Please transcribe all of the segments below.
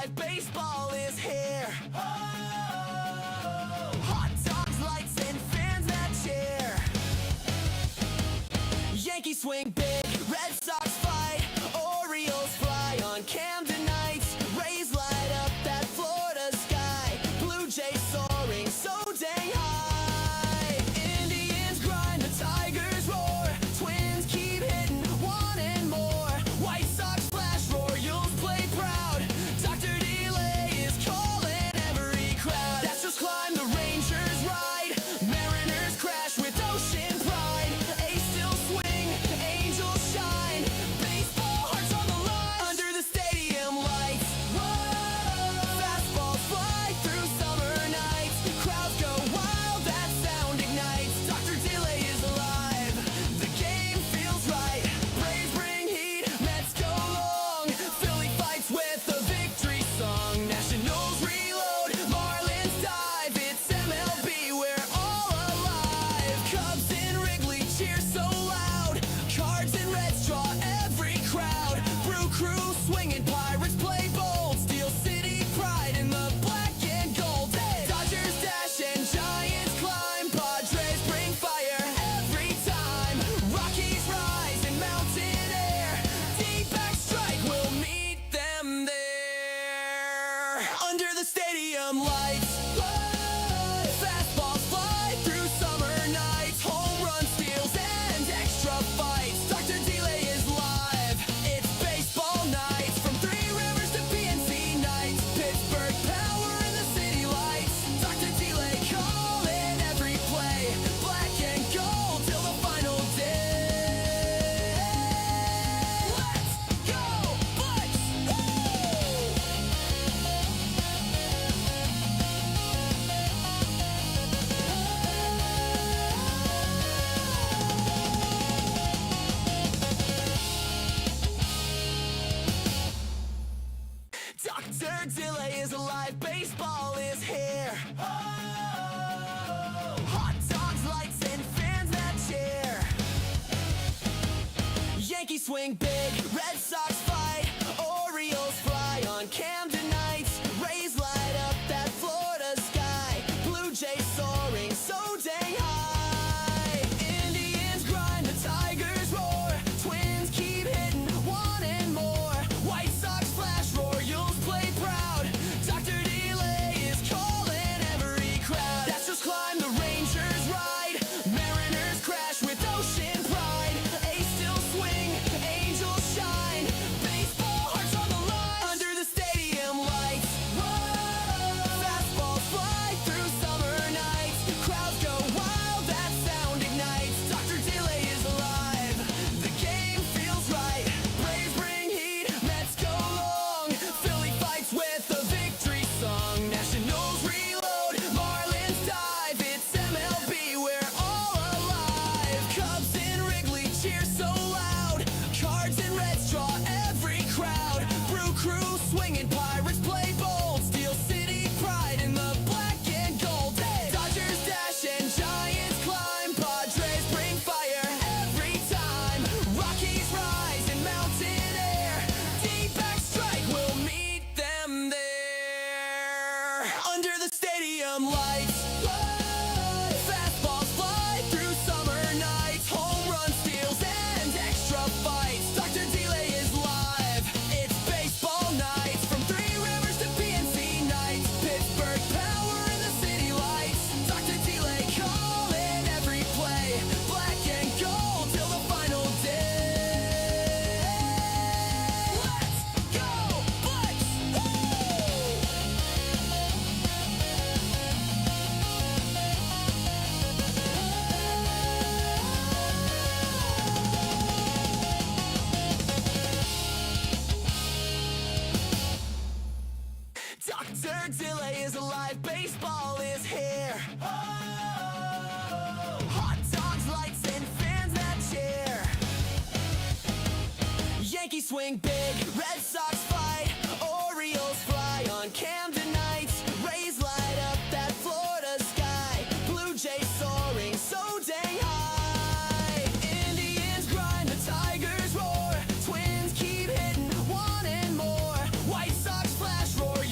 alive, baseball is here. Oh, hot dogs, lights, and fans that cheer. Yankees swing big, Red Sox fight, Orioles fly on Camden nights. Rays light up that Florida sky, Blue Jays soaring so dang high. Indians grind, the Tigers roar, Twins keep hitting, wanting more. White Sox flash, Royals play proud, Dr. Delay is calling every crowd. That's just climb, the Rangers ride, Mariners crash with ocean pride. A's still swing, Angels shine, baseball hearts on the line under the stadium lights. Whoa, fastballs fly through summer nights, crowds go wild, that sound ignites. Dr. Delay is alive, the game feels right. Braves bring heat, Mets go long, Philly fights with a victory song. Nationals reload, Marlins dive, it's MLB, we're all alive. Cubs in Wrigley cheer so loud, Cards and Reds draw every crowd. Brew crew swinging, Pirates play bold, Steel City pride in the black and gold. Dodgers dash and Giants climb, Padres bring fire every time. Rockies rise in mountain air, deep back strike will meet them there under the stadium lights. Fastballs fly through summer nights, home run steals and extra fights. Dr. Delay is live, it's baseball nights, from Three Rivers to PNC nights. Pittsburgh power in the city lights, Dr. Delay calling every play, black and gold till the final day. Let's go, Bucks! Dr. Delay is alive, baseball is here. Oh, hot dogs, lights, and fans that cheer. Yankees swing big, Red Sox fight, Orioles fly on Camden nights. Rays light up that Florida sky, Blue Jays soaring so dang high. Indians grind, the Tigers roar, Twins keep hitting, wanting more. White Sox flash, Royals play proud, Dr. Delay is calling every crowd. That's just climb, the Rangers ride, Mariners crash with ocean pride. A's still swing, Angels shine, baseball hearts on the line under the stadium lights. Whoa, fastballs fly through summer nights, crowds go wild, that sound ignites. Dr. Delay is alive, the game feels right. Braves bring heat, Mets go long, Philly fights with a victory song. Nationals reload, Marlins dive, it's MLB, we're all alive. Cubs in Wrigley cheer so loud, Cards and Reds draw every crowd. Brew crew swinging, Pirates play bold, Steel City pride in the black and gold. Dodgers dash and Giants climb, Padres bring fire every time. Rockies rise in mountain air, deep back strike will meet them there under the stadium lights. Fastballs fly through summer nights, home run steals and extra fights. Dr. Delay is live, it's baseball nights, from Three Rivers to PNC nights. Pittsburgh power in the city lights, Dr. Delay calling every play, black and gold till the final day. Let's go, Bucks! Dr. Delay is alive, baseball is here. Oh, hot dogs, lights, and fans that cheer. Yankees swing big, Red Sox fight, Orioles fly on Camden nights. Rays light up that Florida sky, Blue Jays soaring so dang high. Indians grind, the Tigers roar, Twins keep hitting, wanting more. White Sox flash, Royals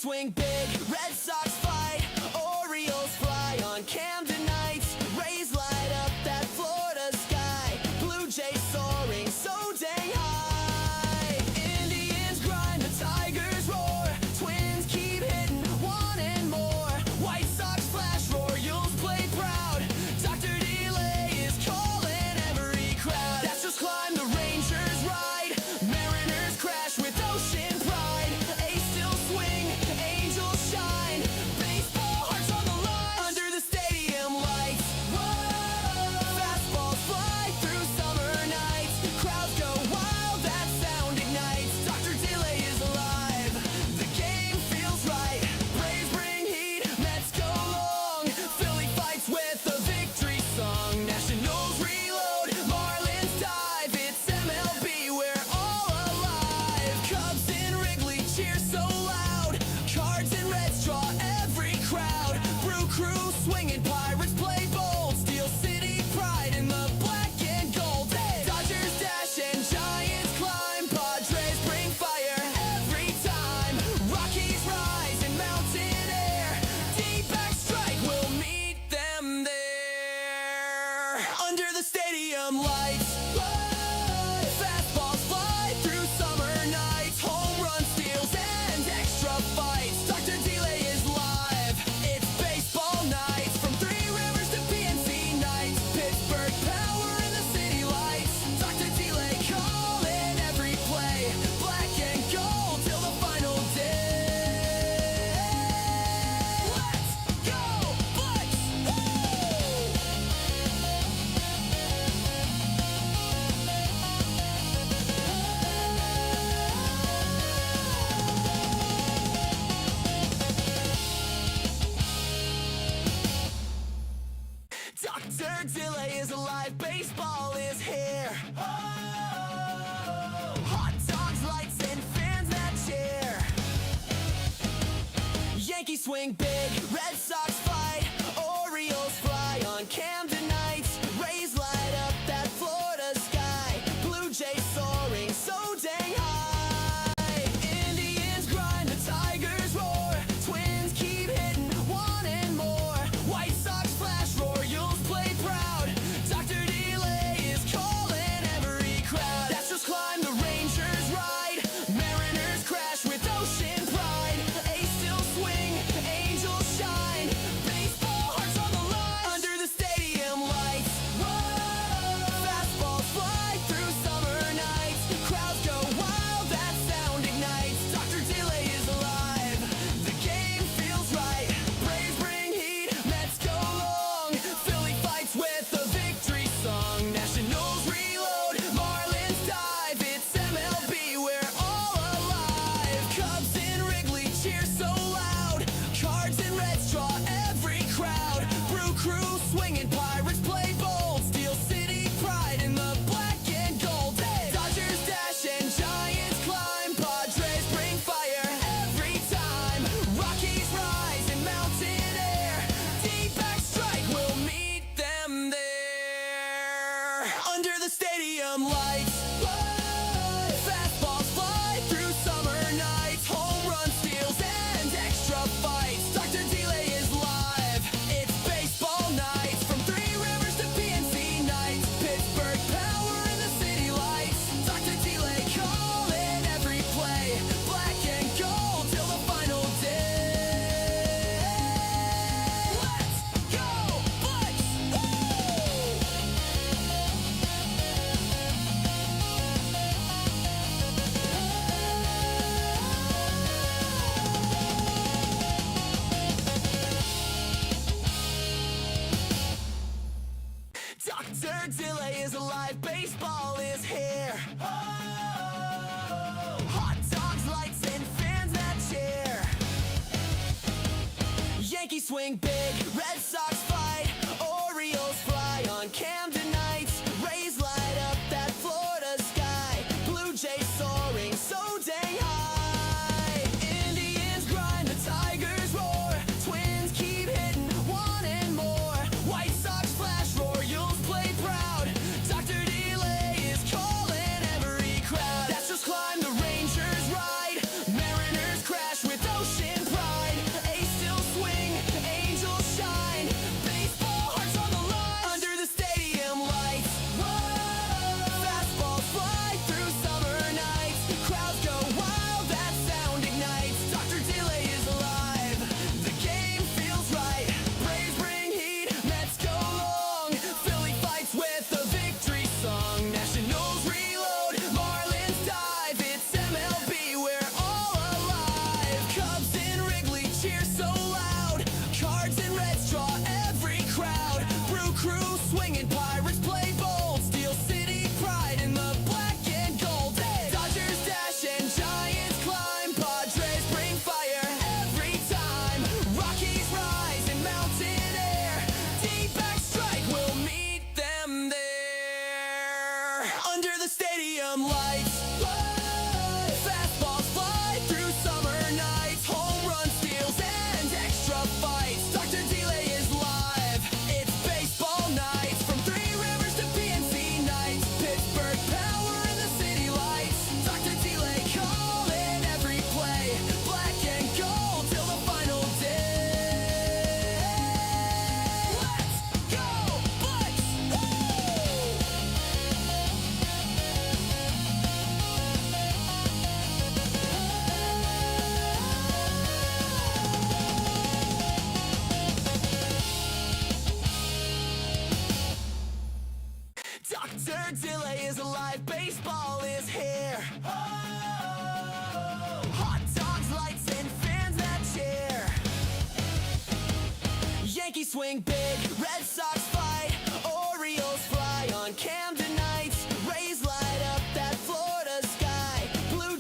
swing big, Red Sox fight, Orioles fly on Camden nights, Rays light up that Florida sky, Blue Jays soaring so dang high, Indians grind, the Tigers roar, Twins keep hitting, wanting more, White Sox flash, Royals play proud, Dr. Delay is calling every crowd, that's just climb, the Rangers ride, Mariners crash with ocean pride, A's still swing, Angels shine, baseball hearts on the line, under the stadium lights, whoa, fastballs fly through summer nights, crowds go wild, that sound ignites, Dr. Delay is alive, the game feels right, Braves bring heat, Mets go long, Philly fights with a victory song, Nationals reload, Marlins dive, it's MLB, we're all alive, Cubs in Wrigley cheer so loud, Cards and Reds draw every crowd, Brew Crew swinging, Pirates play bold, Steel City pride in the black and gold, Dodgers dash and Giants climb, Padres bring fire every time, Rockies rise in mountain air, D-back strike, we'll meet them there, under the stadium lights, fastballs fly through summer nights, home run steals and extra fights, Dr. Delay is live, it's baseball nights, from Three Rivers to PNC nights, Pittsburgh power in the city lights, Dr. Delay calling every play, black and gold till the final day, let's go Bucks! Dr. Delay is alive, baseball is here. Hot dogs, lights, and fans that cheer. Yankees swing big, Red Sox fight, Orioles fly on Camden nights, Rays light up that Florida sky, Blue Jays soaring so dang high, Indians grind, the Tigers roar, Twins keep hitting, wanting more, White Sox flash, Royals play proud, Dr. Delay is calling every crowd, that's just climb, the Rangers ride, Mariners crash with ocean pride, A's still swing, Angels shine, baseball hearts on the line, under the stadium lights, whoa, fastballs fly through summer nights, crowds go wild, that sound ignites, Dr. Delay is alive, the game feels right, Braves bring heat, Mets go long, Philly fights with a victory song, Nationals reload, Marlins dive, it's MLB, we're all alive, Cubs in Wrigley cheer so loud, Cards and Reds draw every crowd, Brew Crew swinging, Pirates play bold, Steel City pride in the black and gold, Dodgers dash and Giants climb, Padres bring fire every time, Rockies rise in mountain air, D-back strike, we'll meet them there, under the stadium lights, fastballs fly through summer nights, home run steals and extra fights, Dr. Delay is live, it's baseball nights, from Three Rivers to PNC nights, Pittsburgh power in the city lights, Dr. Delay calling every play, black and gold till the final day, let's go Bucks! Dr. Delay is alive, baseball is here. Hot dogs, lights, and fans that cheer. Yankees swing big, Red Sox fight, Orioles fly on Camden nights, Rays light up that Florida sky, Blue Jays soaring so dang high, Indians grind, the Tigers roar, Twins keep hitting, wanting more, White Sox flash, Royals play proud, Dr. Delay is calling every crowd, that's just climb, the Rangers ride, Mariners crash with ocean pride.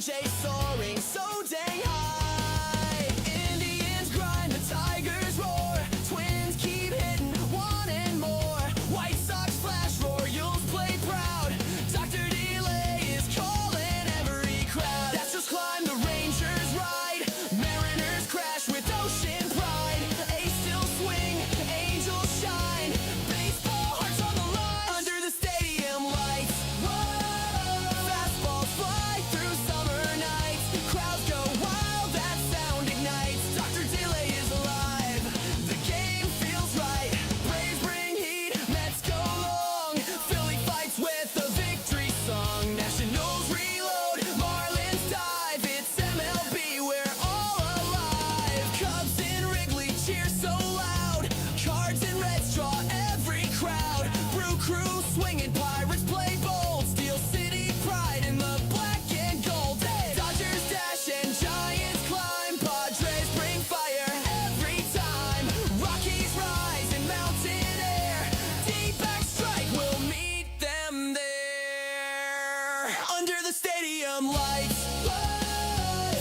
Jays soaring so dang high. Indians grind, the Tigers roar. Twins keep hitting, wanting more. White Sox flash, Royals play proud. Dr. Delay is calling every crowd. Astros climb, the Rangers ride. Mariners crash with ocean pride. A's still swing, Angels shine. Baseball hearts on the line under the stadium lights. Whoa, fastballs fly through summer nights. Crowds go wild, that sound ignites. Dr. Delay is alive, the game feels right. Braves bring heat, Mets go long. Philly fights with a victory song. Nationals reload, Marlins dive. It's MLB, we're all alive. Cubs in Wrigley cheer so loud. Cards and Reds draw every crowd. Brew crew swinging, Pirates play bold. Steel City pride in the black and gold. Dodgers dash and Giants climb. Padres bring fire every time. Rockies rise in mountain air. Deep back strike will meet them there under the stadium lights.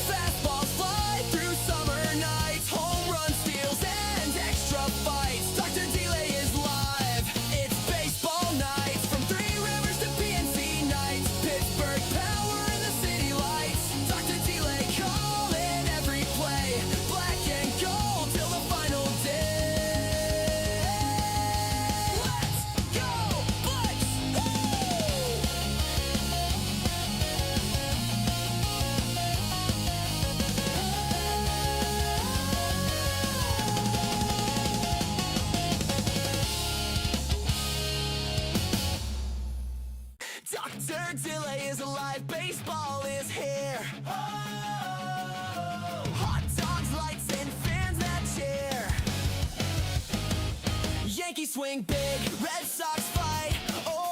Fastballs fly through summer nights. Home run steals and extra fights. Dr. Delay is live, it's baseball nights. From Three Rivers to PNC nights. Pittsburgh power in the city lights. Dr. Delay calling every play. Black and gold till the final day. Let's go, Bucks! Dr. Delay is alive, baseball is here. Hot dogs, lights, and fans that cheer. Yankees swing big, Red Sox fight.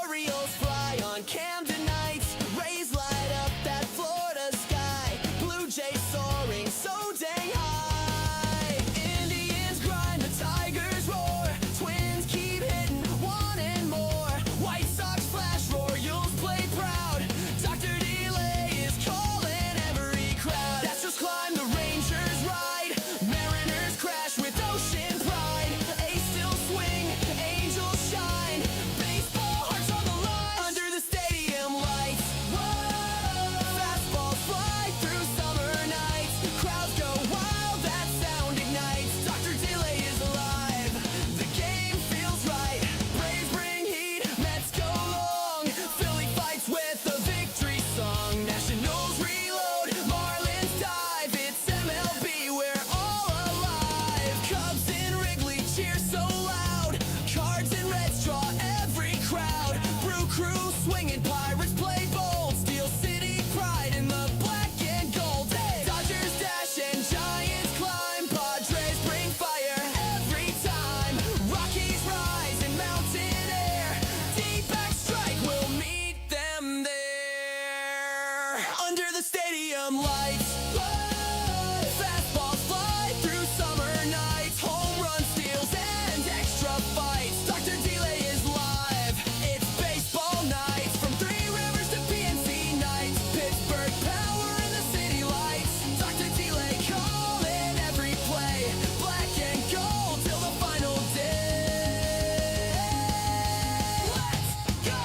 Orioles fly on Camden nights. Rays light up that Florida sky. Blue Jays soaring so dang high. Indians grind, the Tigers roar. Twins keep hitting, wanting more. White Sox flash, Royals play proud. Dr. Delay is calling every crowd. Astros climb, the Rangers ride. Mariners crash with ocean pride. A's still swing, Angels shine. Baseball hearts on the line under the stadium lights. Whoa, fastballs fly through summer nights. Crowds go wild, that sound ignites. Dr. Delay is alive, the game feels right. Braves bring heat, Mets go long. Philly fights with a victory song. Nationals reload, Marlins dive. It's MLB, we're all alive. Cubs in Wrigley cheer so loud. Cards and Reds draw every crowd. Brew crew swinging, Pirates play bold. Steel City pride in the black and gold. Dodgers dash and Giants climb. Padres bring fire every time. Rockies rise in mountain air. Deep back strike will meet them there under the stadium lights. Fastballs fly through summer nights. Home run steals and extra fights. Dr. Delay is live, it's baseball nights. From Three Rivers to PNC nights. Pittsburgh power in the city lights. Dr. Delay calling every play. Black and gold till the final day. Let's go,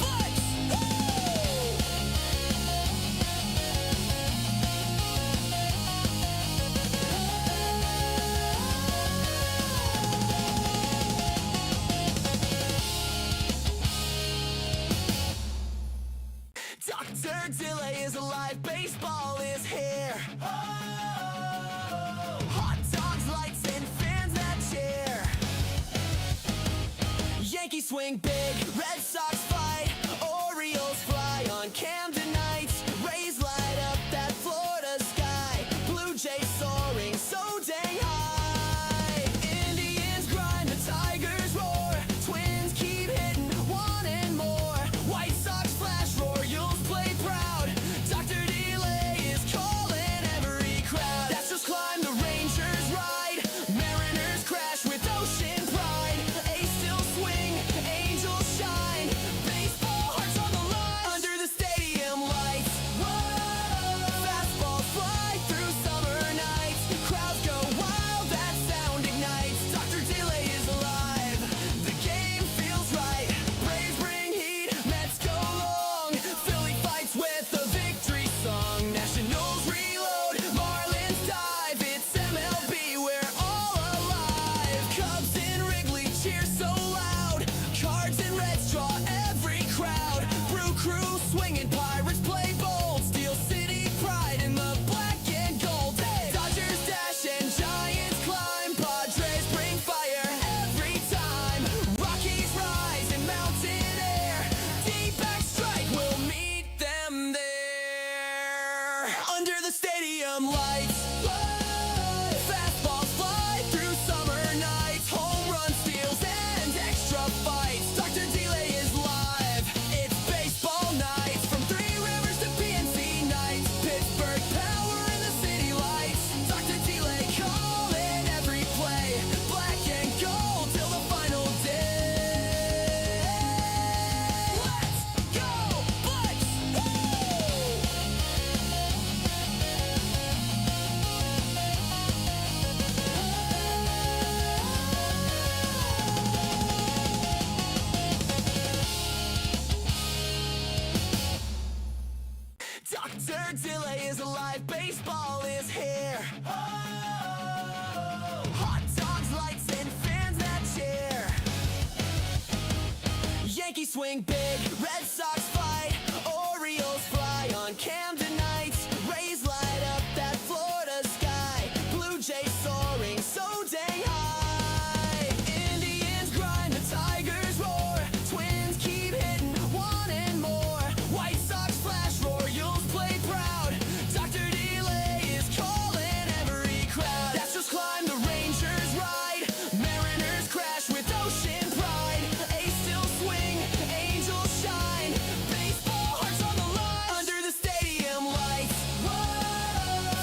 Bucks! Dr. Delay is alive, baseball is here. Hot dogs, lights, and fans that cheer. Yankees swing big, Red Sox fight. Orioles fly on Camden nights. Rays light up that Florida sky. Blue Jays soaring so dang high. Indians grind, the Tigers roar. Twins keep hitting, wanting more. White Sox flash, Royals play proud. Dr. Delay is calling every crowd. Astros climb, the Rangers ride. Mariners crash with ocean pride. A's still swing, Angels shine. Under the stadium lights, fastballs fly through summer nights, home run steals and extra fights. Dr. Delay is live. It's baseball nights from Three Rivers to PNC nights. Pittsburgh power in the city lights. Dr. Delay calling every play. Black and gold till the final day. Let's go, Bucks! Dr. Delay is alive, baseball is here. Hot dogs, lights, and fans that cheer. Yankees swing big, Red Sox fight, Orioles fly on Camden nights. Rays light up that Florida sky, Blue Jays soaring so dang high. Indians grind, the Tigers roar, Twins keep hitting, wanting more. White Sox flash, Royals play proud. Dr. Delay is calling every crowd. That's just climb, the Rangers ride, Mariners crash with ocean pride. A's still swing, Angels shine, baseball hearts on the line. Under the stadium lights,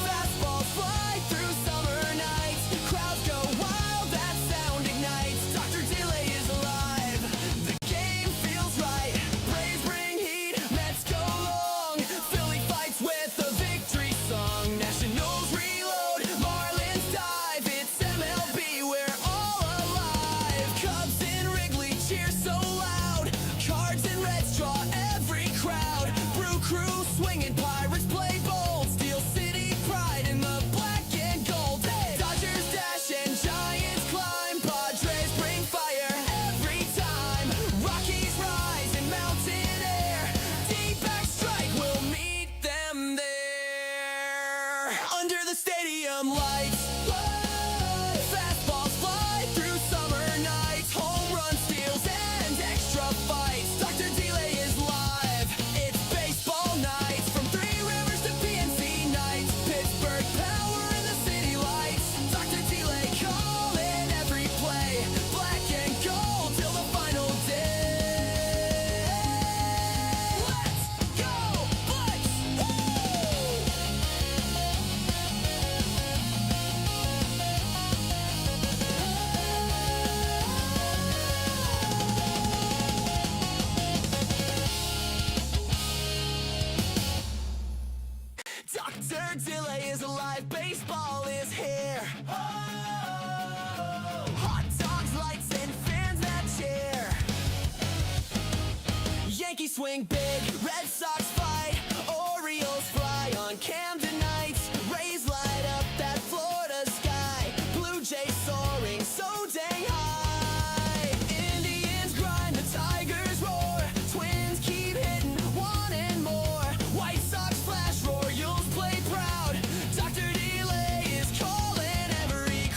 fastballs fly through summer nights. Crowds go wild, that sound ignites. Dr. Delay is alive, the game feels right. Braves bring heat, Mets go long, Philly fights with a victory song. Nationals reload, Marlins dive, it's MLB, we're all alive. Cubs in Wrigley cheer so loud, Cards and Reds draw every crowd. Brew crew swinging, Pirates play bold, Steel City pride in the black and gold. Hey! Dodgers dash and Giants climb, Padres bring fire every time. Rockies rise in mountain air, D-back strike, we'll meet them there. Under the stadium lights, fastballs fly through summer nights, home run steals and extra fights. Dr. Delay is live. It's baseball nights from Three Rivers to PNC nights. Pittsburgh power in the city lights. Dr. Delay calling every play. Black and gold till the final day. Let's go, Bucks! Dr. Delay is alive, baseball is here. Hot dogs, lights, and fans that cheer. Yankees swing big, Red Sox fight, Orioles fly on Camden nights. Rays light up that Florida sky, Blue Jays soaring so dang high. Indians grind, the Tigers roar, Twins keep hitting, wanting more. White Sox flash, Royals play proud. Dr. Delay is calling every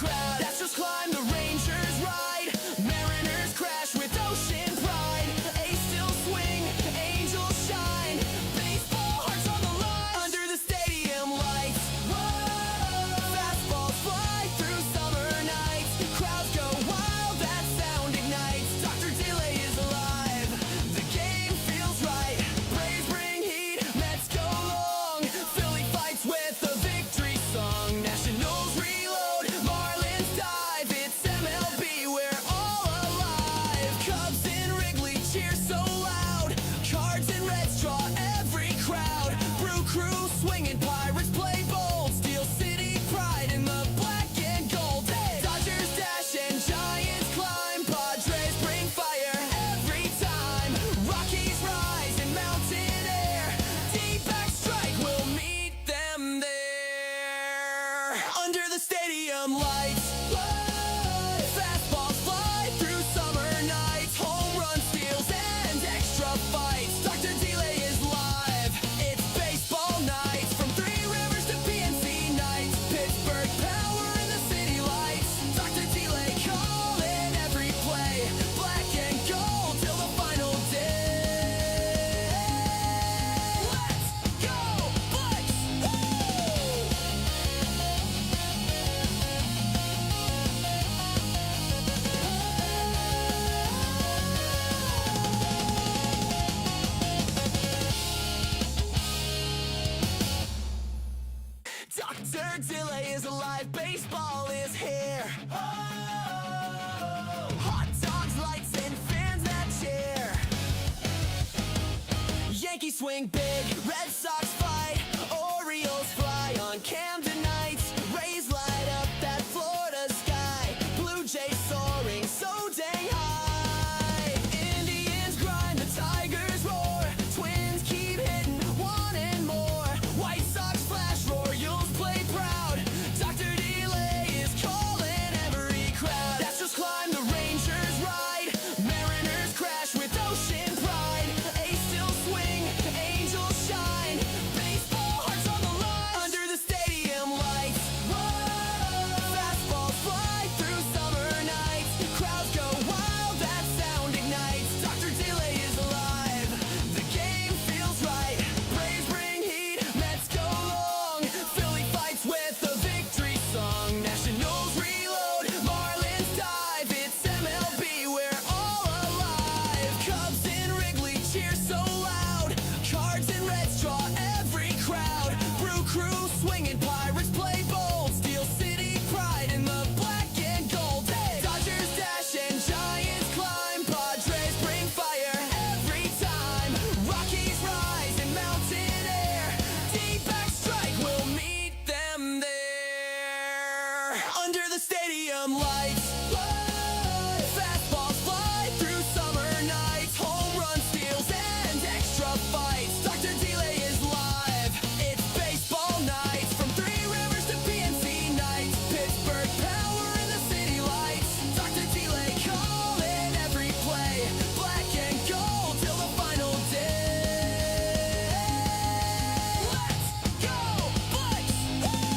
Dr. Delay is alive, baseball is here. Oh! Hot dogs, lights, and fans that cheer. Yankees swing big, Red Sox fight, Orioles fly on Camden nights. Rays light up that Florida sky, Blue Jays soaring so dang high. Indians grind, the Tigers roar, Twins keep hitting, wanting more. White Sox flash, Royals play proud, Dr. Delay is calling every crowd. Astros climb, the Rangers ride, Mariners crash with ocean pride. A's still swing, Angels shine, baseball hearts on the line. Under the stadium lights, whoa, fastballs fly through summer nights. Crowds go wild, that sound ignites. Dr. Delay is alive, the game feels right. Braves bring heat, Mets go long, Philly fights with a victory song. Nationals reload, Marlins dive, it's MLB, we're all alive. Cubs in Wrigley cheer so loud, Cards and Reds draw every crowd. Brew crew swinging, Pirates play bold, Steel City pride in the black and gold. Hey! Dodgers dash and Giants climb, Padres bring fire every time. Rockies rise in mountain air, D-back strike will meet them there. Under the stadium lights, whoa, fastballs fly through summer nights. Home run steals and extra fights. Dr. Delay is live, it's baseball nights. From Three Rivers to PNC nights, Pittsburgh power in the city lights. Dr. Delay calling every play, black and gold till the final day. Let's go, Bucks! Woo!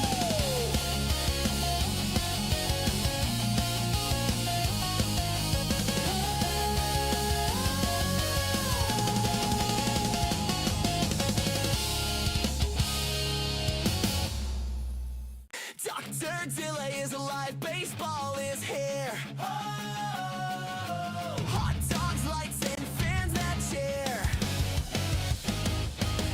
Dr. Delay is alive, baseball is here. Oh! Hot dogs, lights, and fans that cheer.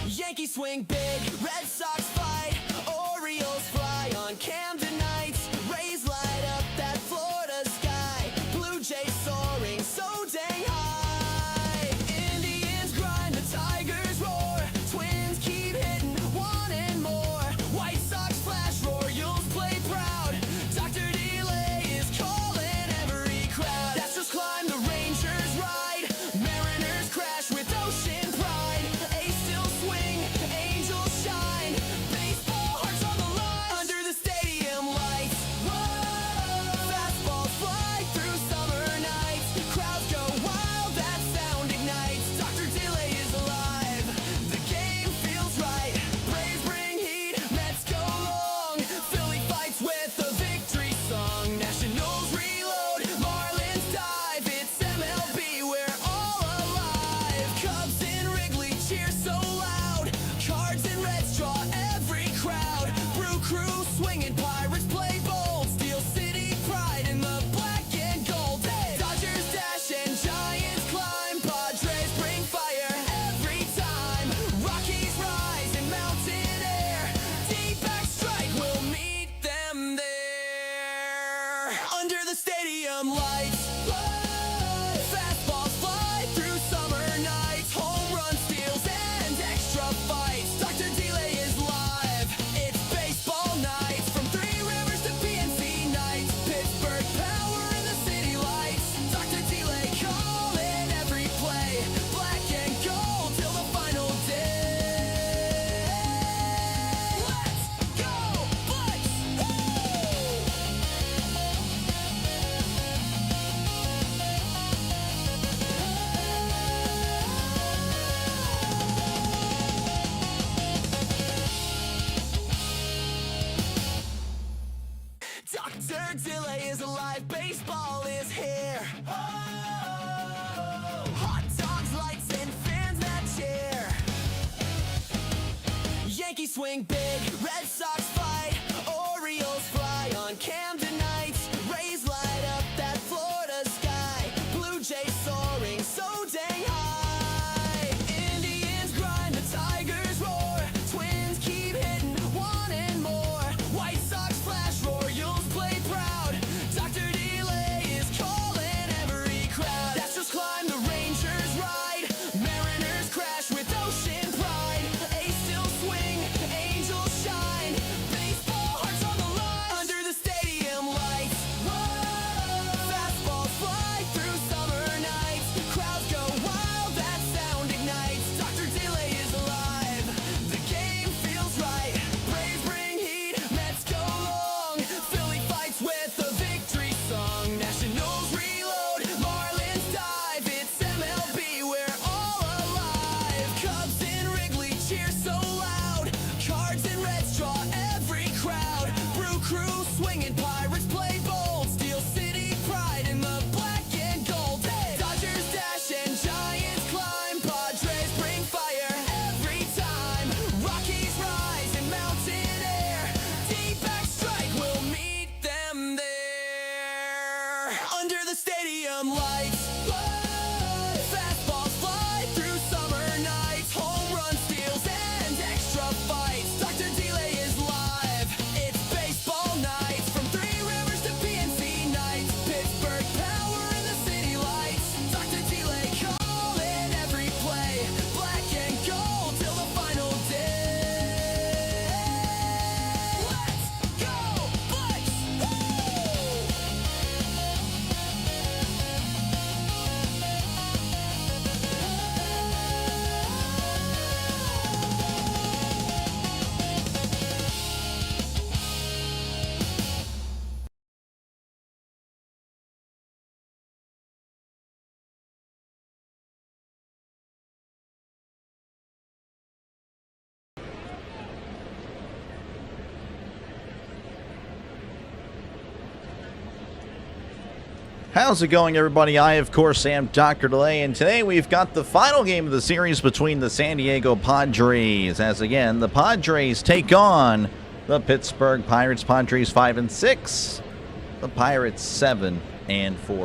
Yankees swing big, Red Sox fight, Orioles fly on Camden nights. Rays light up that Florida sky, Blue Jays soaring so dang high. Indians grind, the Tigers roar, Twins keep hitting, wanting more. White Sox flash, Royals play proud, Dr. Delay is calling every crowd. Astros climb, the Rangers ride, Mariners crash with ocean pride. A's still swing, Angels shine, baseball hearts on the line. Under the stadium lights, whoa, fastballs fly through summer nights. Crowds go wild, that sound ignites. Dr. Delay is alive, the game feels right. Braves bring heat, Mets go long, Philly fights with a victory song. Nationals reload, Marlins dive, it's MLB, we're all alive. Cubs in Wrigley cheer so loud, Cards and Reds draw every crowd. Brew crew swinging, Pirates play bold, Steel City pride in the black and gold. Hey! Dodgers dash and Giants climb, Padres bring fire every time. Rockies rise in mountain air, D-back strike will meet them there. Under the stadium lights, whoa, fastballs fly through summer nights. Home run steals and extra fights. Dr. Delay is live, it's baseball nights. From Three Rivers to PNC nights, Pittsburgh power in the city lights. Dr. Delay calling every play, black and gold till the final day. Let's go, Bucks! Woo! Dr. Delay is alive, baseball is here. Oh! Hot dogs, lights, and fans that cheer. Yankees swing big, Red Sox fight, Orioles fly on Camden nights. Rays light up that Florida sky, Blue Jays soaring so dang high. Indians grind, the Tigers roar, Twins keep hitting, wanting more. How's it going, everybody? I, of course, am Dr. Delay, and today we've got the final game of the series between the San Diego Padres, as again, the Padres take on the Pittsburgh Pirates. Padres 5-6, the Pirates 7-4.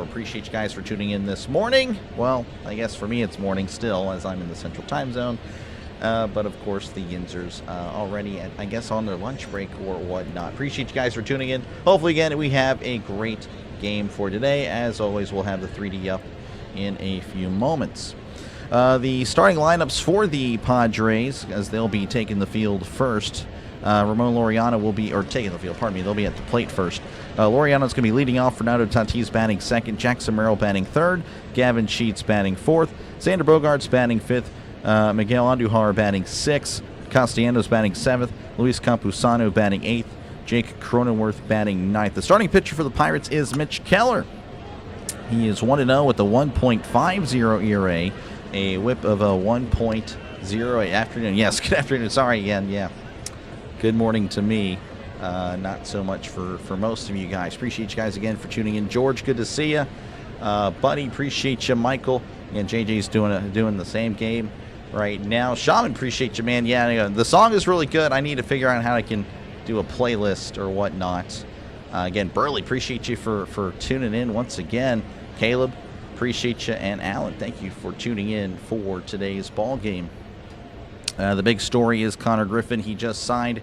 Appreciate you guys for tuning in this morning. Well, I guess for me it's morning still, as I'm in the Central Time Zone. But of course, the Yinzers already, I guess, on their lunch break or whatnot. Appreciate you guys for tuning in. Hopefully, again, we have a great game for today. As always, we'll have the 3D up in a few moments. The starting lineups for the Padres, as they'll be taking the field first. Ramon Laureano will be, or taking the field, pardon me, they'll be at the plate first. Laureano's going to be leading off. Fernando Tatis batting second. Jackson Merrill batting third. Gavin Sheets batting fourth. Xander Bogaerts batting fifth. Miguel Andujar batting sixth. Castellanos batting seventh. Luis Campusano batting eighth. Jake Cronenworth batting ninth. The starting pitcher for the Pirates is Mitch Keller. He is 1-0 with a 1.50 ERA, a whip of a 1.08. Afternoon. Yes, good afternoon. Sorry again. Yeah. Good morning to me. Not so much for most of you guys. Appreciate you guys again for tuning in. George, good to see you. Buddy, appreciate you. Michael and JJ's doing the same game right now. Shaman, appreciate you, man. Yeah, the song is really good. I need to figure out how I can do a playlist or whatnot. Again, Burley, appreciate you for tuning in once again. Caleb, appreciate you. And Alan, thank you for tuning in for today's ball game. The big story is Connor Griffin. He just signed,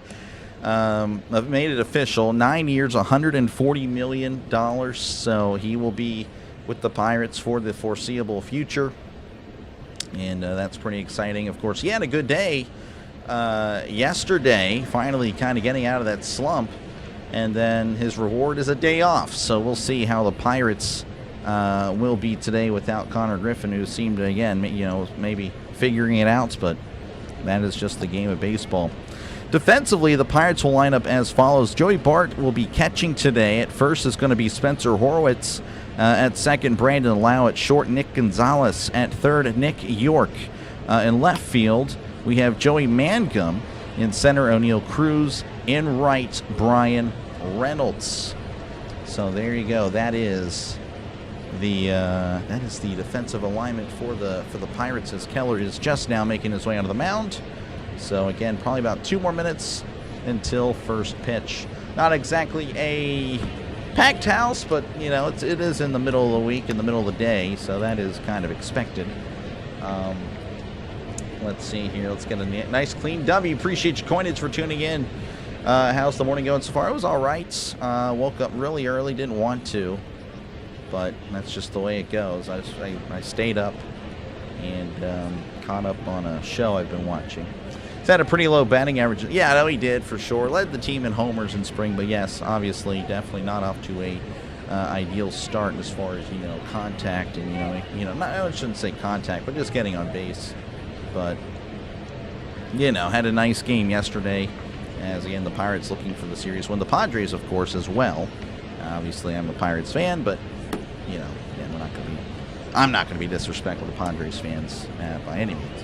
made it official, 9 years, $140 million. So he will be with the Pirates for the foreseeable future. And that's pretty exciting. Of course, he had a good day yesterday, finally kind of getting out of that slump. And then his reward is a day off. So we'll see how the Pirates will be today without Connor Griffin, who seemed to, again, maybe figuring it out. But that is just the game of baseball. Defensively, the Pirates will line up as follows. Joey Bart will be catching today. At first is going to be Spencer Horwitz. At second, Brandon Lau. At short, Nick Gonzalez. At third, Nick York. In left field, we have Joey Mangum. In center, O'Neill Cruz. In right, Brian Reynolds. So there you go. That is the defensive alignment for the Pirates, as Keller is just now making his way onto the mound. So again, probably about 2 more minutes until first pitch. Not exactly a packed house, but it is in the middle of the week, in the middle of the day, so that is kind of expected. Let's see here. Let's get a nice clean W. Appreciate your coinage for tuning in. How's the morning going so far? It was all right. Woke up really early. Didn't want to, but that's just the way it goes. I stayed up and caught up on a show I've been watching. He's had a pretty low batting average. Yeah, I know he did for sure. Led the team in homers in spring, but yes, obviously, definitely not off to a ideal start as far as contact and I shouldn't say contact, but just getting on base. But had a nice game yesterday, as again the Pirates looking for the series win. The Padres, of course, as well. Obviously, I'm a Pirates fan, but I'm not going to be disrespectful to Padres fans by any means,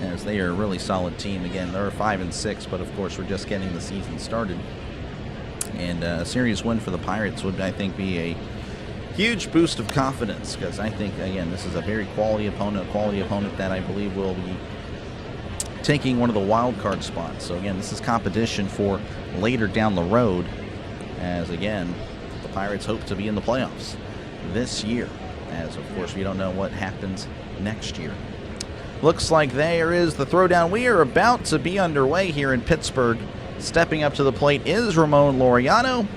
as they are a really solid team. Again, they're 5-6, but of course we're just getting the season started. And a series win for the Pirates would, I think, be a huge boost of confidence, because I think, again, this is a very quality opponent, that I believe will be taking one of the wild card spots. So again, this is competition for later down the road, as again, the Pirates hope to be in the playoffs this year, as of course we don't know what happens next year. Looks like there is the throwdown. We are about to be underway here in Pittsburgh. Stepping up to the plate is Ramon Laureano.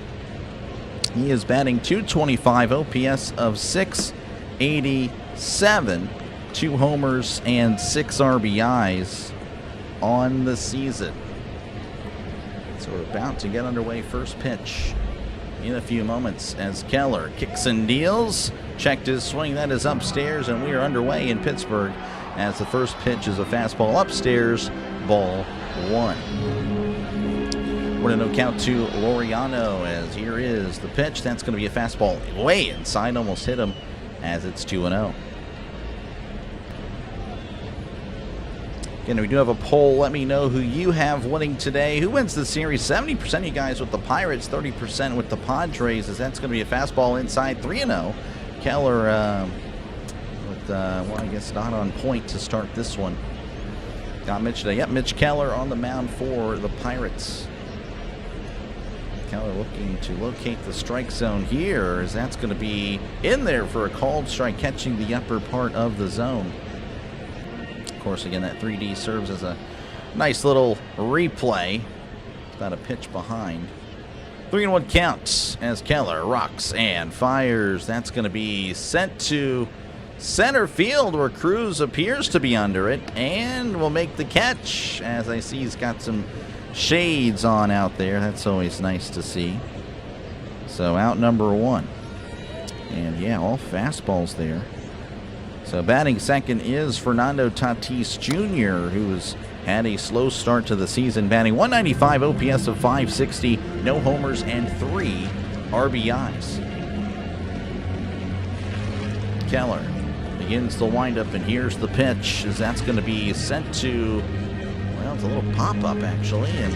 He is batting .225, OPS of .687, 2 homers and 6 RBIs on the season. So we're about to get underway. First pitch in a few moments as Keller kicks and deals. Checked his swing. That is upstairs, and we are underway in Pittsburgh as the first pitch is a fastball upstairs, ball 1. 1-0 count to Laureano, as here is the pitch. That's going to be a fastball way inside, almost hit him, as it's 2-0. Again, we do have a poll. Let me know who you have winning today. Who wins the series? 70% of you guys with the Pirates, 30% with the Padres, as that's going to be a fastball inside 3-0. Keller with, well, I guess not on point to start this one. Got Mitch today. Yep, Mitch Keller on the mound for the Pirates. Keller looking to locate the strike zone here, as that's going to be in there for a called strike, catching the upper part of the zone. Of course, again, that 3D serves as a nice little replay. It's about a pitch behind. 3-1 counts as Keller rocks and fires. That's going to be sent to center field, where Cruz appears to be under it and will make the catch. As I see, he's got some shades on out there. That's always nice to see. So out number 1. And yeah, all fastballs there. So batting second is Fernando Tatis Jr., who has had a slow start to the season, batting .195, OPS of .560, no homers, and 3 RBIs. Keller begins the windup, and here's the pitch, as that's going to be sent to, well, it's a little pop-up, actually, and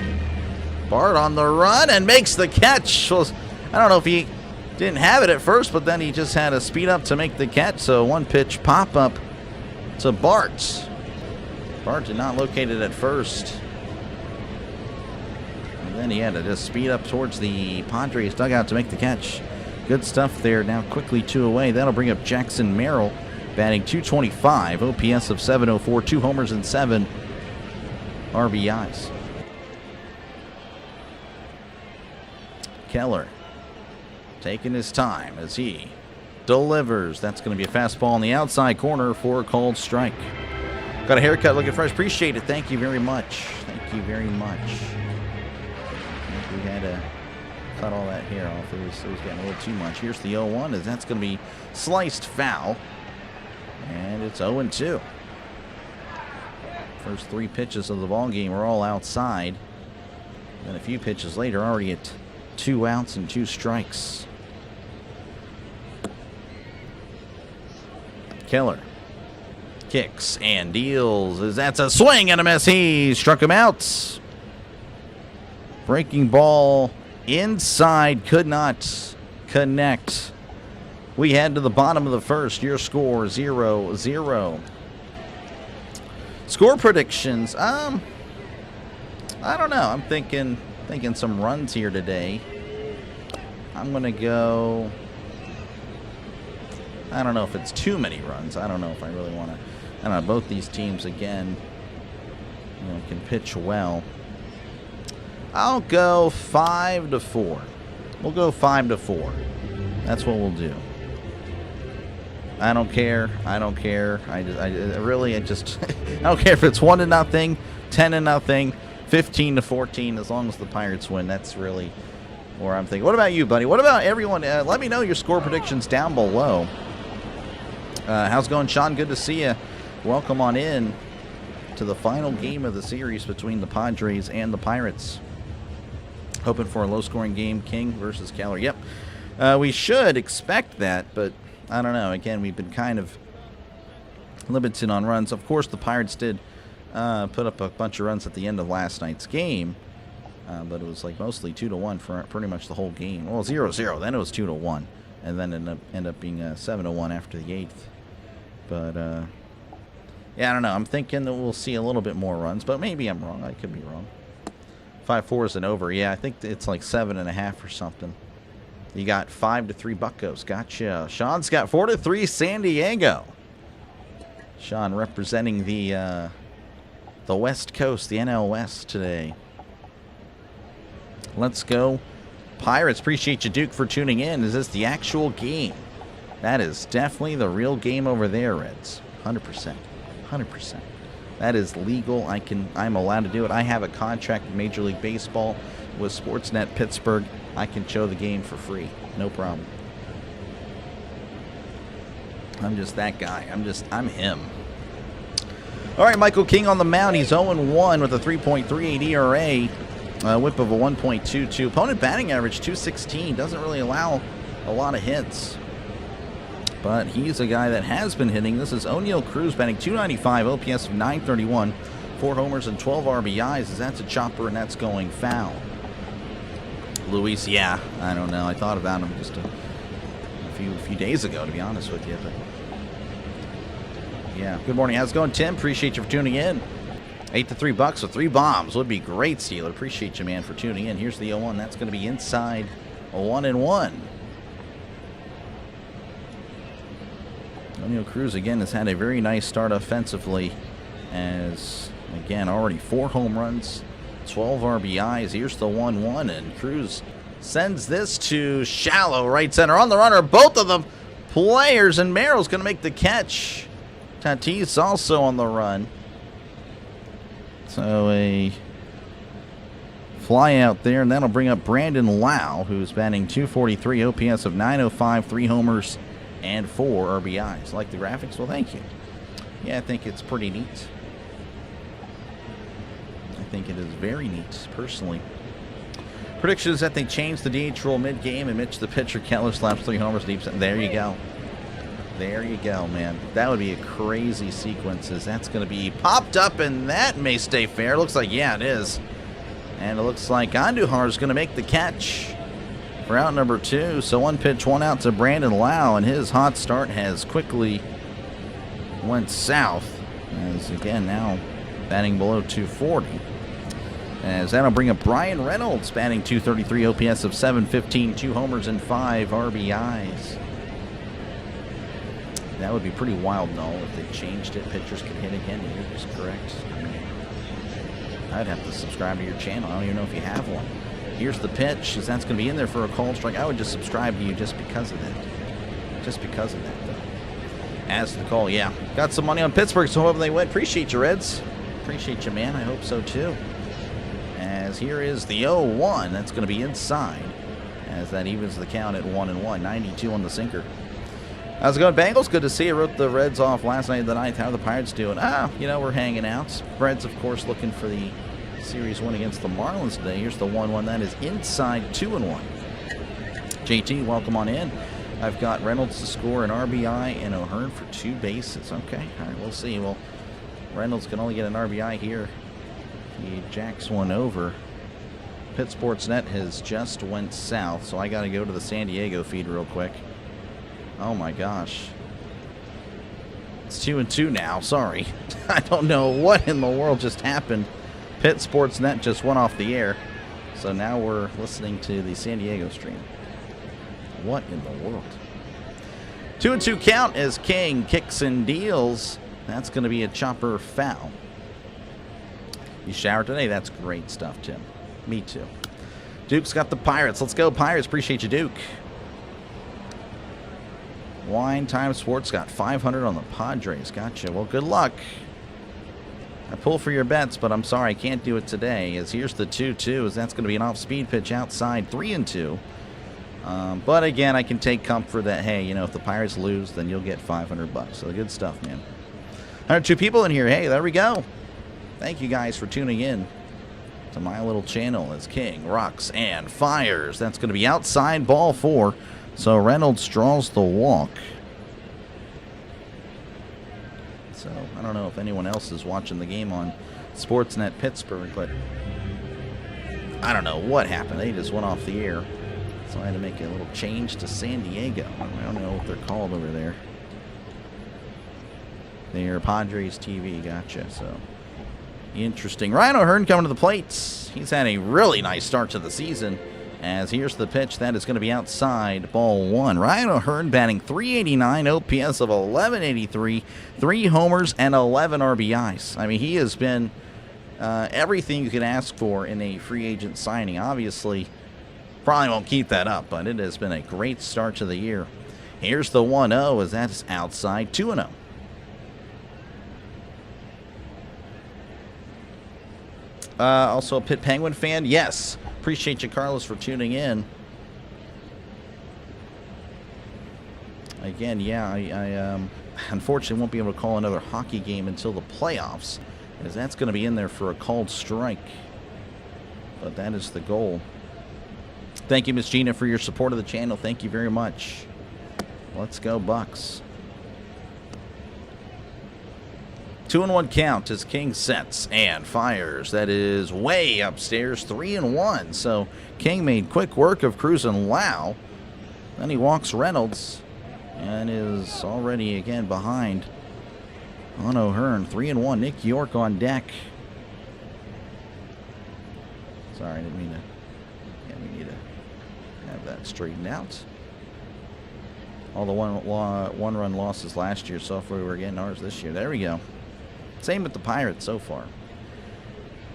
Bart on the run and makes the catch. I don't know if he didn't have it at first, but then he just had to speed up to make the catch. So one pitch pop up to Bart. Bart did not locate it at first. And then he had to just speed up towards the Padres dugout to make the catch. Good stuff there. Now quickly 2 away. That'll bring up Jackson Merrill, batting .225, OPS of .704, 2 homers and 7 RBIs. Keller taking his time as he delivers. That's going to be a fastball on the outside corner for a called strike. Got a haircut, looking fresh. Appreciate it. Thank you very much. Thank you very much. I think we had to cut all that hair off. It was getting a little too much. Here's the 0-1, as that's going to be sliced foul. And it's 0-2. First 3 pitches of the ball game were all outside. Then a few pitches later, already at 2 outs and 2 strikes. Keller kicks and deals, as that's a swing and a miss. He struck him out. Breaking ball inside, could not connect. We head to the bottom of the first. Your score 0-0. Score predictions. I don't know. I'm thinking some runs here today. I'm gonna go. I don't know if it's too many runs. I don't know if I really want to. I don't know. Both these teams, again, can pitch well. I'll go 5-4. We'll go 5-4. That's what we'll do. I don't care. I don't care. I just I don't care if it's 1-0, 10-0, 15-14. As long as the Pirates win, that's really where I'm thinking. What about you, buddy? What about everyone? Let me know your score predictions down below. How's it going, Sean? Good to see you. Welcome on in to the final game of the series between the Padres and the Pirates. Hoping for a low-scoring game, King versus Keller. Yep, we should expect that, but I don't know. Again, we've been kind of limited on runs. Of course, the Pirates did put up a bunch of runs at the end of last night's game, but it was like mostly 2-1 for pretty much the whole game. Well, 0-0. Then it was 2-1, and then it ended up being 7-1 after the 8th. But yeah, I don't know. I'm thinking that we'll see a little bit more runs, but maybe I'm wrong. I could be wrong. 5-4 is an over. Yeah, I think it's like 7.5 or something. You got 5-3 Buccos. Gotcha. Sean's got 4-3 San Diego. Sean representing the West Coast, the NL West today. Let's go Pirates. Appreciate you, Duke, for tuning in. Is this the actual game? That is definitely the real game over there, Reds. 100%. 100%. That is legal. I'm allowed to do it. I have a contract with Major League Baseball with Sportsnet Pittsburgh. I can show the game for free. No problem. I'm just that guy. I'm him. All right, Michael King on the mound. He's 0-1 with a 3.38 ERA. Whip of a 1.22. Opponent batting average 216. Doesn't really allow a lot of hits. But he's a guy that has been hitting. This is O'Neal Cruz batting .295, OPS of .931, 4 homers and 12 RBIs, as that's a chopper and that's going foul. Luis, yeah, I don't know. I thought about him just a few days ago, to be honest with you. But yeah, good morning. How's it going, Tim? Appreciate you for tuning in. $8 to $3 with 3 bombs would be great, Steeler. Appreciate you, man, for tuning in. Here's the 0-1. That's going to be inside a 1-1. O'Neal Cruz, again, has had a very nice start offensively as, again, already 4 home runs, 12 RBIs. Here's the 1-1, and Cruz sends this to shallow right center. On the runner, both of them players, and Merrill's going to make the catch. Tatis also on the run. So a fly out there, and that'll bring up Brandon Lau, who's batting .243, OPS of .905, 3 homers, and 4 RBIs. Like the graphics? Well, thank you. Yeah, I think it's pretty neat. I think it is very neat, personally. Prediction is that they change the DH rule mid-game, and Mitch the pitcher, Keller slaps 3 homers deep. There you go. There you go, man. That would be a crazy sequence, as that's going to be popped up, and that may stay fair. Looks like, yeah, it is. And it looks like Andujar is going to make the catch for out number 2. So 1 pitch, 1 out to Brandon Lau, and his hot start has quickly went south, as again now batting below .240. As that'll bring up Brian Reynolds, batting .233, OPS of .715, 2 homers and 5 RBIs. That would be pretty wild, though, if they changed it. Pitchers could hit again. You're just correct. I mean, I'd have to subscribe to your channel. I don't even know if you have one. Here's the pitch, as that's going to be in there for a called strike. I would just subscribe to you just because of that. Just because of that, though. As the call, yeah. Got some money on Pittsburgh, so hope they win. Appreciate you, Reds. Appreciate you, man. I hope so, too. As here is the 0-1. That's going to be inside, as that evens the count at 1-1. 92 on the sinker. How's it going, Bengals? Good to see you. Wrote the Reds off last night of the ninth. How are the Pirates doing? You know, we're hanging out. Reds, of course, looking for the series win against the Marlins today. Here's the 1-1. That is inside 2-1. JT, welcome on in. I've got Reynolds to score an RBI and O'Hearn for 2 bases. Okay, all right, we'll see. Well, Reynolds can only get an RBI here. He jacks one over. Pitt Sports Net has just went south, so I got to go to the San Diego feed real quick. Oh my gosh. It's 2-2 now. Sorry. I don't know what in the world just happened. Pitt Sports Net just went off the air. So now we're listening to the San Diego stream. What in the world? 2-2 count as King kicks and deals. That's going to be a chopper foul. You showered today? That's great stuff, Tim. Me too. Duke's got the Pirates. Let's go, Pirates. Appreciate you, Duke. Wine Time Sports got 500 on the Padres. Gotcha. Well, good luck. I pull for your bets, but I'm sorry, I can't do it today. As here's the 2-2, as that's going to be an off-speed pitch outside, 3-2. But again, I can take comfort that, hey, you know, if the Pirates lose, then you'll get $500. So good stuff, man. 102 people in here. Hey, there we go. Thank you guys for tuning in to my little channel as King rocks and fires. That's going to be outside, ball 4. So Reynolds draws the walk. So I don't know if anyone else is watching the game on Sportsnet Pittsburgh, but I don't know what happened. They just went off the air. So I had to make a little change to San Diego. I don't know what they're called over there. They're Padres TV. Gotcha. So interesting. Ryan O'Hearn coming to the plates. He's had a really nice start to the season. As here's the pitch, that is going to be outside, ball 1. Ryan O'Hearn batting .389, OPS of 1183, 3 homers and 11 RBIs. I mean, he has been everything you could ask for in a free agent signing. Obviously, probably won't keep that up, but it has been a great start to the year. Here's the 1-0, as that's outside, 2-0. Also a Pitt Penguin fan? Yes. Appreciate you, Carlos, for tuning in. Again, yeah, I unfortunately won't be able to call another hockey game until the playoffs, as that's going to be in there for a called strike. But that is the goal. Thank you, Miss Gina, for your support of the channel. Thank you very much. Let's go, Bucks. 2-1 count as King sets and fires. That is way upstairs, 3-1. So King made quick work of cruising Lau. Then he walks Reynolds and is already again behind on O'Hearn. 3-1. Nick York on deck. Sorry, I didn't mean to. Yeah, we need to have that straightened out. All the one-run losses last year, so far we were getting ours this year. There we go. Same with the Pirates so far.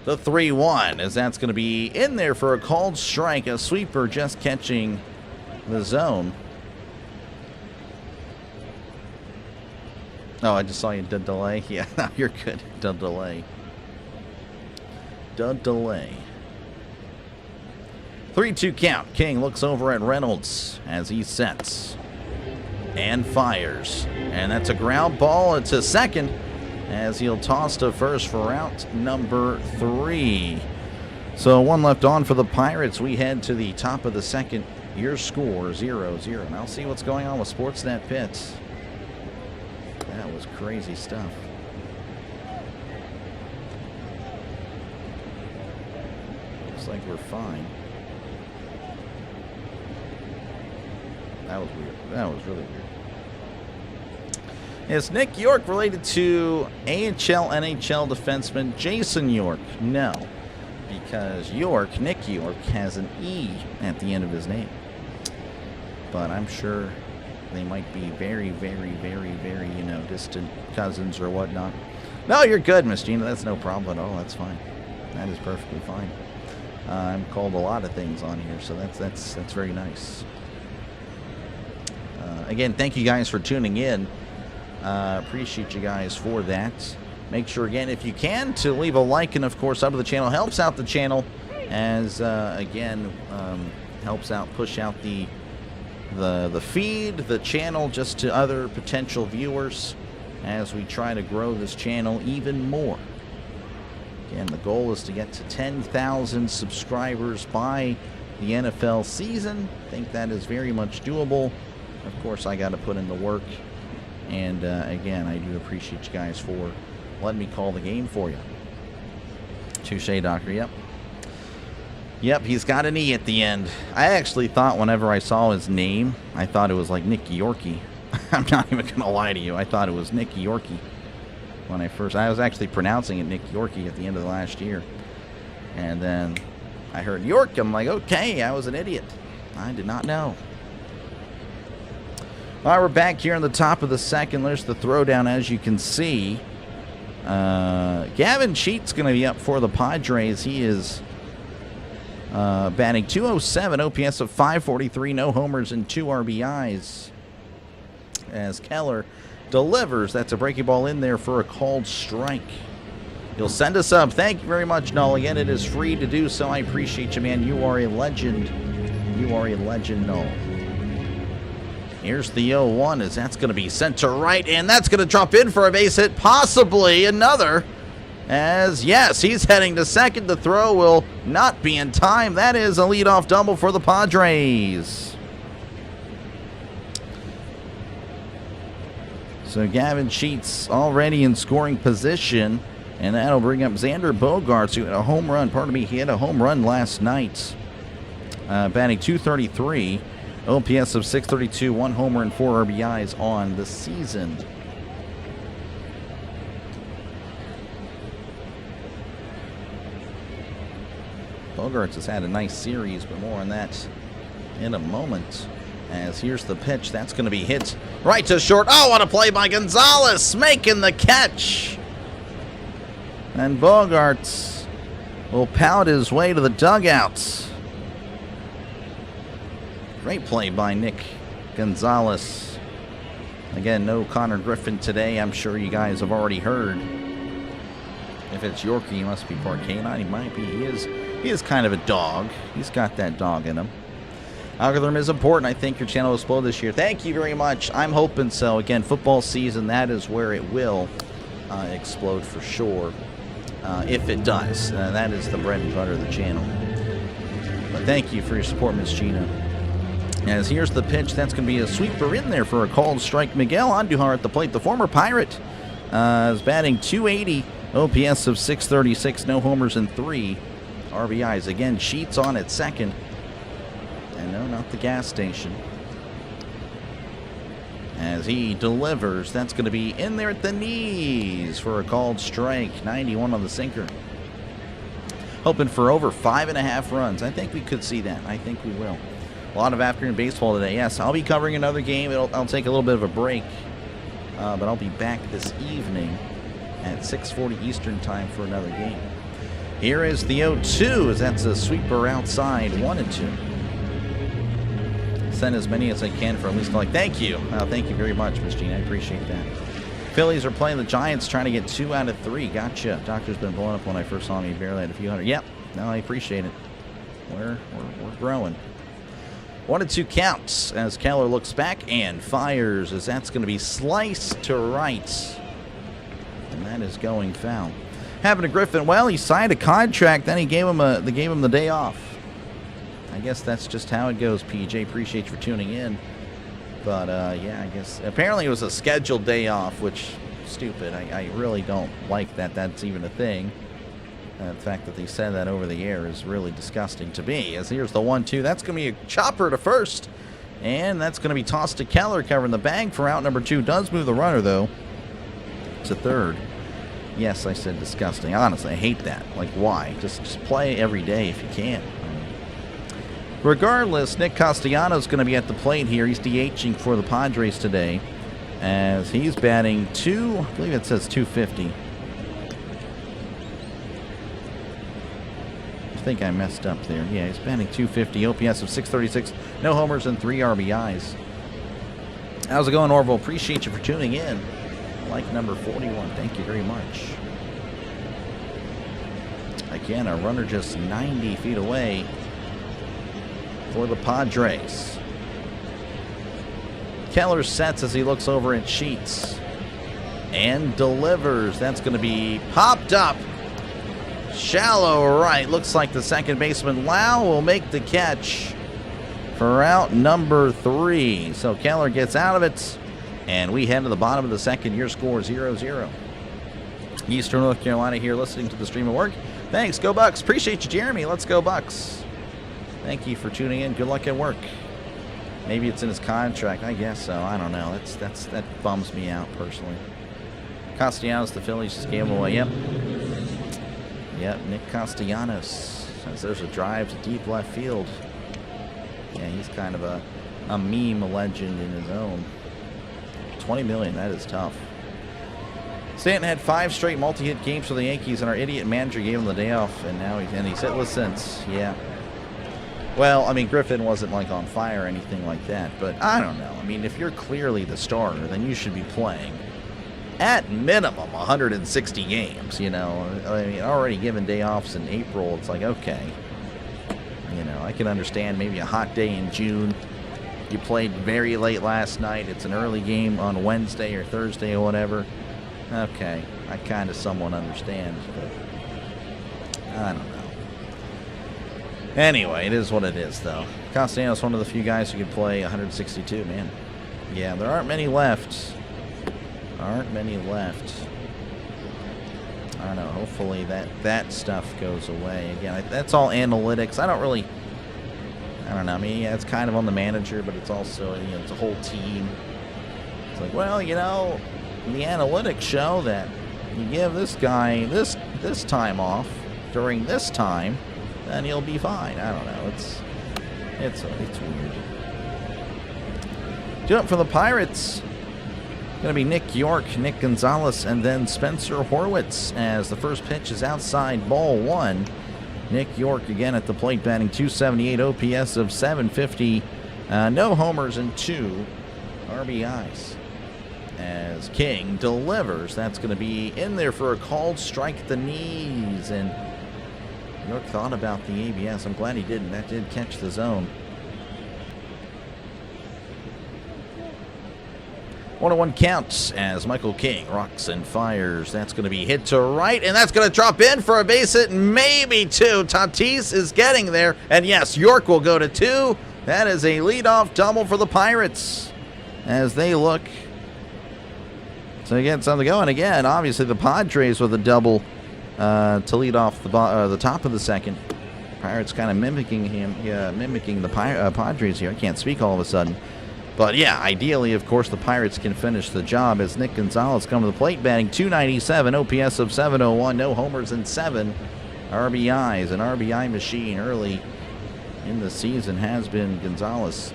The 3-1, as that's going to be in there for a called strike. A sweeper just catching the zone. Oh, I just saw you did delay. Yeah, no, you're good. Did delay. Did delay. 3-2 count. King looks over at Reynolds as he sets and fires. And that's a ground ball to second as he'll toss to first for out number 3. So one left on for the Pirates. We head to the top of the second. Your score 0-0. Now see what's going on with Sportsnet Pitts. That was crazy stuff. Looks like we're fine. That was weird. That was really weird. Is Nick York related to AHL, NHL defenseman Jason York? No, because York, Nick York, has an E at the end of his name. But I'm sure they might be very, very, very, very, distant cousins or whatnot. No, you're good, Miss Gina. That's no problem at all. That's fine. That is perfectly fine. I'm called a lot of things on here, so that's very nice. Again, thank you guys for tuning in. Appreciate you guys for that. Make sure, again, if you can, to leave a like and, of course, up to the channel. Helps out the channel as, again, helps out, push out the feed, the channel, just to other potential viewers as we try to grow this channel even more. Again, the goal is to get to 10,000 subscribers by the NFL season. I think that is very much doable. Of course, I got to put in the work. And, again, I do appreciate you guys for letting me call the game for you. Touche, Doctor. Yep. Yep, he's got an E at the end. I actually thought whenever I saw his name, I thought it was like Nick Yorkie. I'm not even going to lie to you. I thought it was Nick Yorkie when I was actually pronouncing it Nick Yorkie at the end of the last year. And then I heard York. I'm like, okay, I was an idiot. I did not know. All right, we're back here in the top of the second. There's the throwdown, as you can see. Gavin Sheet's going to be up for the Padres. He is batting .207, OPS of .543, no homers and 2 RBIs. As Keller delivers, that's a breaking ball in there for a called strike. You'll send us up. Thank you very much, Null. Again, it is free to do so. I appreciate you, man. You are a legend. You are a legend, Null. Here's the 0-1 as that's going to be sent to right, and that's going to drop in for a base hit, possibly another. As, yes, he's heading to second. The throw will not be in time. That is a leadoff double for the Padres. So Gavin Sheets already in scoring position, and that'll bring up Xander Bogaerts, who had a home run. Pardon me, he had a home run last night. Batting .233. OPS of .632, 1 homer and 4 RBIs on the season. Bogaerts has had a nice series, but more on that in a moment. As here's the pitch, that's going to be hit right to short. Oh, what a play by Gonzalez, making the catch. And Bogaerts will pout his way to the dugouts. Great play by Nick Gonzalez. Again, no Connor Griffin today. I'm sure you guys have already heard. If it's Yorkie, he must be part canine. He might be. He is kind of a dog. He's got that dog in him. Algorithm is important. I think your channel will explode this year. Thank you very much. I'm hoping so. Again, football season, that is where it will explode for sure. If it does. That is the bread and butter of the channel. But thank you for your support, Miss Gina. As here's the pitch, that's going to be a sweeper in there for a called strike. Miguel Andujar at the plate, the former Pirate, is batting 280, OPS of 636, no homers and 3 RBIs. Again, Sheets on at second. And no, not the gas station. As he delivers, that's going to be in there at the knees for a called strike. 91 on the sinker. Hoping for over 5.5 runs. I think we could see that. I think we will. A lot of afternoon baseball today. Yes, I'll be covering another game. I'll take a little bit of a break. But I'll be back this evening at 6:40 Eastern time for another game. Here is the 0-2, as that's a sweeper outside, 1-2. Send as many as I can for at least like. Thank you. Thank you very much, Miss Jean. I appreciate that. Phillies are playing the Giants, trying to get 2 out of 3. Gotcha. Doctor's been blowing up when I first saw him. He barely had a few hundred. Yep. No, I appreciate it. We're growing. 1-2 counts as Keller looks back and fires, as that's going to be sliced to right. And that is going foul. Happened to Griffin. Well, he signed a contract, then he gave him the day off. I guess that's just how it goes, PJ. Appreciate you for tuning in. But, yeah, I guess apparently it was a scheduled day off, which stupid. I really don't like that that's even a thing. The fact that they said that over the air is really disgusting to me. As here's the 1-2. That's going to be a chopper to first. And that's going to be tossed to Keller, covering the bag for out number 2. Does move the runner, though, to third. Yes, I said disgusting. Honestly, I hate that. Like, why? Just play every day if you can. Regardless, Nick Castellanos going to be at the plate here. He's DHing for the Padres today, as he's batting I believe it says 250. I think I messed up there. Yeah, he's batting 250, OPS of 636, no homers and 3 RBIs. How's it going, Orville? Appreciate you for tuning in. Like number 41. Thank you very much. Again, a runner just 90 feet away for the Padres. Keller sets as he looks over at Sheets and delivers. That's going to be popped up. Shallow right. Looks like the second baseman Lau will make the catch for out number 3. So Keller gets out of it, and we head to the bottom of the second. Your score 0-0. Eastern North Carolina here listening to the stream at work. Thanks. Go Bucks. Appreciate you, Jeremy. Let's go Bucks. Thank you for tuning in. Good luck at work. Maybe it's in his contract. I guess so. I don't know. That bums me out personally. Castellanos, the Phillies just gave him away. Yep, Nick Castellanos. As there's a drive to deep left field. Yeah, he's kind of a meme legend in his own. $20 million, that is tough. Stanton had 5 straight multi-hit games for the Yankees, and our idiot manager gave him the day off, and now he's hitless since. Yeah. Well, I mean, Griffin wasn't like on fire or anything like that, but I don't know. I mean, if you're clearly the starter, then you should be playing at minimum 160 games, you know. I mean, already given day offs in April, it's like, okay. You know, I can understand maybe a hot day in June. You played very late last night. It's an early game on Wednesday or Thursday or whatever. Okay, I kind of somewhat understand, but I don't know. Anyway, it is what it is, though. Castellanos, one of the few guys who can play 162, man. Yeah, there aren't many left. I don't know. Hopefully that stuff goes away. Again, that's all analytics. I don't know. I mean, yeah, it's kind of on the manager, but it's also, you know, it's a whole team. It's like, well, you know, the analytics show that you give this guy this time off during this time, then he'll be fine. I don't know. It's weird. Jump for the Pirates. Going to be Nick York, Nick Gonzalez, and then Spencer Horwitz as the first pitch is outside, ball 1. Nick York again at the plate, batting 278, OPS of 750, no homers and 2 RBIs. As King delivers, that's going to be in there for a called strike at the knees, and York thought about the ABS. I'm glad he didn't. That did catch the zone. 1-1 counts as Michael King rocks and fires. That's going to be hit to right, and that's going to drop in for a base hit, maybe 2. Tatis is getting there, and yes, York will go to 2. That is a leadoff double for the Pirates as they look to get something going. Again, obviously the Padres with a double to lead off the top of the second. Pirates kind of mimicking the Padres here. I can't speak all of a sudden. But yeah, ideally, of course, the Pirates can finish the job as Nick Gonzalez comes to the plate, batting .297, OPS of .701, no homers and 7 RBIs. An RBI machine early in the season has been Gonzalez.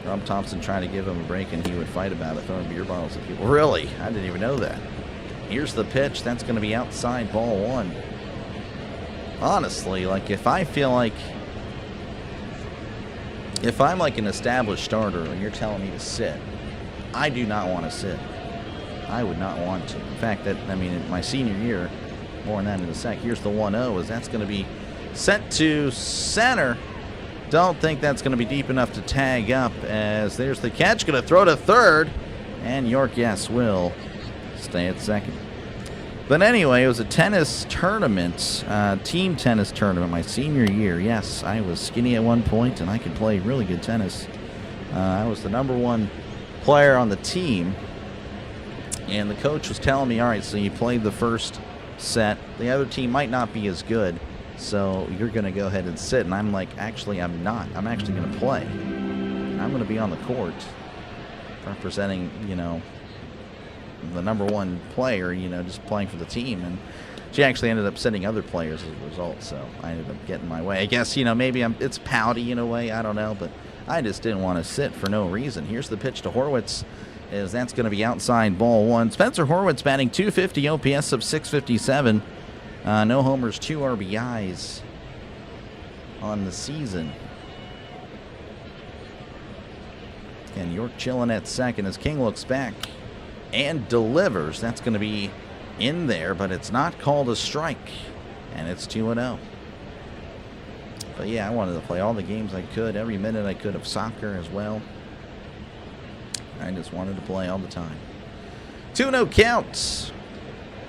Rob Thompson trying to give him a break, and he would fight about it, throwing beer bottles at people. Really? I didn't even know that. Here's the pitch. That's going to be outside, ball 1. Honestly, like if I feel like if I'm like an established starter and you're telling me to sit, I do not want to sit. I would not want to. In fact, in my senior year, more on that in a sec. Here's the 1-0, as that's going to be sent to center. Don't think that's going to be deep enough to tag up, as there's the catch. Going to throw to third, and York, yes, will stay at second. But anyway, it was a tennis tournament, team tennis tournament my senior year. Yes, I was skinny at one point, and I could play really good tennis. I was the #1 player on the team, and the coach was telling me, all right, so you played the first set. The other team might not be as good, so you're going to go ahead and sit. And I'm like, actually, I'm not. I'm actually going to play. I'm going to be on the court representing, the #1 player, just playing for the team. And she actually ended up sending other players as a result, so I ended up getting my way. I guess, maybe it's pouty in a way, I don't know, but I just didn't want to sit for no reason. Here's the pitch to Horwitz, as that's going to be outside, ball 1. Spencer Horwitz batting .250, OPS of .657. No homers, 2 RBIs on the season. And York chilling at second as King looks back and delivers. That's going to be in there, but it's not called a strike, and it's 2-0. But yeah, I wanted to play all the games I could, every minute I could of soccer as well. I just wanted to play all the time. 2-0 count.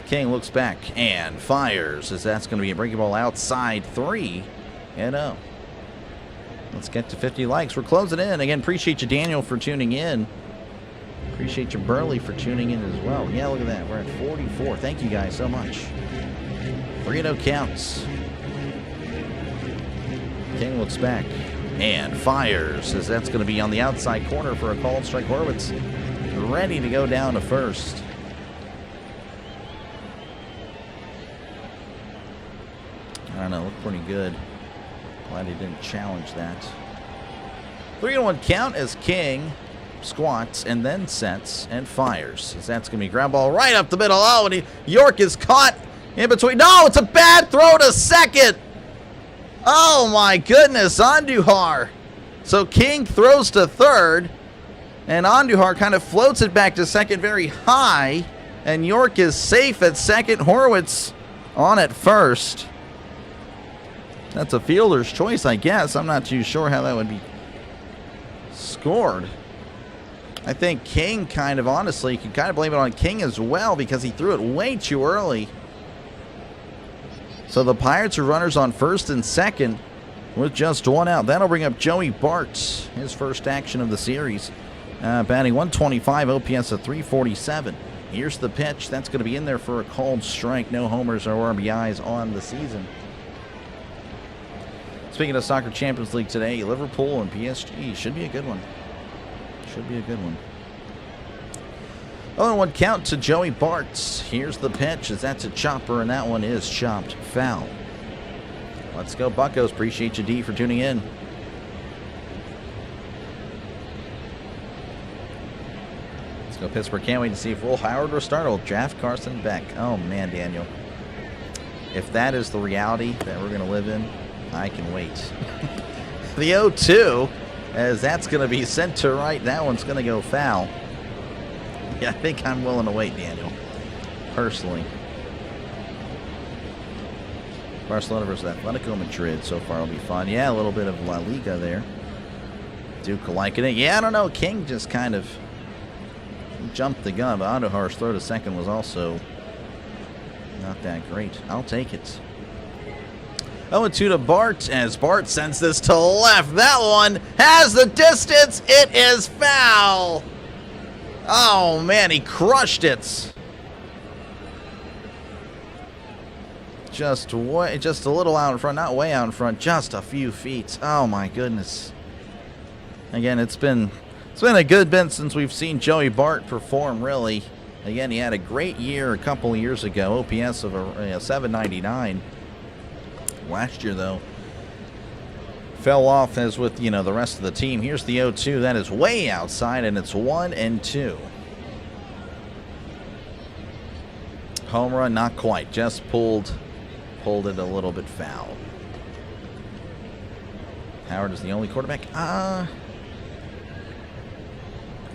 King looks back and fires, as that's going to be a breaking ball outside, 3-0. Let's get to 50 likes. We're closing in. Again, appreciate you, Daniel, for tuning in. Appreciate you, Burley, for tuning in as well. Yeah, look at that. We're at 44. Thank you guys so much. 3-0 counts. King looks back and fires, as that's going to be on the outside corner for a called strike. Horwitz ready to go down to first. I don't know, looked pretty good. Glad he didn't challenge that. 3-1 count as King squats and then sets and fires, as that's going to be ground ball right up the middle. Oh, and York is caught in between. No, it's a bad throw to second. Oh my goodness, Andujar. So King throws to third, and Andujar kind of floats it back to second very high, and York is safe at second. Horwitz on at first. That's a fielder's choice, I guess. I'm not too sure how that would be scored. I think King kind of, honestly, you can kind of blame it on King as well, because he threw it way too early. So the Pirates are runners on first and second with just 1 out. That'll bring up Joey Bart, his first action of the series. Batting .125, OPS of .347. Here's the pitch. That's going to be in there for a called strike. No homers or RBIs on the season. Speaking of Soccer Champions League today, Liverpool and PSG should be a good one. Should be a good one. 0-1 count to Joey Bart. Here's the pitch, as that's a chopper, and that one is chopped foul. Let's go Buccos. Appreciate you, D, for tuning in. Let's go Pittsburgh. Can't wait to see if Will Howard will start. Will draft Carson Beck. Oh man, Daniel. If that is the reality that we're going to live in, I can wait. The 0-2, as that's going to be sent to right. That one's going to go foul. Yeah, I think I'm willing to wait, Daniel, personally. Barcelona versus Atletico Madrid so far will be fun. Yeah, a little bit of La Liga there. Duke liking it. Yeah, I don't know. King just kind of jumped the gun, but Andujar's throw to second was also not that great. I'll take it. 0-2 to Bart, as Bart sends this to left. That one has the distance. It is foul. Oh, man, he crushed it. Just a little out in front, not way out in front, just a few feet. Oh, my goodness. Again, it's been a good bit since we've seen Joey Bart perform, really. Again, he had a great year a couple of years ago, OPS of 799. Last year, though, fell off as with, the rest of the team. Here's the 0-2. That is way outside, and it's 1-2. Home run, not quite. Just pulled it a little bit foul. Howard is the only quarterback. I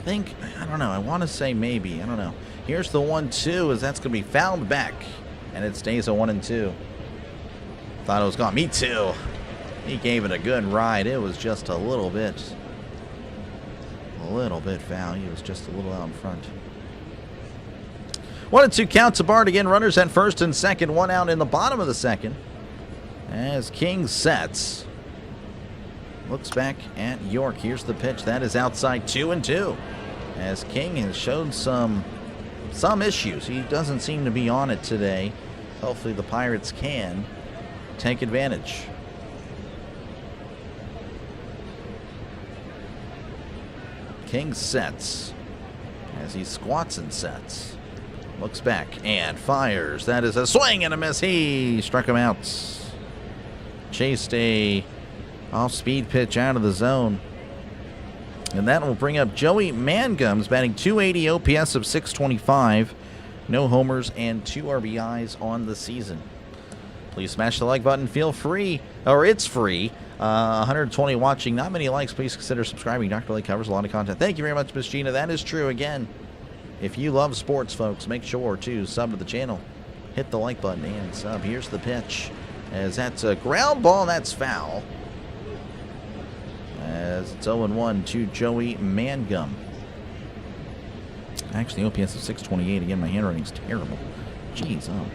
don't know. I want to say maybe. I don't know. Here's the 1-2, as that's going to be fouled back, and it stays a 1-2. Thought it was gone. Me too. He gave it a good ride. It was just a little bit foul. He was just a little out in front. 1-2 count to Bart. Again, runners at first and second. One out in the bottom of the second. As King sets. Looks back at York. Here's the pitch. That is outside, 2-2. As King has shown some issues. He doesn't seem to be on it today. Hopefully the Pirates can take advantage. King sets as he squats and sets. Looks back and fires. That is a swing and a miss. He struck him out. Chased a off-speed pitch out of the zone. And that will bring up Joey Mangum's batting .280, OPS of 625. No homers and 2 RBIs on the season. Please smash the like button. Feel free, or it's free. 120 watching. Not many likes. Please consider subscribing. Dr. Lee covers a lot of content. Thank you very much, Miss Gina. That is true. Again, if you love sports, folks, make sure to sub to the channel. Hit the like button and sub. Here's the pitch. As that's a ground ball, and that's foul. As it's 0-1 to Joey Mangum. Actually, OPS of 628. Again, my handwriting's terrible. Jeez, oh.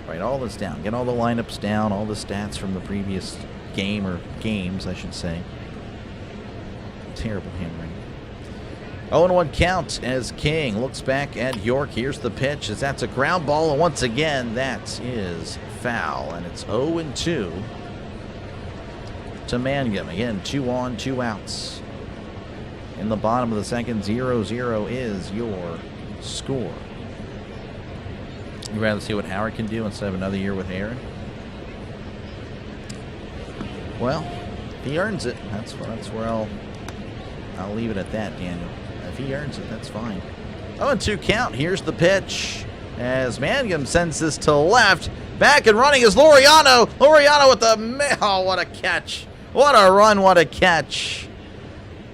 Write all this down. Get all the lineups down, all the stats from the previous game, or games, I should say. Terrible handwriting. 0-1 count as King looks back at York. Here's the pitch, as that's a ground ball, and once again, that is foul, and it's 0-2 to Mangum. Again, 2 on, 2 outs. In the bottom of the second, 0-0 is your score. You'd rather see what Howard can do instead of another year with Aaron? Well, if he earns it, that's where I'll leave it at that, Daniel. If he earns it, that's fine. 0-2 count. Here's the pitch as Mangum sends this to left. Back and running is Laureano. Laureano with the... Oh, what a catch. What a run, what a catch.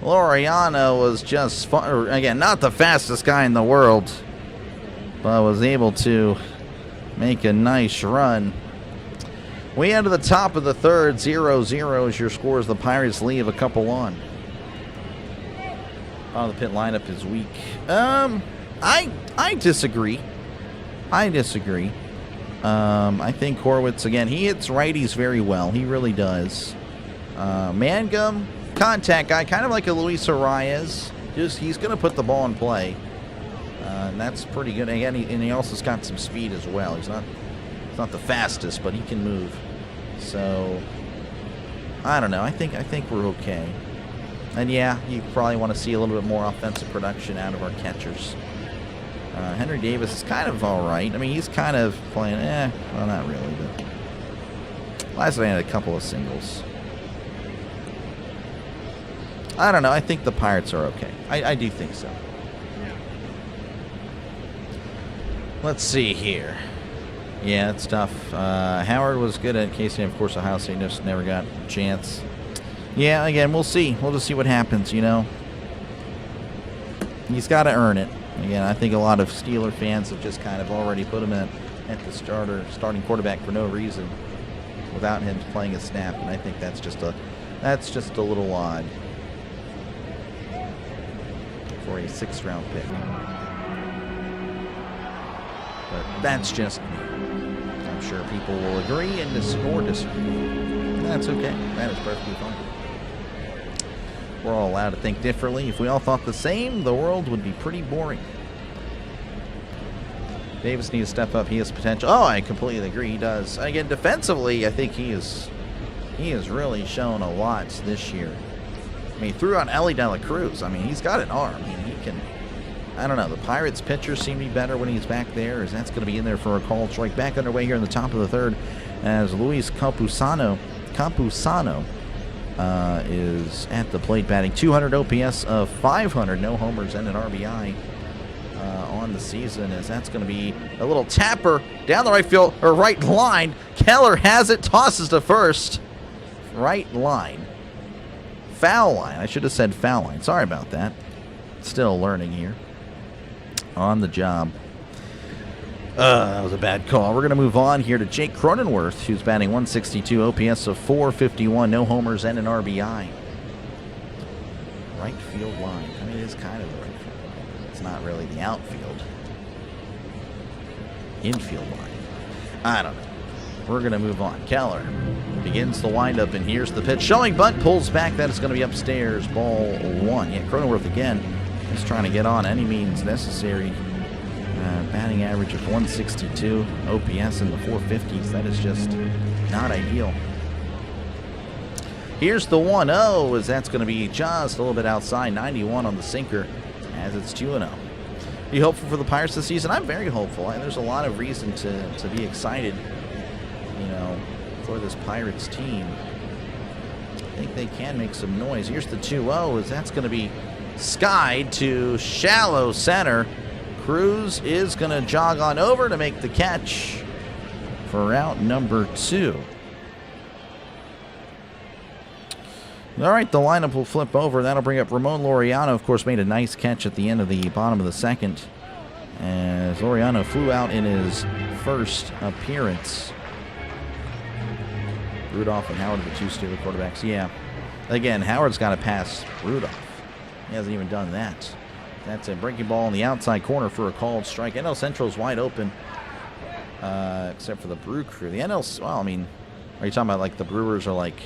Laureano was just fun. Again, not the fastest guy in the world, but was able to make a nice run. We head to the top of the third. 0-0 is your score as the Pirates leave a couple on. Oh, the pit lineup is weak. I disagree. I think Horwitz, again, he hits righties very well. He really does. Mangum, contact guy, kind of like a Luis Arias. He's going to put the ball in play. And that's pretty good. Again, he also's got some speed as well. He's not the fastest, but he can move. So, I don't know. I think we're okay. And yeah, you probably want to see a little bit more offensive production out of our catchers. Henry Davis is kind of all right. I mean, he's kind of playing, well, not really, but last night had a couple of singles. I don't know. I think the Pirates are okay. I do think so. Let's see here. Yeah, it's tough. Howard was good at Casey, and of course, Ohio State just never got a chance. Yeah, again, we'll see. We'll just see what happens, you know. He's got to earn it. Again, I think a lot of Steeler fans have just kind of already put him at the starting quarterback for no reason, without him playing a snap, and I think that's just a little odd for a 6th-round pick. But that's just me. I'm sure people will agree and or disagree. That's okay. That is perfectly fine. We're all allowed to think differently. If we all thought the same, the world would be pretty boring. Davis needs to step up. He has potential. Oh, I completely agree. He does. Again, defensively, I think he has really shown a lot this year. I mean, he threw on Ellie De La Cruz. I mean, he's got an arm. I mean, he can. I don't know. The Pirates pitchers seem to be better when he's back there, as that's going to be in there for a called strike. Back underway here in the top of the third, as Luis Campusano is at the plate, batting 200 OPS of 500, no homers and an RBI on the season, as that's going to be a little tapper down the right field or right line. Keller has it, tosses to first. Right line. Foul line. I should have said foul line. Sorry about that. Still learning here. On the job. That was a bad call. We're going to move on here to Jake Cronenworth, who's batting 162, OPS of 451, no homers and an RBI. Right field line. I mean, it is kind of the right field line. It's not really the outfield. Infield line. I don't know. We're going to move on. Keller begins the windup, and here's the pitch. Showing bunt, pulls back. That is going to be upstairs. Ball one. Yeah, Cronenworth again is trying to get on any means necessary. Batting average of 162, OPS in the 450s. That is just not ideal. Here's the 1-0, as that's going to be just a little bit outside. 91 on the sinker, as it's 2-0. You hopeful for the Pirates this season? I'm very hopeful. There's a lot of reason to be excited, you know, for this Pirates team. I think they can make some noise. Here's the 2-0, as that's going to be skied to shallow center. Cruz is going to jog on over to make the catch for out number 2. All right, the lineup will flip over. That'll bring up Ramon Laureano. Of course, made a nice catch at the end of the bottom of the second, as Laureano flew out in his first appearance. Rudolph and Howard, the two Steeler quarterbacks. Yeah. Again, Howard's got to pass Rudolph. He hasn't even done that. That's a breaking ball in the outside corner for a called strike. NL Central's wide open, except for the Brew Crew. The NL, well, I mean, are you talking about like the Brewers are like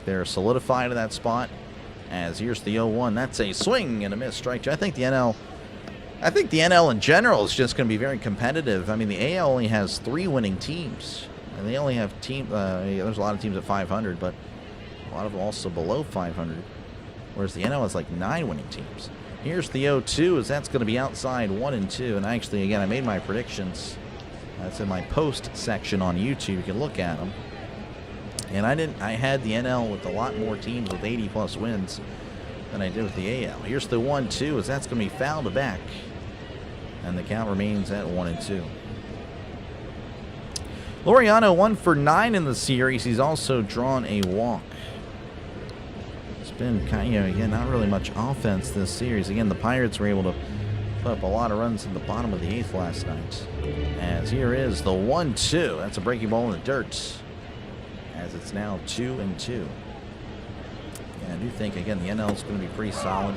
they're solidified in that spot? As here's the 0-1. That's a swing and a miss, strike two. I think the NL in general is just going to be very competitive. I mean, the AL only has 3 winning teams, and they only have there's a lot of teams at 500, but a lot of them also below 500. Whereas the NL has like 9 winning teams. Here's the 0-2, as that's going to be outside 1 and 2. And actually, again, I made my predictions. That's in my post section on YouTube. You can look at them. And I had the NL with a lot more teams with 80+ wins than I did with the AL. Here's the 1-2, as that's going to be fouled back. And the count remains at 1 and 2. Laureano 1 for 9 in the series. He's also drawn a walk. Been kind of, again, not really much offense this series. Again, the Pirates were able to put up a lot of runs in the bottom of the 8th last night. As here is the 1-2. That's a breaking ball in the dirt, as it's now 2 and 2. And I do think, again, the NL is going to be pretty solid.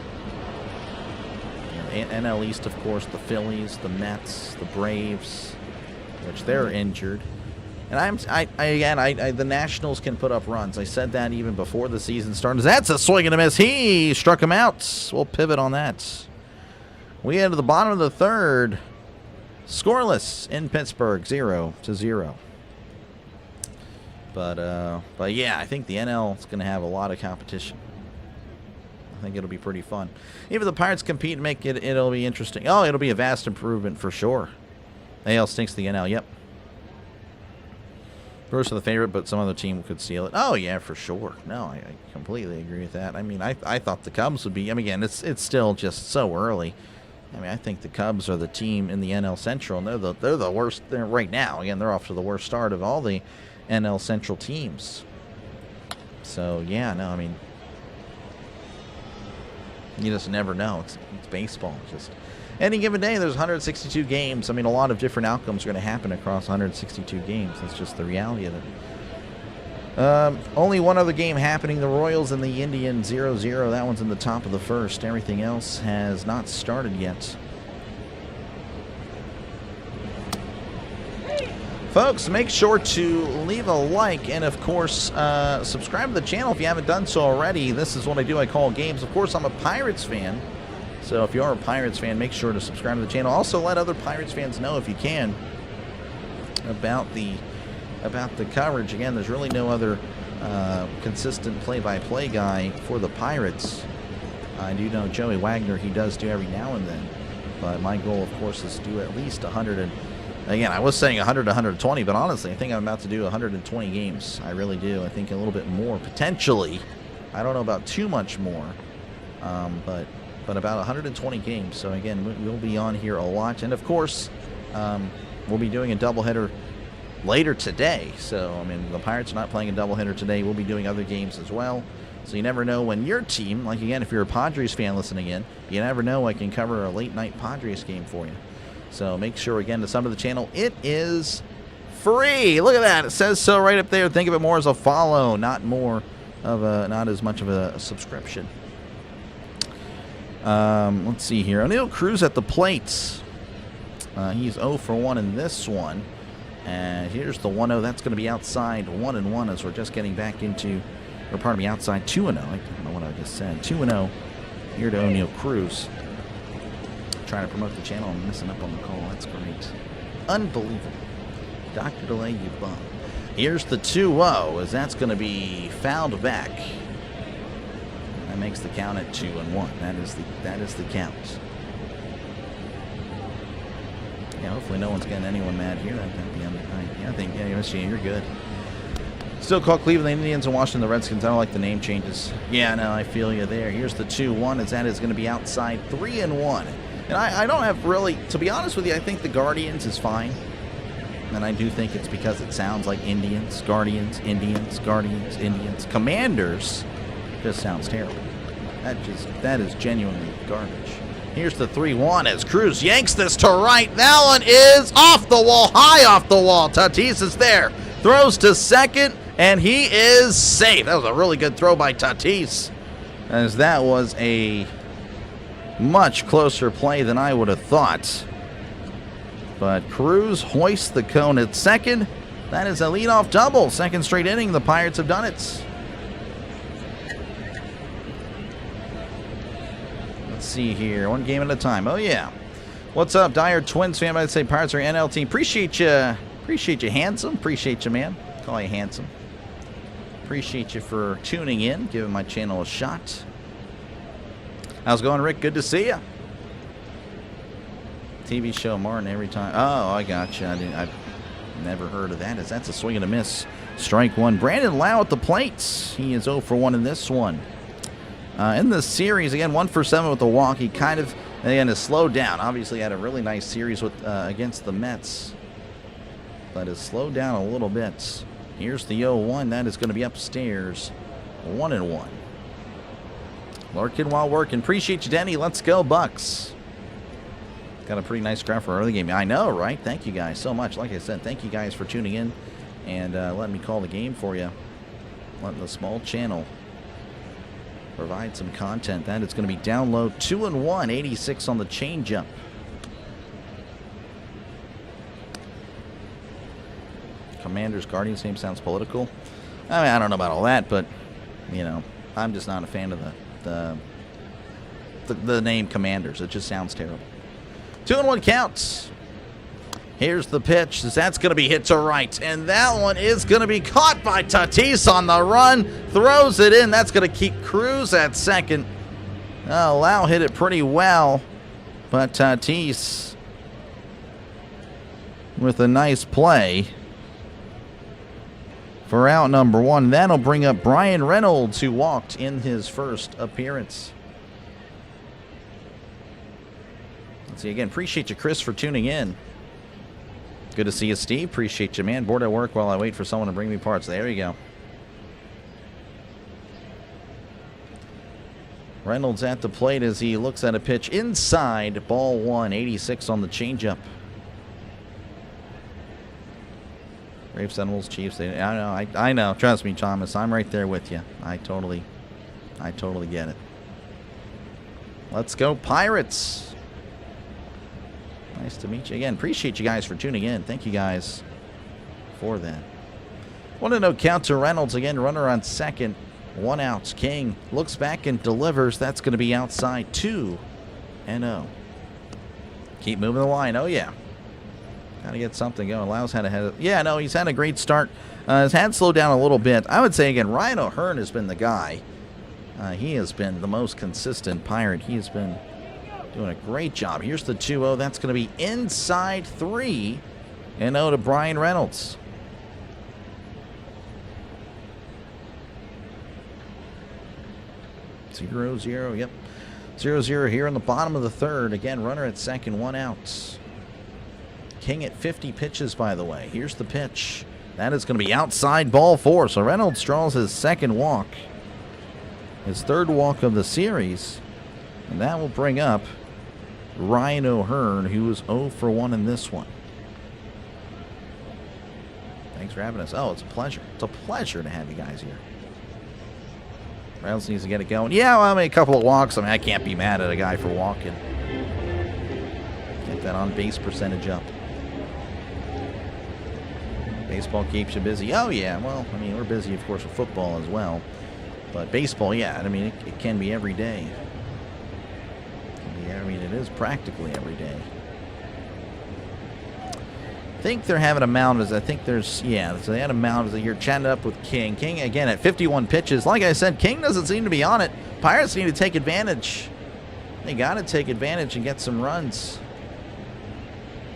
You know, NL East, of course, the Phillies, the Mets, the Braves, which they're injured. And the Nationals can put up runs. I said that even before the season started. That's a swing and a miss. He struck him out. We'll pivot on that. We head to the bottom of the third. Scoreless in Pittsburgh, 0-0. But yeah, I think the NL is going to have a lot of competition. I think it'll be pretty fun. Even if the Pirates compete and make it, it'll be interesting. Oh, it'll be a vast improvement for sure. AL stinks the NL. Yep. Brewers are the favorite, but some other team could steal it. Oh, yeah, for sure. No, I completely agree with that. I mean, I thought the Cubs would be... I mean, again, it's still just so early. I mean, I think the Cubs are the team in the NL Central, and they're the worst right now. Again, they're off to the worst start of all the NL Central teams. So, yeah, no, I mean... You just never know. It's baseball. Just any given day, there's 162 games. I mean, a lot of different outcomes are going to happen across 162 games. That's just the reality of it. Only one other game happening. The Royals and the Indians 0-0. That one's in the top of the first. Everything else has not started yet. Folks, make sure to leave a like and, of course, subscribe to the channel if you haven't done so already. This is what I do. I call games. Of course, I'm a Pirates fan. So if you are a Pirates fan, make sure to subscribe to the channel. Also, let other Pirates fans know, if you can, about the coverage. Again, there's really no other consistent play-by-play guy for the Pirates. I do know Joey Wagner, he does do every now and then. But my goal, of course, is to do at least 100 and... Again, I was saying 100 to 120, but honestly, I think I'm about to do 120 games. I really do. I think a little bit more, potentially. I don't know about too much more, but about 120 games. So, again, we'll be on here a lot. And, of course, we'll be doing a doubleheader later today. So, I mean, the Pirates are not playing a doubleheader today. We'll be doing other games as well. So you never know when your team, like, again, if you're a Padres fan listening in, you never know, I can cover a late-night Padres game for you. So make sure, again, to sub to the channel. It is free. Look at that. It says so right up there. Think of it more as a follow, not as much of a subscription. Let's see here. O'Neal Cruz at the plate. He's 0 for 1 in this one. And here's the 1-0. That's going to be outside 1-1 as we're just getting back into, or pardon me, outside 2-0. I don't know what I just said. 2-0 here to O'Neal Cruz. Trying to promote the channel. I'm messing up on the call. That's great. Unbelievable. Dr. Delay, you bum. Here's the 2-0 as that's going to be fouled back. That makes the count at 2-1. That is the count. Yeah, hopefully no one's getting anyone mad here. That'd be yeah, I think, yeah, you're good. Still call Cleveland Indians and Washington the Redskins. I don't like the name changes. Yeah, no, I feel you there. Here's the 2-1 as that is going to be outside 3-1. And I don't have really, to be honest with you, I think the Guardians is fine. And I do think it's because it sounds like Indians, Guardians, Indians, Guardians, Indians. Commanders just sounds terrible. That is genuinely garbage. Here's the 3-1 as Cruz yanks this to right. That one is off the wall, high off the wall. Tatis is there. Throws to second, and he is safe. That was a really good throw by Tatis, as that was a much closer play than I would have thought. But Cruz hoists the cone at second. That is a leadoff double. Second straight inning. The Pirates have done it. Let's see here. One game at a time. Oh, yeah. What's up, Dire Twins fan? I'd say Pirates are NL team. Appreciate you, handsome. Appreciate you, man. Call you handsome. Appreciate you for tuning in, giving my channel a shot. How's it going, Rick? Good to see you. TV show Martin every time. Oh, I got you. I've never heard of that. That's a swing and a miss. Strike one. Brandon Lau at the plate. He is 0 for 1 in this one. In the series, again, 1 for 7 with a walk. He kind of, again, has slowed down. Obviously, had a really nice series with against the Mets, but has slowed down a little bit. Here's the 0-1. That is going to be upstairs. 1-1. Lurking while working. Appreciate you, Denny. Let's go, Bucks. Got a pretty nice crowd for early game. I know, right? Thank you guys so much. Like I said, thank you guys for tuning in and letting me call the game for you. Letting the small channel provide some content. That is going to be down low. 2-1. 86 on the changeup. Commanders, Guardians name sounds political. I mean, I don't know about all that, but, you know, I'm just not a fan of the name Commanders. It just sounds terrible. 2-1 counts. Here's the pitch. That's going to be hit to right, and that one is going to be caught by Tatis on the run. Throws it in. That's going to keep Cruz at second. Lau hit it pretty well, but Tatis with a nice play for out number 1. That'll bring up Brian Reynolds, who walked in his first appearance. Let's see again. Appreciate you, Chris, for tuning in. Good to see you, Steve. Appreciate you, man. Bored at work while I wait for someone to bring me parts. There you go. Reynolds at the plate as he looks at a pitch inside. Ball 1, 86 on the changeup. Braves, Sentinels, Chiefs. I know. Trust me, Thomas. I'm right there with you. I totally get it. Let's go, Pirates. Nice to meet you again. Appreciate you guys for tuning in. Thank you guys before that. 1-0 count to Reynolds. Again, runner on second. 1 out. King looks back and delivers. That's going to be outside. 2-0. Keep moving the line. Oh, yeah. Got to get something going. Lau's had a head. Yeah, no, he's had a great start. His hand slowed down a little bit. I would say, again, Ryan O'Hearn has been the guy. He has been the most consistent Pirate. He has been doing a great job. Here's the 2-0. That's going to be inside 3-0 to Brian Reynolds. 0-0. Yep. 0-0 here in the bottom of the third. Again, runner at second, 1 out. King at 50 pitches, by the way. Here's the pitch. That is going to be outside, ball 4. So Reynolds draws his second walk. His third walk of the series. And that will bring up Ryan O'Hearn, who was 0 for 1 in this one. Thanks for having us. Oh, it's a pleasure. It's a pleasure to have you guys here. Reynolds needs to get it going. Yeah, well, I mean, a couple of walks. I mean, I can't be mad at a guy for walking. Get that on base percentage up. Baseball keeps you busy. Oh, yeah. Well, I mean, we're busy, of course, with football as well. But baseball, yeah. I mean, it can be every day. I mean, it is practically every day. I think they're having a mound as I think there's, yeah, so they had a mound as you're chatting up with King. King, again, at 51 pitches. Like I said, King doesn't seem to be on it. Pirates need to take advantage. They got to take advantage and get some runs.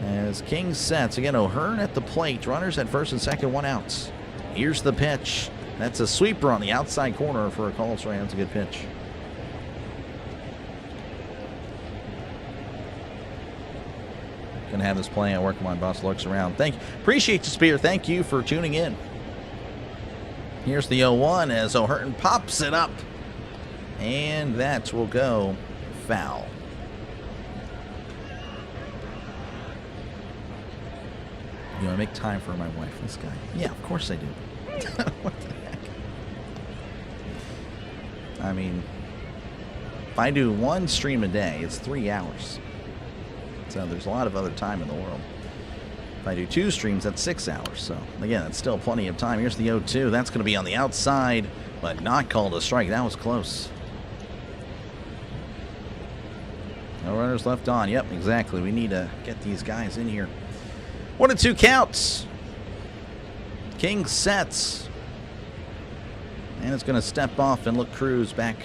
As King sets, again, O'Hearn at the plate. Runners at first and second, 1 out. Here's the pitch. That's a sweeper on the outside corner for a call strike. That's a good pitch. Gonna have this playing at work. My boss looks around. Thank you. Appreciate you, Spear. Thank you for tuning in. Here's the 0-1 as O'Hearn pops it up. And that will go foul. You want to make time for my wife, this guy? Yeah, of course I do. What the heck? I mean, if I do 1 stream a day, it's 3 hours. So there's a lot of other time in the world. If I do 2 streams, that's 6 hours. So, again, that's still plenty of time. Here's the 0-2. That's going to be on the outside, but not called a strike. That was close. No runners left on. Yep, exactly. We need to get these guys in here. 1-2 counts. King sets. And it's going to step off and look Cruz back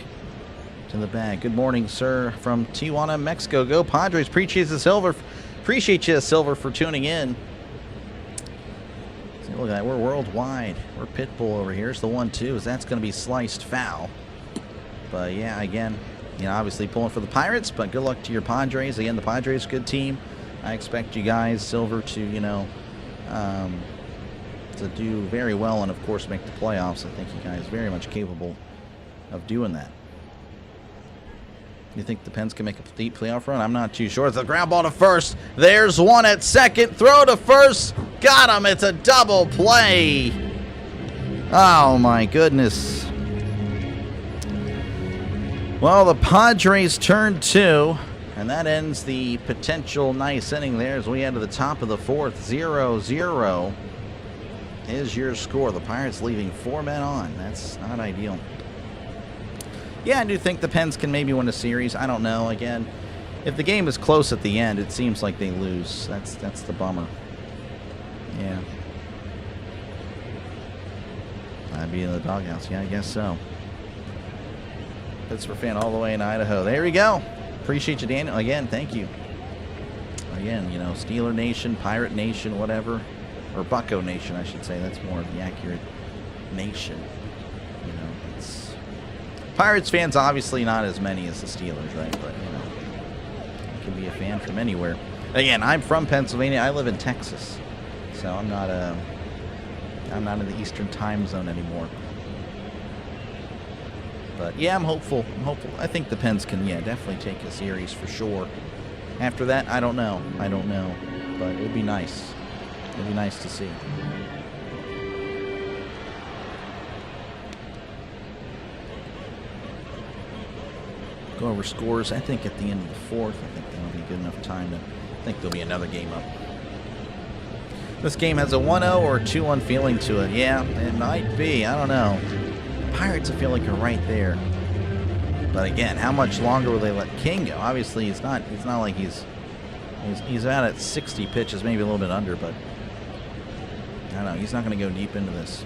to the bag. Good morning, sir, from Tijuana, Mexico. Go Padres. Appreciate you, Silver, for tuning in. See, look at that. We're worldwide. We're Pitbull over here. It's the 1-2 as that's going to be sliced foul. But, yeah, again, you know, obviously pulling for the Pirates, but good luck to your Padres. Again, the Padres, good team. I expect you guys, Silver, to, you know, to do very well and, of course, make the playoffs. I think you guys are very much capable of doing that. You think the Pens can make a deep playoff run? I'm not too sure. It's a ground ball to first. There's one at second. Throw to first. Got him. It's a double play. Oh, my goodness. Well, the Padres turn 2, and that ends the potential nice inning there as we head to the top of the 4th. 0-0 is your score. The Pirates leaving 4 men on. That's not ideal. Yeah, I do think the Pens can maybe win a series. I don't know. Again, if the game is close at the end, it seems like they lose. That's the bummer. Yeah. I'd be in the doghouse. Yeah, I guess so. Pittsburgh fan all the way in Idaho. There we go. Appreciate you, Daniel. Again, thank you. Again, you know, Steeler Nation, Pirate Nation, whatever. Or Bucko Nation, I should say. That's more of the accurate nation. You know, it's... Pirates fans, obviously not as many as the Steelers, right? But, you know, you can be a fan from anywhere. Again, I'm from Pennsylvania. I live in Texas. So I'm not in the Eastern time zone anymore. But, yeah, I'm hopeful. I think the Pens can, yeah, definitely take a series for sure. After that, I don't know. But it would be nice. It would be nice to see. Go over scores, I think, at the end of the 4th. I think that'll be good enough time to... I think there'll be another game up. This game has a 1-0 or 2-1 feeling to it. Yeah, it might be. I don't know. The Pirates, I feel like, are right there. But again, how much longer will they let King go? Obviously, it's not like he's out at 60 pitches, maybe a little bit under, but I don't know. He's not going to go deep into this.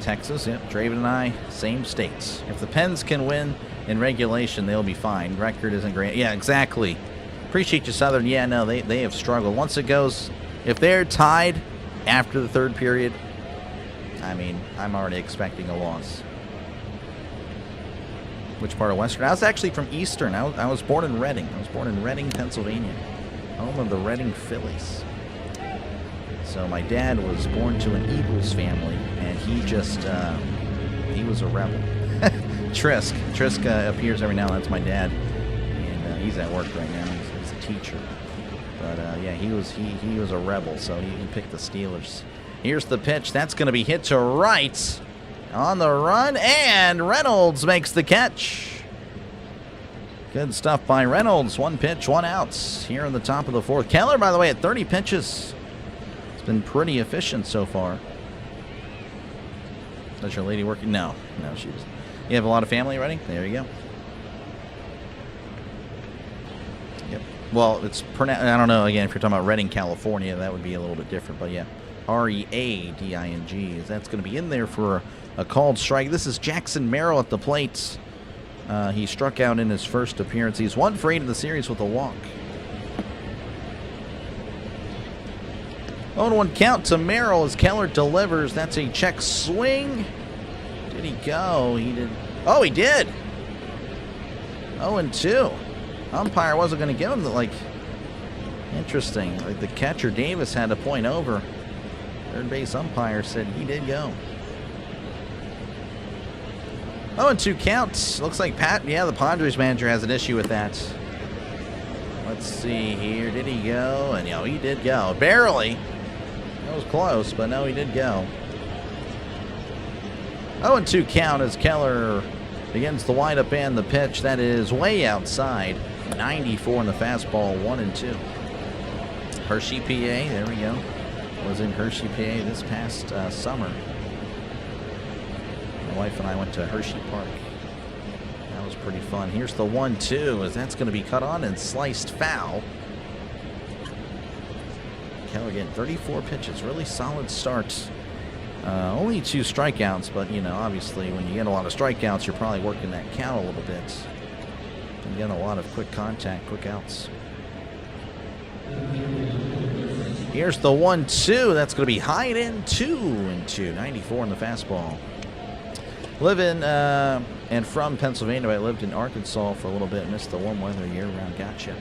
Texas, yep. Draven and I, same states. If the Pens can win in regulation, they'll be fine. Record isn't great. Yeah, exactly. Appreciate you, Southern. Yeah, no, they have struggled. Once it goes, if they're tied after the third period, I mean, I'm already expecting a loss. Which part of Western? I was actually from Eastern. I was born in Reading. I was born in Reading, Pennsylvania, home of the Reading Phillies. So my dad was born to an Eagles family, and he just, he was a rebel. Trisk appears every now and then. That's my dad, and he's at work right now. He's a teacher. But yeah, he was a rebel, so he picked the Steelers. Here's the pitch. That's going to be hit to right. On the run, and Reynolds makes the catch. Good stuff by Reynolds. 1 pitch, 1 out here in the top of the 4th. Keller, by the way, at 30 pitches. It's been pretty efficient so far. Is your lady working? No, she doesn't. You have a lot of family already? There you go. Yep. Well, it's pronounced, I don't know, again, if you're talking about Reading, California, that would be a little bit different, but yeah. Reading. That's going to be in there for a called strike. This is Jackson Merrill at the plate. He struck out in his first appearance. He's 1 for 8 in the series with a walk. 0-1 count to Merrill as Keller delivers. That's a check swing. Did he go? He did. Oh, he did. 0-2. Umpire wasn't going to give him the, like, interesting. Like the catcher Davis had a point over. Third base umpire said he did go. 0-2 count. Looks like the Padres manager has an issue with that. Let's see here. Did he go? And he did go. Barely. That was close, but no, he did go. 0-2 count as Keller begins the windup and the pitch. That is way outside. 94 in the fastball. 1-2. Hershey, PA. There we go. Was in Hershey, PA this past summer. My wife and I went to Hershey Park. That was pretty fun. Here's the 1-2 as that's going to be cut on and sliced foul. Keller getting 34 pitches. Really solid start. Only 2 strikeouts, but obviously when you get a lot of strikeouts, you're probably working that count a little bit. And getting a lot of quick contact, quick outs. Here's the 1-2. That's going to be high in 2-2. 94 in the fastball. Live in and from Pennsylvania. I lived in Arkansas for a little bit. Missed the warm weather year-round. Gotcha.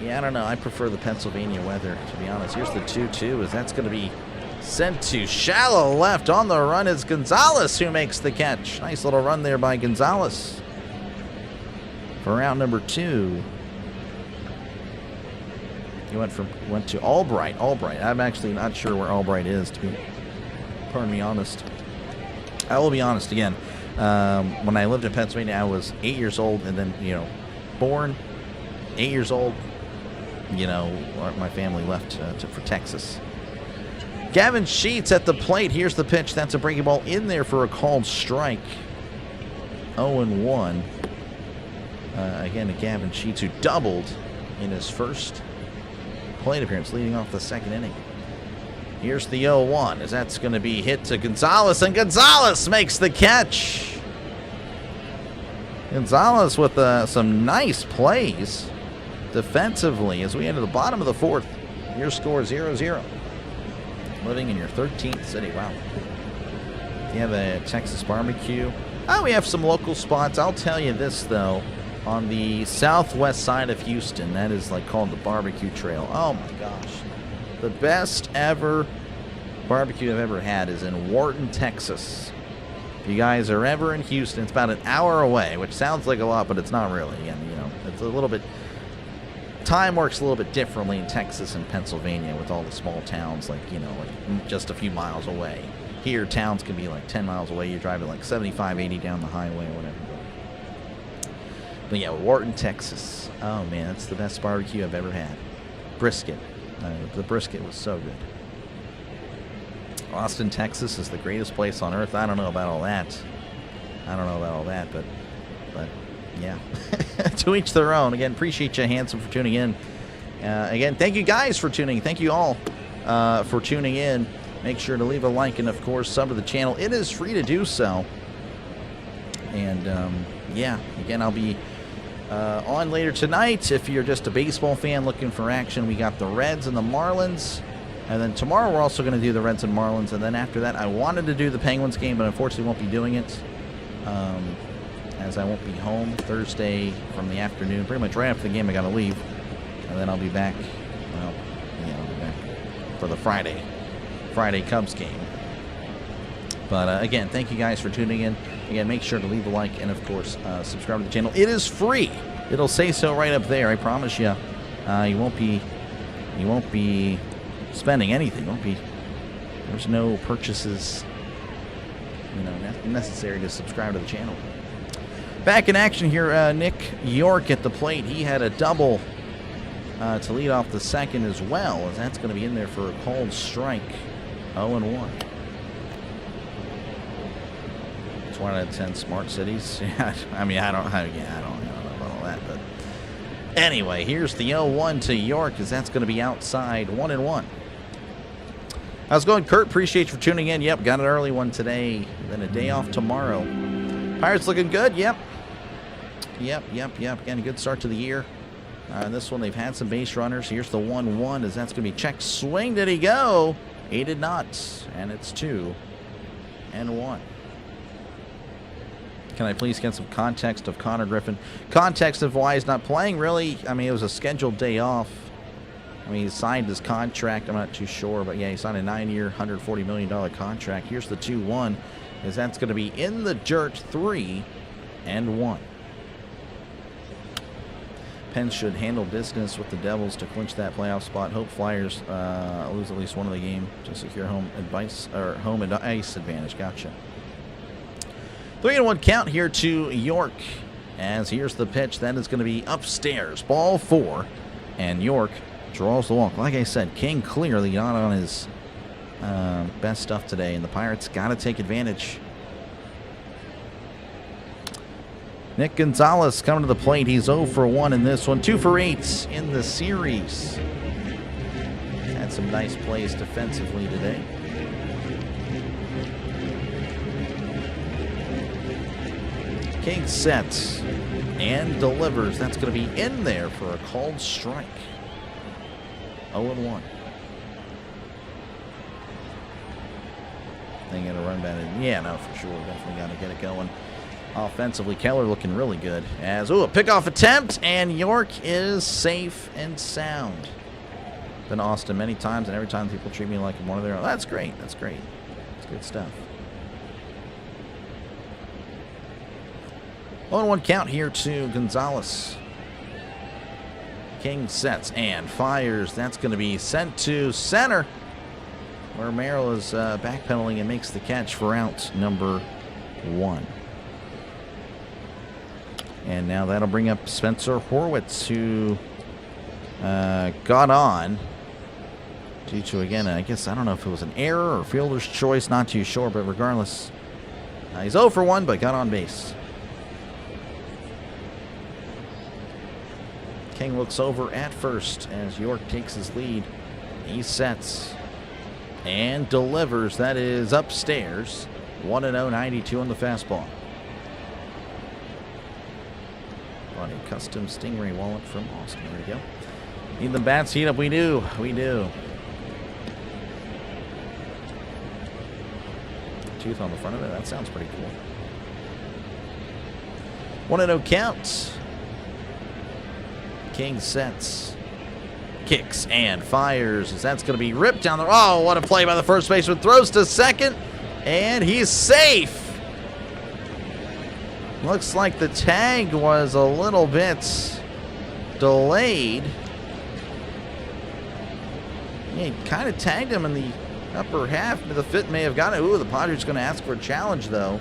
Yeah, I don't know. I prefer the Pennsylvania weather, to be honest. Here's the 2-2. As that's going to be sent to shallow left. On the run is Gonzalez who makes the catch. Nice little run there by Gonzalez for round number 2. He went to Albright. I'm actually not sure where Albright is, to be, pardon me, honest. I will be honest again. When I lived in Pennsylvania, I was 8 years old, and then born 8 years old. My family left for Texas. Gavin Sheets at the plate. Here's the pitch. That's a breaking ball in there for a called strike. 0-1. Again, a Gavin Sheets who doubled in his first plate appearance, leading off the 2nd inning. Here's the 0-1 as that's going to be hit to Gonzalez, and Gonzalez makes the catch. Gonzalez with some nice plays defensively as we enter the bottom of the 4th. Your score 0-0. Living in your 13th city. Wow. You have a Texas barbecue. We have some local spots. I'll tell you this, though. On the southwest side of Houston, that is called the Barbecue Trail. Oh my gosh. The best ever barbecue I've ever had is in Wharton, Texas. If you guys are ever in Houston, it's about an hour away, which sounds like a lot, but it's not really. And, it's a little bit, time works a little bit differently in Texas and Pennsylvania with all the small towns, just a few miles away. Here, towns can be 10 miles away. You're driving 75, 80 down the highway or whatever. But yeah, Wharton, Texas. Oh, man, that's the best barbecue I've ever had. Brisket. The brisket was so good. Austin, Texas is the greatest place on earth. I don't know about all that. But yeah. To each their own. Again, appreciate you, Handsome, for tuning in. Again, thank you guys for tuning. Thank you all for tuning in. Make sure to leave a like and, of course, sub to the channel. It is free to do so. And, yeah, again, I'll be on later tonight. If you're just a baseball fan looking for action, we got the Reds and the Marlins. And then tomorrow we're also going to do the Reds and Marlins. And then after that, I wanted to do the Penguins game, but unfortunately won't be doing it. As I won't be home Thursday from the afternoon. Pretty much right after the game, I got to leave. And then I'll be back, well, yeah, I'll be back for the Friday Cubs game. But again, thank you guys for tuning in. Again, make sure to leave a like and, of course, subscribe to the channel. It is free. It'll say so right up there. I promise you. You won't be spending anything. There's no purchases, necessary to subscribe to the channel. Back in action here, Nick York at the plate. He had a double to lead off the second as well, as that's going to be in there for a called strike. 0-1. It's 1 out of 10 smart cities. Yeah, I mean, I don't know about all that, but anyway, here's the 0-1 to York, as that's going to be outside. 1-1. How's it going, Kurt? Appreciate you for tuning in. Yep, got an early one today. Then a day off tomorrow. Pirates looking good. Yep. Again, a good start to the year. This one, they've had some base runners. Here's the 1-1, as that's going to be checked. Swing, did he go? He did not. And it's 2-1. Can I please get some context of Connor Griffin? Context of why he's not playing, really. I mean, it was a scheduled day off. I mean, he signed his contract. I'm not too sure, but yeah, he signed a 9-year, $140 million contract. Here's the 2-1, as that's going to be in the dirt. 3-1. Pens should handle business with the Devils to clinch that playoff spot. Hope Flyers lose at least one of the game to secure home ice advantage. Gotcha. 3-1 count here to York, as here's the pitch. That is going to be upstairs. Ball 4, and York draws the walk. Like I said, King clearly not on his best stuff today, and the Pirates got to take advantage. Nick Gonzalez coming to the plate. He's 0 for 1 in this one. 2 for 8 in the series. Had some nice plays defensively today. King sets and delivers. That's going to be in there for a called strike. 0-1. They got a run batted. Yeah, no, for sure. Definitely got to get it going. Offensively, Keller looking really good. As, a pickoff attempt, and York is safe and sound. Been to Austin many times, and every time people treat me like I'm one of their own. That's great. That's great. That's good stuff. 0-1 count here to Gonzalez. King sets and fires. That's going to be sent to center, where Merrill is backpedaling and makes the catch for out number 1. And now that'll bring up Spencer Horwitz, who got on due to, again, I guess, I don't know if it was an error or fielder's choice, not too sure, but regardless, he's 0 for 1, but got on base. King looks over at first as York takes his lead. He sets and delivers. That is upstairs. 1-0, 92 on the fastball. Bought a custom Stingray wallet from Austin. There we go. Need the bats heat up? We do. We do. Tooth on the front of it. That sounds pretty cool. 1-0 count. King sets, kicks, and fires, as that's going to be ripped down the... Oh, what a play by the first baseman. Throws to second, and he's safe. Looks like the tag was a little bit delayed. He kind of tagged him in the upper half, but the fit may have got it. Ooh, the Padres going to ask for a challenge, though.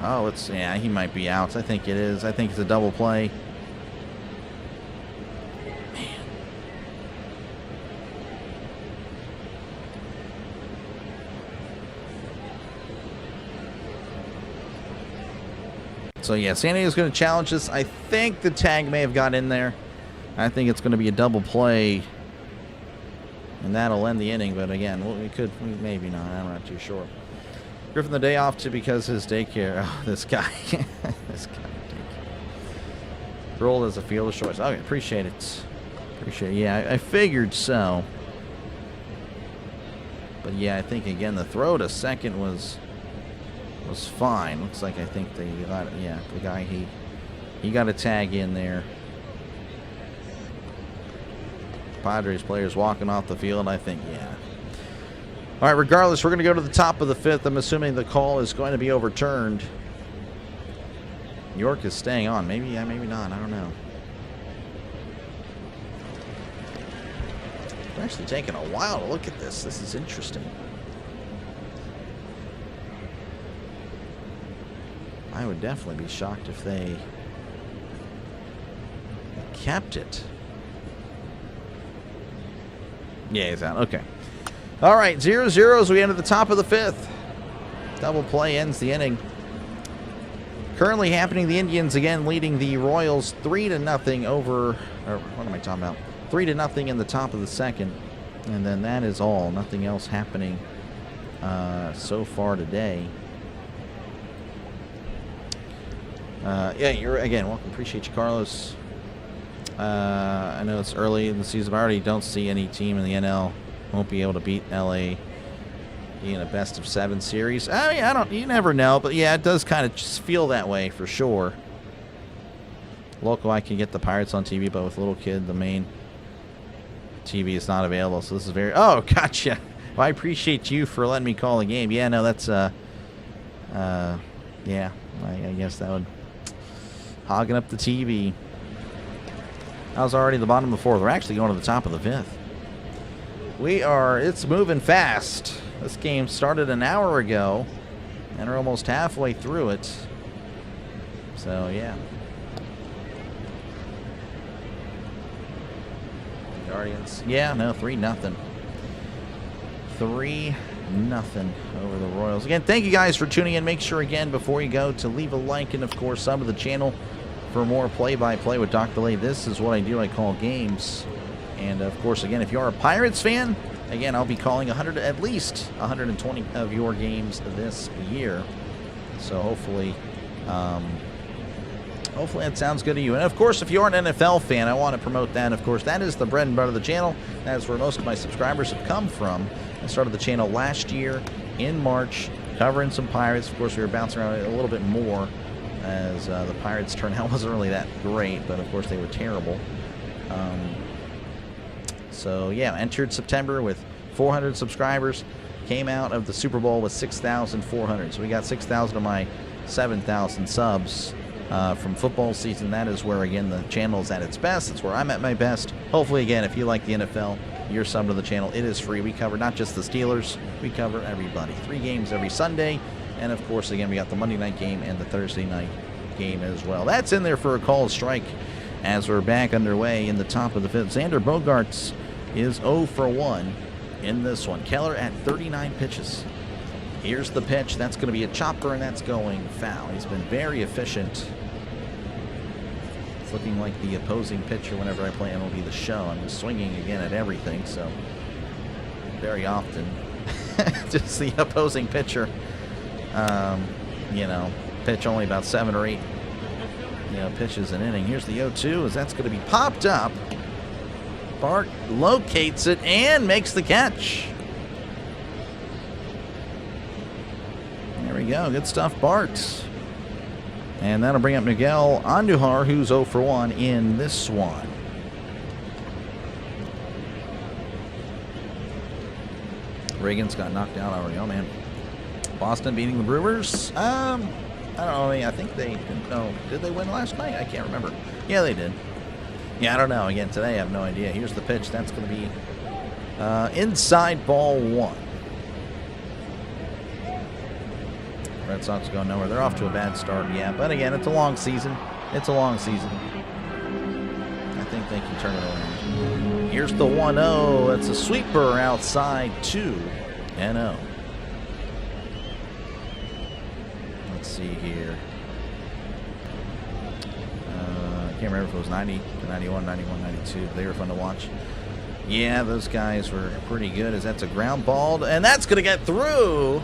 Oh, yeah, he might be out. I think it is. I think it's a double play. Man. So, yeah, San Diego's going to challenge this. I think the tag may have got in there. I think it's going to be a double play. And that'll end the inning. But, again, maybe not. I'm not too sure. Griffin the day off because his daycare. Oh, this guy. This guy. Rolled as a fielder's choice. Okay, appreciate it. Appreciate it. Yeah, I figured so. But yeah, I think again the throw to second was fine. Looks like I think they got it. Yeah, the guy he got a tag in there. Padres players walking off the field. I think yeah. All right, regardless, we're going to go to the top of the fifth. I'm assuming the call is going to be overturned. York is staying on. Maybe, yeah, maybe not. I don't know. It's actually taking a while to look at this. This is interesting. I would definitely be shocked if they kept it. Yeah, he's out. Okay. All right, 0-0 as we enter the top of the fifth. Double play ends the inning. Currently happening, the Indians again leading the Royals 3-0 over, or what am I talking about? 3-0 in the top of the second. And then that is all. Nothing else happening so far today. Yeah, you're again welcome. Appreciate you, Carlos. I know it's early in the season, but I already don't see any team in the NL won't be able to beat LA in a best-of-7 series. I mean, you never know, but yeah, it does kind of just feel that way for sure. Local, I can get the Pirates on TV, but with little kid, the main TV is not available. So this is very. Oh, gotcha. Well, I appreciate you for letting me call the game. Yeah, no, that's yeah, I guess that would hogging up the TV. I was already at the bottom of the fourth. We're actually going to the top of the fifth. It's moving fast. This game started an hour ago, and we're almost halfway through it. So, yeah. Guardians. Yeah, no, 3-0. 3-0 over the Royals. Again, thank you guys for tuning in. Make sure, again, before you go, to leave a like and, of course, sub to the channel for more play-by-play with Dr. Delay. This is what I do. I call games. And, of course, again, if you are a Pirates fan, again, I'll be calling at least 120 of your games this year. So hopefully that sounds good to you. And, of course, if you're an NFL fan, I want to promote that. Of course, that is the bread and butter of the channel. That is where most of my subscribers have come from. I started the channel last year in March, covering some Pirates. Of course, we were bouncing around a little bit more as the Pirates' turnout wasn't really that great, but, of course, they were terrible. So, yeah, entered September with 400 subscribers. Came out of the Super Bowl with 6,400. So we got 6,000 of my 7,000 subs from football season. That is where, again, the channel is at its best. It's where I'm at my best. Hopefully, again, if you like the NFL, you're subbed to the channel. It is free. We cover not just the Steelers. We cover everybody. 3 games every Sunday. And, of course, again, we got the Monday night game and the Thursday night game as well. That's in there for a called strike as we're back underway in the top of the fifth. Xander Bogaerts is 0 for 1 in this one. Keller at 39 pitches. Here's the pitch. That's going to be a chopper, and that's going foul. He's been very efficient. It's looking like the opposing pitcher whenever I play MLB The Show. I'm just swinging again at everything, so very often just the opposing pitcher, pitch only about 7 or 8 pitches an inning. Here's the 0-2 as that's going to be popped up. Bart locates it and makes the catch. There we go. Good stuff, Bart. And that'll bring up Miguel Andujar, who's 0 for 1 in this one. Reagan's got knocked out already. Oh, man. Boston beating the Brewers. I don't know. I think they didn't know. Did they win last night? I can't remember. Yeah, they did. Yeah, I don't know. Again, today I have no idea. Here's the pitch. That's going to be inside ball 1. Red Sox are going nowhere. They're off to a bad start, yeah. But again, it's a long season. It's a long season. I think they can turn it around. Here's the 1-0. That's a sweeper outside 2-0. Let's see here. I can't remember if it was 90 to 91, 91, 92. They were fun to watch. Yeah, those guys were pretty good, as that's a ground ball. And that's going to get through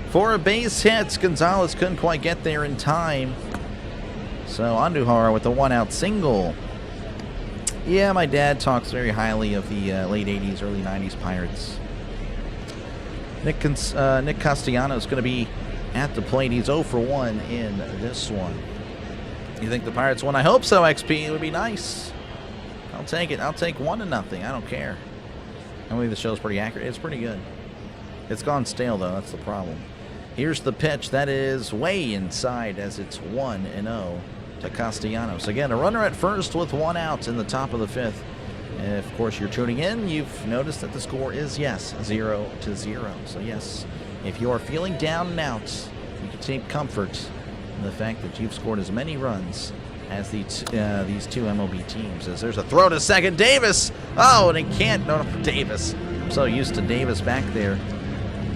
for a base hit. Gonzalez couldn't quite get there in time. So Andujar with the 1-out single. Yeah, my dad talks very highly of the late 80s, early 90s Pirates. Nick Castellanos going to be at the plate. He's 0 for 1 in this one. You think the Pirates won? I hope so, XP. It would be nice. I'll take it. I'll take 1-0. I don't care. I believe the show's pretty accurate. It's pretty good. It's gone stale, though. That's the problem. Here's the pitch. That is way inside, as it's 1-0 to Castellanos. Again, a runner at first with 1 out in the top of the 5th. If, of course, you're tuning in, you've noticed that the score is, yes, 0-0. So, yes, if you are feeling down and out, you can take comfort in the fact that you've scored as many runs as these two MLB teams. As there's a throw to second. Davis! Oh, and he can't. No, Davis. I'm so used to Davis back there.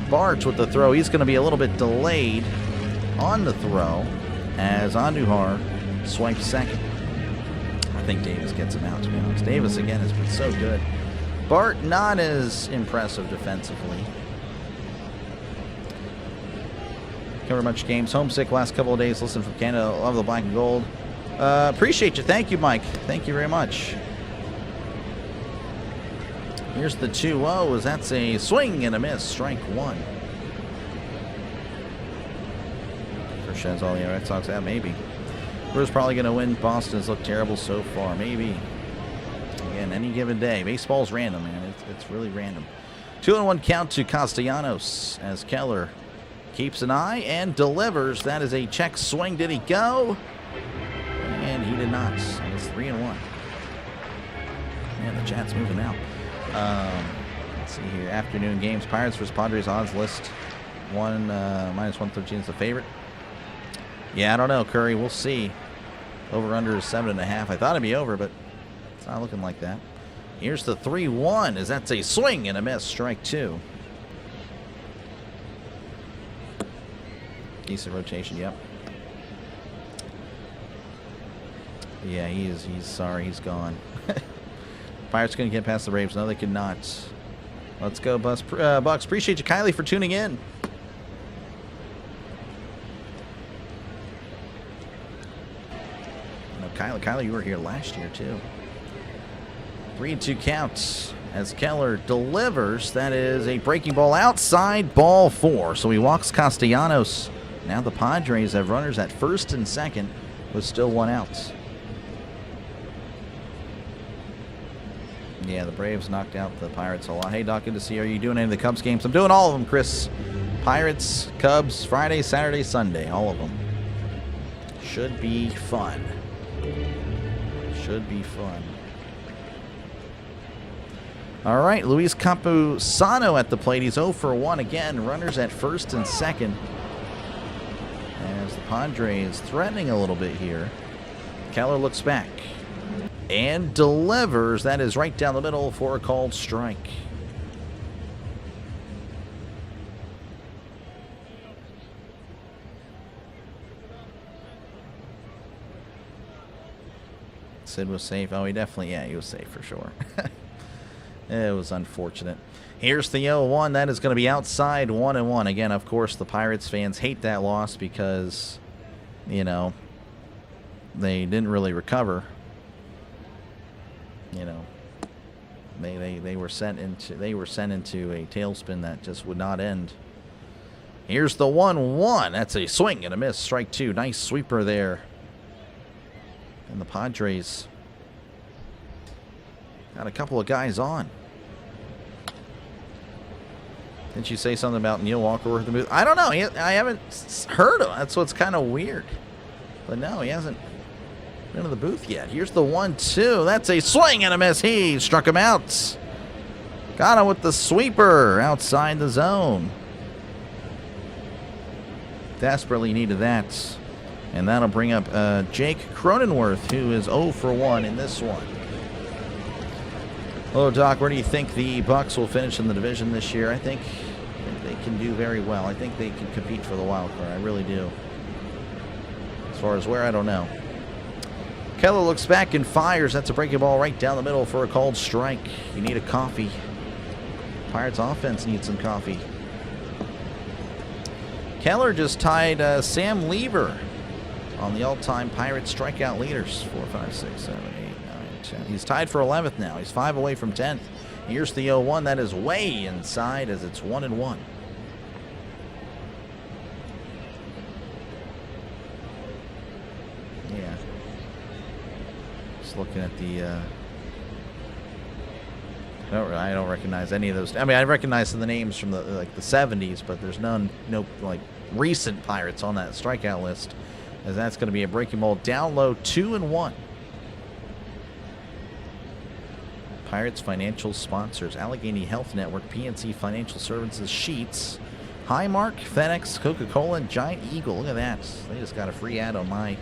Bart with the throw. He's going to be a little bit delayed on the throw as Andujar swipes second. I think Davis gets him out, to be honest. Davis, again, has been so good. Bart, not as impressive defensively. Cover much games. Homesick last couple of days. Listen from Canada. Love the black and gold. Appreciate you. Thank you, Mike. Thank you very much. Here's the 2-0. That's a swing and a miss. Strike 1. Kershaw's all the Red Sox out. Maybe. Brewers probably going to win. Boston's looked terrible so far. Maybe. Again, any given day. Baseball's random, man. It's really random. 2-1 count to Castellanos as Keller keeps an eye and delivers. That is a check swing. Did he go? And he did not. It's 3-1. Man, the chat's moving out. Let's see here. Afternoon games. Pirates vs. Padres odds list. Minus 113 is the favorite. Yeah, I don't know, Curry. We'll see. Over-under is 7.5. I thought it'd be over, but it's not looking like that. Here's the 3-1. As that's a swing and a miss. Strike 2. Decent rotation, yep. Yeah, he's sorry, he's gone. Pirates couldn't get past the Braves. No, they could not. Let's go, Bucks. Appreciate you, Kylie, for tuning in. No, Kylie, you were here last year, too. 3-2 counts as Keller delivers. That is a breaking ball outside, ball 4. So he walks Castellanos. Now the Padres have runners at first and second with still 1 out. Yeah, the Braves knocked out the Pirates a lot. Hey, Doc, good to see you. Are you doing any of the Cubs games? I'm doing all of them, Chris. Pirates, Cubs, Friday, Saturday, Sunday. All of them. Should be fun. Should be fun. All right, Luis Campusano at the plate. He's 0 for 1 again. Runners at first and second. As the Padres threatening a little bit here. Keller looks back and delivers. That is right down the middle for a called strike. Sid was safe. Oh, he definitely, yeah, he was safe for sure. It was unfortunate. Here's the 0-1. That is going to be outside 1-1. Again, of course, the Pirates fans hate that loss because, you know, they didn't really recover. You know, they were sent into a tailspin that just would not end. Here's the 1-1. That's a swing and a miss. Strike 2. Nice sweeper there. And the Padres got a couple of guys on. Didn't you say something about Neil Walker with the booth? I don't know. I haven't heard of him. That's what's kind of weird. But no, he hasn't been to the booth yet. Here's the 1-2. That's a swing and a miss. He struck him out. Got him with the sweeper outside the zone. Desperately needed that. And that'll bring up Jake Cronenworth, who is 0 for 1 in this one. Hello, Doc. Where do you think the Bucks will finish in the division this year? I think they can do very well. I think they can compete for the wild card. I really do. As far as where, I don't know. Keller looks back and fires. That's a breaking ball right down the middle for a called strike. You need a coffee. Pirates offense needs some coffee. Keller just tied Sam Lever on the all-time Pirates strikeout leaders. 4, 5, 6, 7, 8, 9, 10. He's tied for 11th now. He's 5 away from 10th. Here's the 0-1. That is way inside as it's 1-1. Yeah. Just looking at the... I don't recognize any of those. I mean, I recognize the names from the 70s, but there's no like recent Pirates on that strikeout list. As that's going to be a breaking ball down low, 2-1. Pirates financial sponsors: Allegheny Health Network, PNC Financial Services, Sheets, Highmark, FedEx, Coca-Cola, and Giant Eagle. Look at that. They just got a free ad on my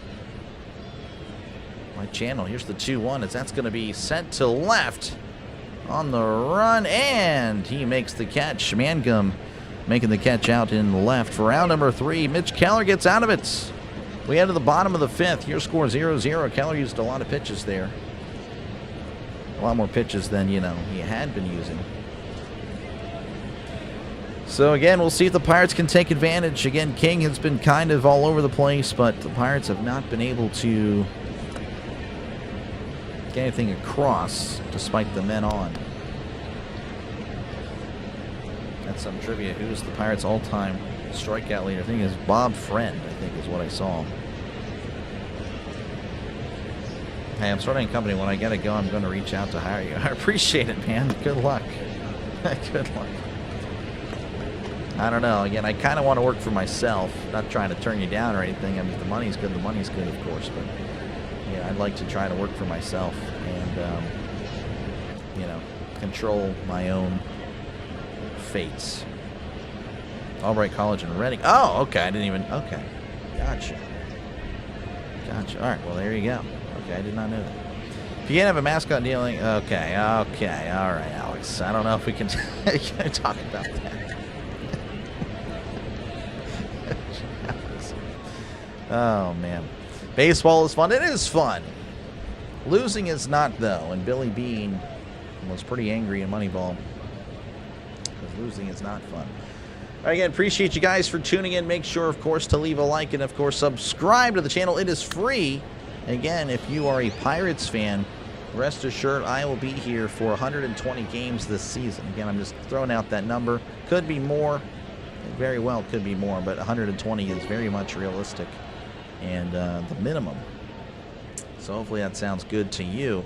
channel. Here's the 2-1 as that's going to be sent to left on the run, and he makes the catch. Mangum making the catch out in left for round number 3. Mitch Keller gets out of it. We head to the bottom of the 5th. Your score 0-0. Keller used a lot of pitches there. A lot more pitches than, he had been using. So again, we'll see if the Pirates can take advantage. Again, King has been kind of all over the place, but the Pirates have not been able to get anything across despite the men on. That's some trivia. Who's the Pirates' all-time strikeout leader? I think it's Bob Friend, I think is what I saw. Hey, I'm starting a company. When I get to go, I'm going to reach out to hire you. I appreciate it, man. Good luck. Good luck. I don't know. Again, I kind of want to work for myself. Not trying to turn you down or anything. I mean, if the money's good, of course. But yeah, I'd like to try to work for myself and, control my own fates. Albright College in Reading. Oh, okay. I didn't even. Okay. Gotcha. All right. Well, there you go. Okay. I did not know that. If you can't have a mascot dealing. Okay. All right, Alex. I don't know if we can talk about that. Oh, man. Baseball is fun. It is fun. Losing is not, though. And Billy Bean was pretty angry in Moneyball because losing is not fun. All right, again, appreciate you guys for tuning in. Make sure, of course, to leave a like and, of course, subscribe to the channel. It is free. Again, if you are a Pirates fan, rest assured I will be here for 120 games this season. Again, I'm just throwing out that number. Could be more. It very well could be more, but 120 is very much realistic and the minimum. So hopefully that sounds good to you.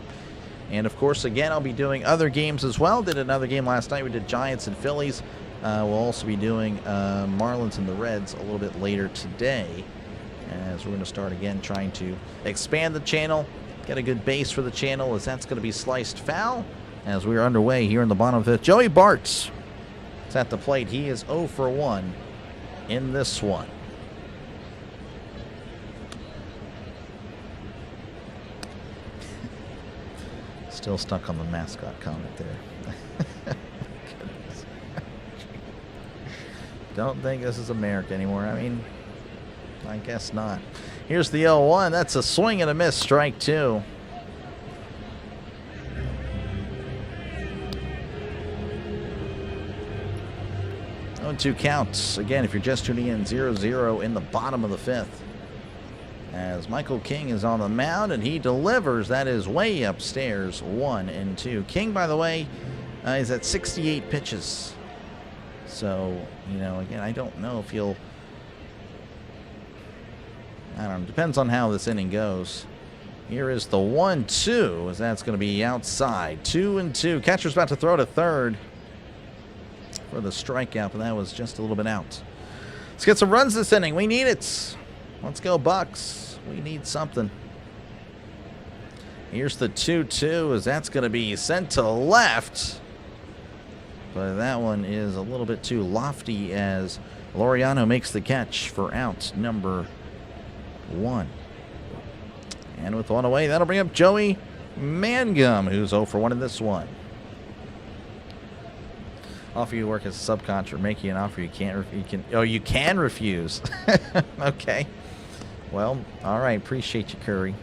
And, of course, again, I'll be doing other games as well. Did another game last night. We did Giants and Phillies. We'll also be doing Marlins and the Reds a little bit later today, as we're going to start again trying to expand the channel, get a good base for the channel, as that's going to be sliced foul as we are underway here in the bottom of the 5th. Joey Bartz is at the plate. He is 0 for 1 in this one. Still stuck on the mascot comment there. Don't think this is America anymore. I mean, I guess not. Here's the 0-1. That's a swing and a miss. Strike 2. Oh, 2 counts. Again, if you're just tuning in, 0-0 in the bottom of the 5th. As Michael King is on the mound, and he delivers. That is way upstairs, 1-2. King, by the way, is at 68 pitches. So, again, I don't know if he'll... I don't know. Depends on how this inning goes. Here is the 1-2, as that's going to be outside. 2-2. Catcher's about to throw to third for the strikeout, but that was just a little bit out. Let's get some runs this inning. We need it. Let's go, Bucks. We need something. Here's the 2-2, as that's going to be sent to left. But that one is a little bit too lofty, as Laureano makes the catch for out number 1. And with 1 away, that'll bring up Joey Mangum, who's 0 for 1 in this one. Offer you to work as a subcontractor, make you an offer you can refuse. Okay. Well, all right. Appreciate you, Curry.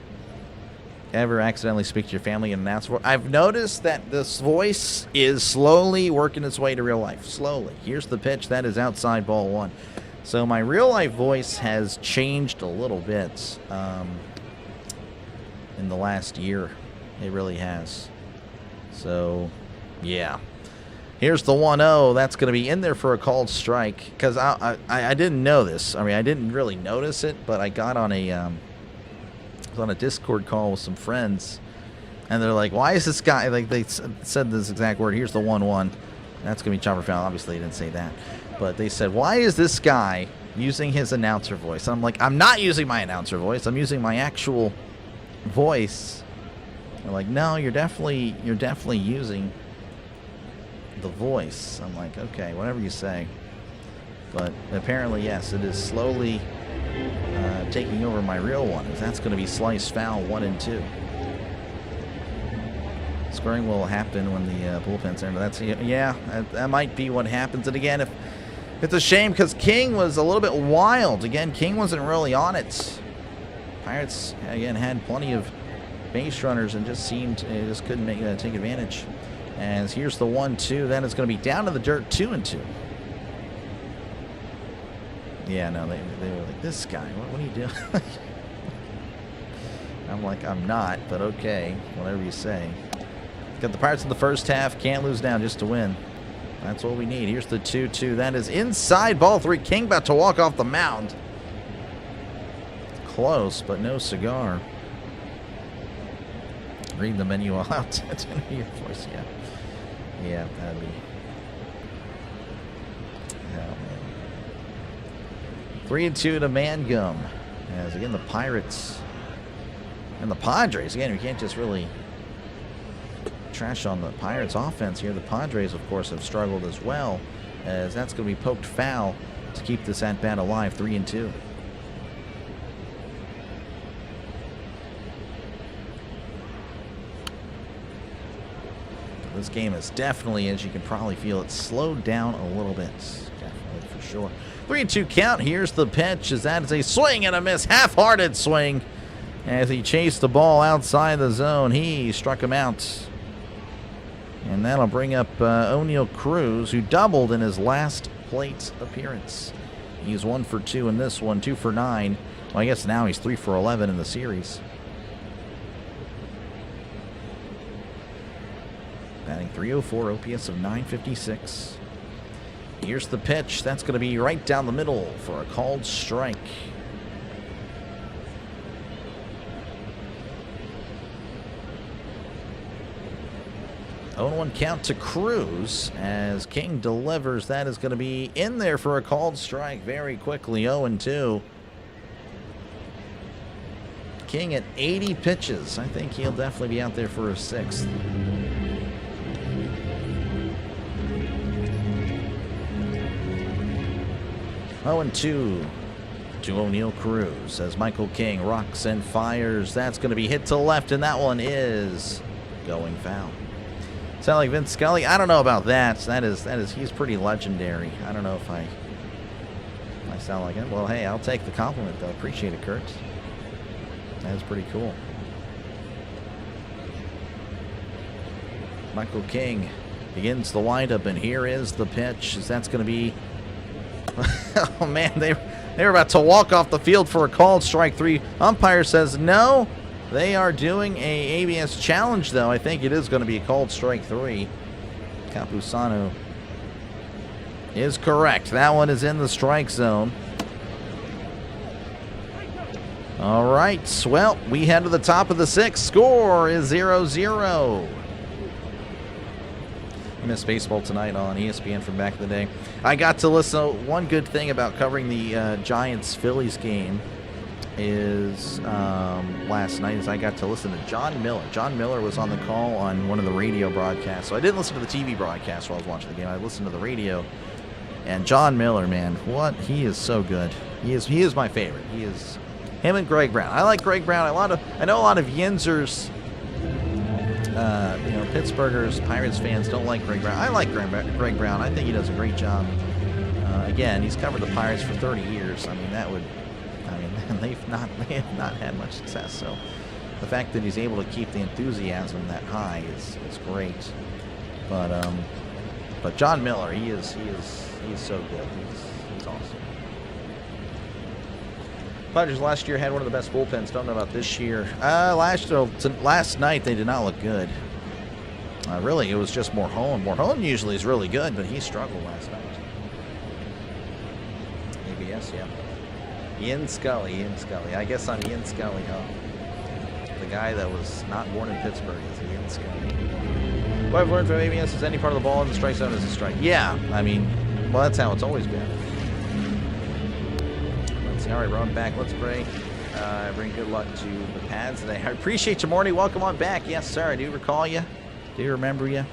Ever accidentally speak to your family and announce for? I've noticed that this voice is slowly working its way to real life. Slowly. Here's the pitch. That is outside ball 1. So my real life voice has changed a little bit in the last year. It really has. So, yeah. Here's the 1-0. That's going to be in there for a called strike. Because I didn't know this. I mean, I didn't really notice it, but I got on a Discord call with some friends, and they're like, "Why is this guy?" Like they said this exact word. Here's the 1-1. That's going to be chopper foul. Obviously, they didn't say that, but they said, "Why is this guy using his announcer voice?" And I'm like, "I'm not using my announcer voice. I'm using my actual voice." They're like, "No, you're definitely using the voice." I'm like, "Okay, whatever you say." But apparently, yes, it is slowly taking over my real one. That's going to be slice foul 1 and 2. Scoring will happen when the bullpen's there. That's that might be what happens. And again, if it's a shame because King was a little bit wild. Again, King wasn't really on it. Pirates again had plenty of base runners and just couldn't take advantage. As here's the 1-2. Then it's going to be down to the dirt 2 and 2. Yeah, no, they were like, "This guy, what are you doing?" I'm like, "I'm not, but okay, whatever you say." Got the Pirates in the first half. Can't lose now just to win. That's what we need. Here's the 2-2. That is inside ball 3. King about to walk off the mound. Close, but no cigar. Read the menu all out. That's going to be your voice, yeah. Yeah, that'd be... 3-2 to Mangum. As again, the Pirates and the Padres. Again, we can't just really trash on the Pirates offense here. The Padres, of course, have struggled as well, as that's going to be poked foul to keep this at-bat alive. 3-2. This game is definitely, as you can probably feel, it's slowed down a little bit. Definitely, for sure. 3-2 count. Here's the pitch. As that is a swing and a miss. Half-hearted swing. As he chased the ball outside the zone, he struck him out. And that'll bring up O'Neal Cruz, who doubled in his last plate appearance. He's 1 for 2 in this one, 2 for 9. Well, I guess now he's 3 for 11 in the series. Batting .304, OPS of .956. Here's the pitch. That's going to be right down the middle for a called strike. Oh, 0-1 count to Cruz as King delivers. That is going to be in there for a called strike very quickly. 0-2. King at 80 pitches. I think he'll definitely be out there for a 6th. Oh, 2 to O'Neal Cruz as Michael King rocks and fires. That's going to be hit to left, and that one is going foul. Sound like Vince Scully? I don't know about that. That is he's pretty legendary. I don't know if I sound like him. Well, hey, I'll take the compliment though. Appreciate it, Kurt. That is pretty cool. Michael King begins the windup, and here is the pitch. That's going to be... Oh, man, they were about to walk off the field for a called strike 3. Umpire says no. They are doing a ABS challenge, though. I think it is going to be a called strike 3. Capusano is correct. That one is in the strike zone. All right. Well, we head to the top of the 6th. Score is 0-0. I missed baseball tonight on ESPN from back in the day. I got to listen. One good thing about covering the Giants-Phillies game is last night is I got to listen to John Miller. John Miller was on the call on one of the radio broadcasts. So I didn't listen to the TV broadcast while I was watching the game. I listened to the radio. And John Miller, man, what? He is so good. He is my favorite. He is him and Greg Brown. I like Greg Brown. I know a lot of Yinzers, Pittsburghers, Pirates fans don't like Greg Brown. I like Greg Brown. I think he does a great job. Again, he's covered the Pirates for 30 years. They have not had much success. So the fact that he's able to keep the enthusiasm that high is great. But John Miller, he's so good. He's awesome. Padres last year had one of the best bullpens. Don't know about this year. Last night they did not look good. Really, it was just Morhone. Morhone usually is really good, but he struggled last night. ABS, yeah. Ian Scully. I guess I'm Ian Scully, huh? The guy that was not born in Pittsburgh is Ian Scully. What I've learned from ABS is any part of the ball in the strike zone is a strike. Yeah, well, that's how it's always been. Let's see. All right, we're on back. Let's pray. Bring good luck to the Pads today. I appreciate you, Morty. Welcome on back. Yes, sir. I do recall you. Do remember you.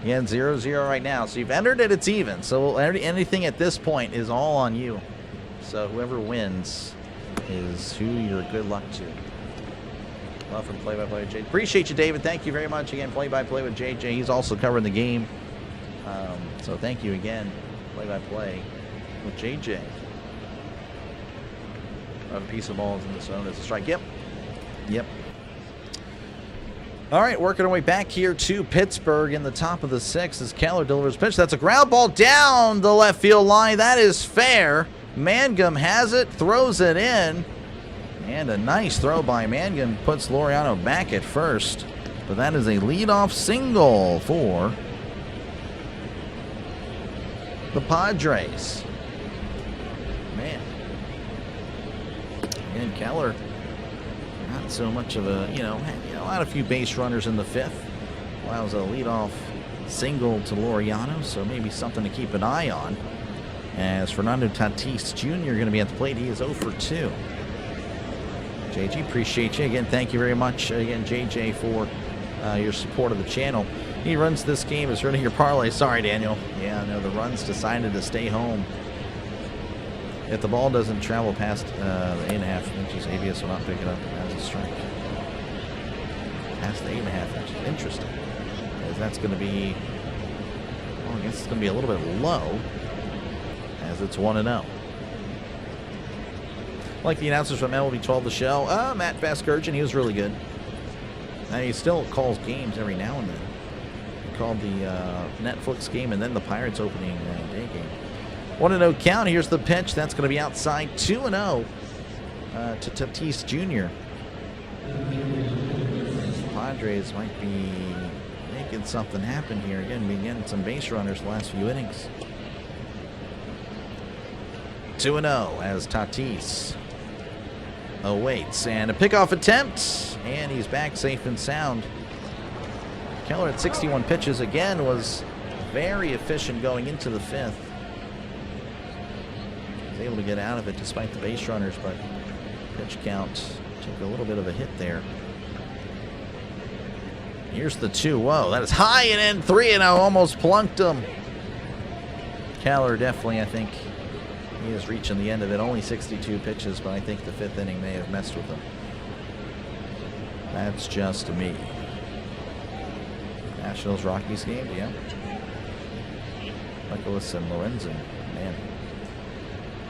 Yeah, 0-0 right now. So you've entered it. It's even. So anything at this point is all on you. So whoever wins is who you're good luck to. Love from play-by-play with JJ. Appreciate you, David. Thank you very much again. Play-by-play with JJ. He's also covering the game. So thank you again. Play-by-play with JJ. A piece of balls in the zone is a strike. Yep. All right, working our way back here to Pittsburgh in the top of the sixth as Keller delivers pitch. That's a ground ball down the left field line. That is fair. Mangum has it, throws it in. And a nice throw by Mangum puts Laureano back at first. But that is a leadoff single for the Padres. Man. And Keller, not so much of a, had a few base runners in the fifth. Allows a leadoff single to Laureano, so maybe something to keep an eye on. As Fernando Tatis Jr. going to be at the plate, he is 0 for 2. JJ, appreciate you. Again, thank you very much, again, JJ, for your support of the channel. He runs this game as running your parlay. Sorry, Daniel. Yeah, no, the runs decided to stay home. If the ball doesn't travel past the 8.5 inches, ABS will not pick it up as a strike. Past the 8.5 inches. Interesting. As that's going to be, well, I guess it's going to be a little bit low, as it's 1-0. Like the announcers from MLB 12 The Show, Matt Vasgersian, he was really good. He still calls games every now and then. He called the Netflix game and then the Pirates opening day game. 1-0 count. Here's the pitch. That's going to be outside. 2-0 to Tatis Jr. The Padres might be making something happen here. Again, been getting some base runners the last few innings. 2-0 as Tatis awaits. And a pickoff attempt. And he's back safe and sound. Keller at 61 pitches again was very efficient going into the fifth. Was able to get out of it despite the base runners, but pitch count took a little bit of a hit there. Here's the 2. Whoa, that is high and in. 3-0, almost plunked him. Keller definitely, I think, he is reaching the end of it. Only 62 pitches, but I think the fifth inning may have messed with him. That's just me. Nationals Rockies game, yeah. Nicholas and Lorenzen, man.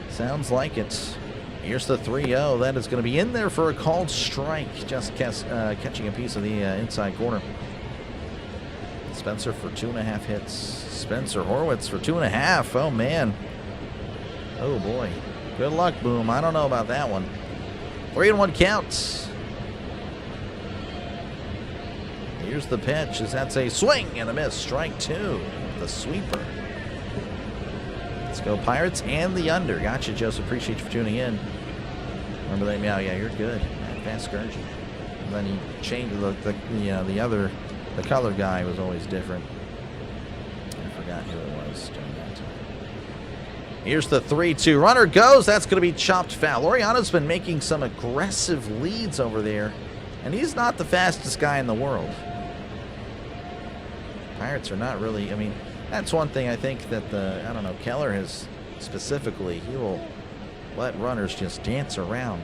Sounds like it. Here's the 3-0. That is going to be in there for a called strike. Just catching a piece of the inside corner. Spencer for 2.5 hits. Spencer Horwitz for 2.5. Oh, man. Oh, boy. Good luck, Boom. I don't know about that one. 3-1 counts. Here's the pitch. That's a swing and a miss. Strike 2. The sweeper. Let's go Pirates and the under. Gotcha, Joseph. Appreciate you for tuning in. Remember that meow? Yeah, you're good. Fast Scourging. And then he changed the color guy was always different. I forgot who it was during that time. Here's the 3-2. Runner goes. That's going to be chopped foul. Laureano's been making some aggressive leads over there, and he's not the fastest guy in the world. Pirates are not really, That's one thing I think that I don't know, Keller has specifically, he will let runners just dance around.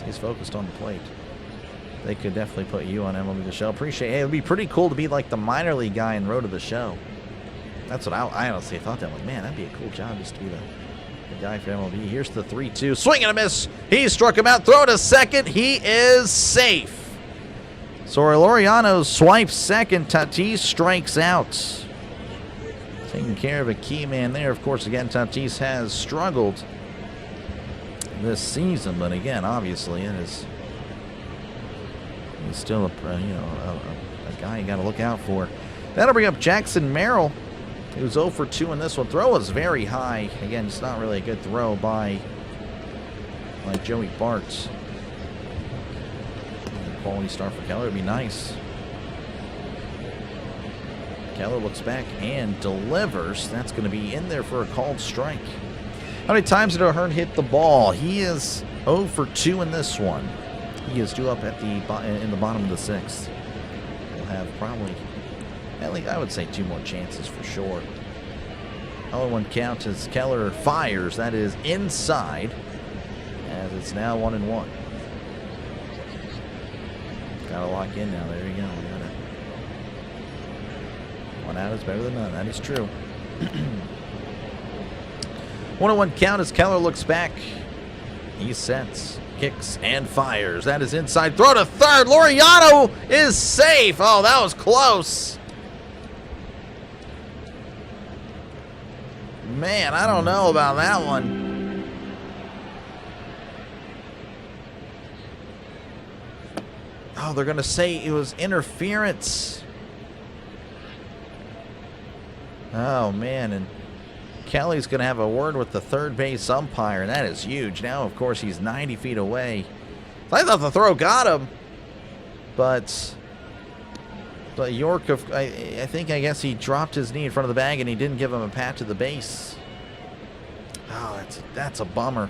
He's focused on the plate. They could definitely put you on MLB The Show. Appreciate it. It would be pretty cool to be like the minor league guy in Road to the Show. That's what I honestly thought that. Like, man, that'd be a cool job just to be the guy for MLB. Here's the 3-2. Swing and a miss. He struck him out. Throw to second. He is safe. So Laureano swipes second. Tatis strikes out. Taking care of a key man there. Of course, again, Tatis has struggled this season, but again, obviously, he's still a guy you got to look out for. That'll bring up Jackson Merrill, who's 0 for 2 in this one. Throw was very high. Again, it's not really a good throw by Joey Bart. Quality start for Keller would be nice. Keller looks back and delivers. That's going to be in there for a called strike. How many times did O'Hearn hit the ball? He is 0 for 2 in this one. He is due up at in the bottom of the 6th. We'll have probably, at least I would say, 2 more chances for sure. 0-1 count as Keller fires. That is inside, as it's now 1-1. Got to lock in now. There you go. One out is better than none. That is true. 1-1 count as Keller looks back. He sets, kicks, and fires. That is inside. Throw to third. Laureano is safe. Oh, that was close. Man, I don't know about that one. Oh, they're going to say it was interference. Oh, man, and Kelly's going to have a word with the third base umpire, and that is huge. Now, of course, he's 90 feet away. I thought the throw got him, but York, I guess he dropped his knee in front of the bag, and he didn't give him a pat to the base. Oh, that's a bummer.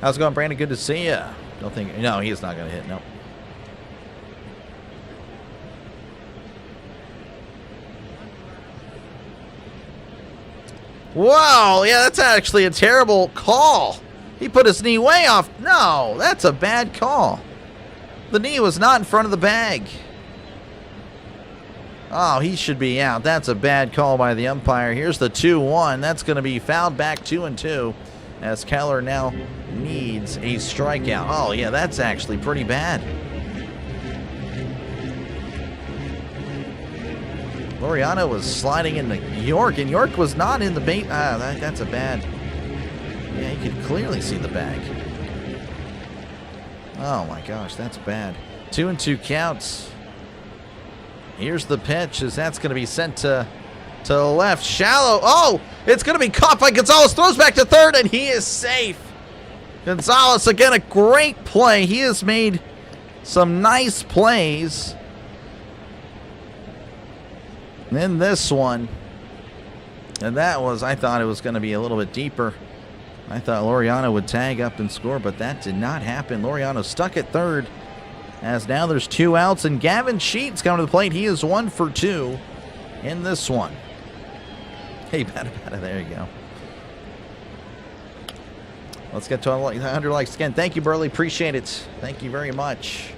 How's it going, Brandon? Good to see you. Don't think, no, he's not going to hit, no. Wow, yeah, that's actually a terrible call. He put his knee way off. No, that's a bad call. The knee was not in front of the bag. Oh, he should be out. That's a bad call by the umpire. Here's the 2-1. That's going to be fouled back 2-2 as Keller now needs a strikeout. Oh, yeah, that's actually pretty bad. Laureano was sliding into York, and York was not in the bait. That's a bad. Yeah, you could clearly see the bag. Oh my gosh, that's bad. 2-2 counts. Here's the pitch, as that's going to be sent to the left. Shallow. Oh, it's going to be caught by Gonzalez. Throws back to third, and he is safe. Gonzalez, again, a great play. He has made some nice plays. And then this one, and that was, I thought it was going to be a little bit deeper. I thought Laureano would tag up and score, but that did not happen. Laureano stuck at third, as now there's 2 outs, and Gavin Sheets coming to the plate. He is 1 for 2 in this one. Hey, bada. There you go. Let's get to 100 likes again. Thank you, Burley. Appreciate it. Thank you very much.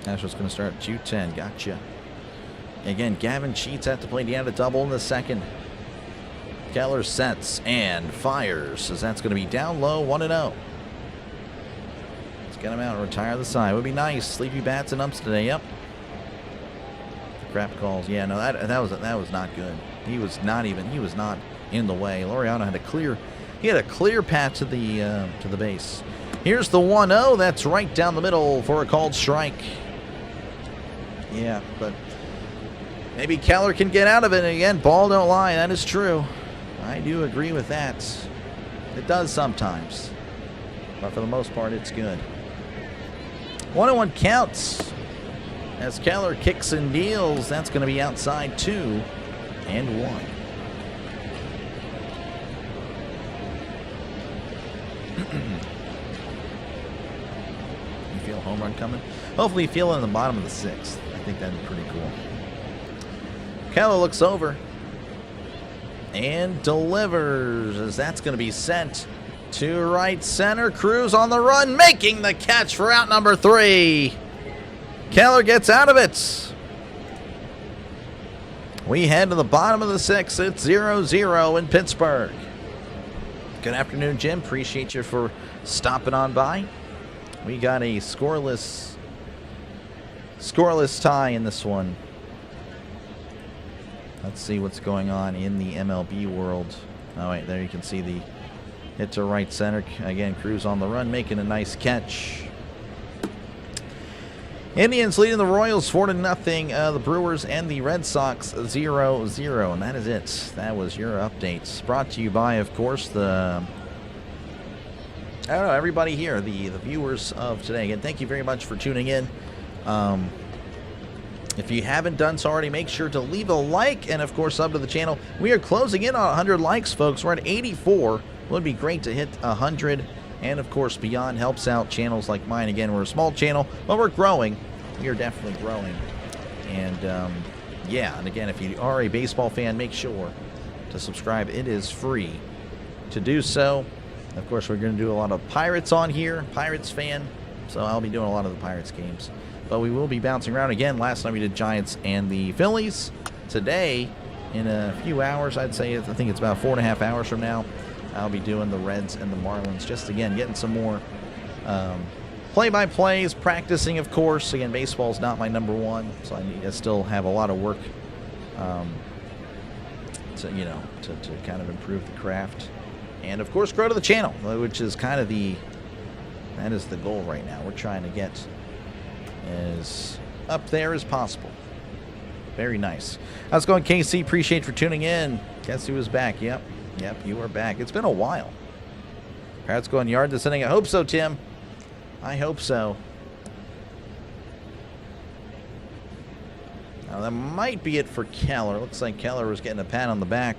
Nationals going to start at 2:10. Gotcha. Again, Gavin Sheets at the plate. He had a double in the second. Keller sets and fires, as that's going to be down low, 1-0. Let's get him out and retire the side. Would be nice. Sleepy bats and umps today. Yep. Crap calls. Yeah, no, that was not good. He was not in the way. Laureano had a clear path to the base. Here's the 1-0. That's right down the middle for a called strike. Yeah, but maybe Keller can get out of it. And again, ball don't lie. That is true. I do agree with that. It does sometimes, but for the most part, it's good. 1-1 counts as Keller kicks and deals. That's going to be outside 2-1. feel a home run coming. Hopefully you feel it in the bottom of the 6th. I think that'd be pretty cool. Keller looks over and delivers as that's going to be sent to right center. Cruz on the run, making the catch for out number 3. Keller gets out of it. We head to the bottom of the 6th. It's 0-0 in Pittsburgh. Good afternoon, Jim. Appreciate you for stopping on by. We got a scoreless tie in this one. Let's see what's going on in the MLB world. Oh, wait, there you can see the hit to right center. Again, Cruz on the run, making a nice catch. Indians leading the Royals 4-0. The Brewers and the Red Sox 0-0. And that is it. That was your updates. Brought to you by, of course, everybody here, the viewers of today. Again, thank you very much for tuning in. If you haven't done so already, make sure to leave a like and, of course, sub to the channel. We are closing in on 100 likes, folks. We're at 84. It would be great to hit 100. And, of course, beyond helps out channels like mine. Again, we're a small channel, but we're growing. We are definitely growing. And, yeah, and again, if you are a baseball fan, make sure to subscribe. It is free to do so. Of course, we're going to do a lot of Pirates on here. Pirates fan. So I'll be doing a lot of the Pirates games. But we will be bouncing around again. Last night we did Giants and the Phillies. Today, in a few hours, I'd say, I think it's about 4.5 hours from now, I'll be doing the Reds and the Marlins. Just, again, getting some more play-by-plays, practicing, of course. Again, baseball's not my number one, so I still have a lot of work to kind of improve the craft. And, of course, grow to the channel, which is kind of that is the goal right now. We're trying to get as up there as possible. Very nice. How's it going, KC? Appreciate for tuning in. Guess who is back? Yep, you are back. It's been a while. Parrots going yard this inning. I hope so, Tim. I hope so. Now, that might be it for Keller. Looks like Keller was getting a pat on the back.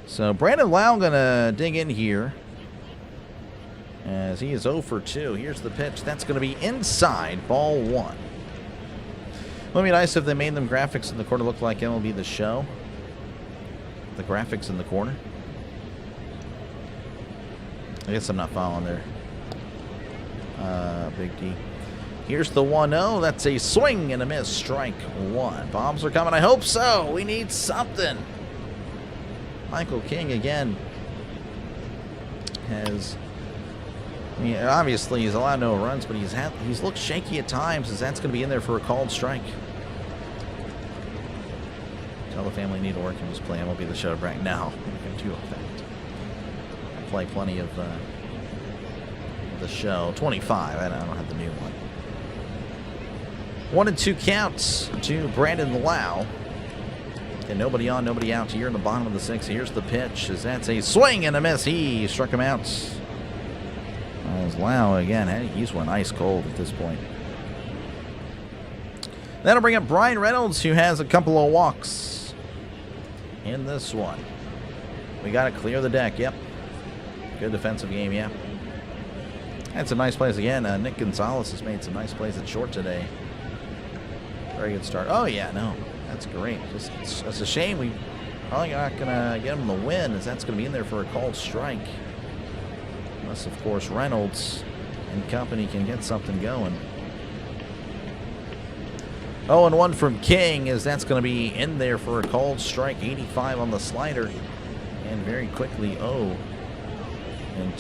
So, Brandon Lau going to dig in here, as he is 0 for 2. Here's the pitch. That's going to be inside, ball 1. Would be nice if they made them graphics in the corner look like MLB The Show. The graphics in the corner. I guess I'm not following there. Big D. Here's the 1-0. That's a swing and a miss. Strike 1. Bombs are coming. I hope so. We need something. Michael King again has... I mean, obviously he's allowed no runs, but he's looked shaky at times, as that's going to be in there for a called strike. Tell the family need to work and just play MLB The Show right now. To effect. I play plenty of the show. 25. I don't have the new one. 1-2 counts to Brandon Lau. And nobody on, nobody out here in the bottom of the 6th. Here's the pitch, as that's a swing and a miss. He struck him out. As Lau, again, he's went ice cold at this point. That'll bring up Brian Reynolds, who has a couple of walks in this one. We got to clear the deck, yep. Good defensive game, yeah. Had some nice plays again. Nick Gonzalez has made some nice plays at short today. Very good start. Oh, yeah, no, that's great. It's a shame we probably not going to get him the win, as that's going to be in there for a called strike. Unless, of course, Reynolds and company can get something going. 0-1 from King, as that's going to be in there for a called strike. 85 on the slider. And very quickly 0-2.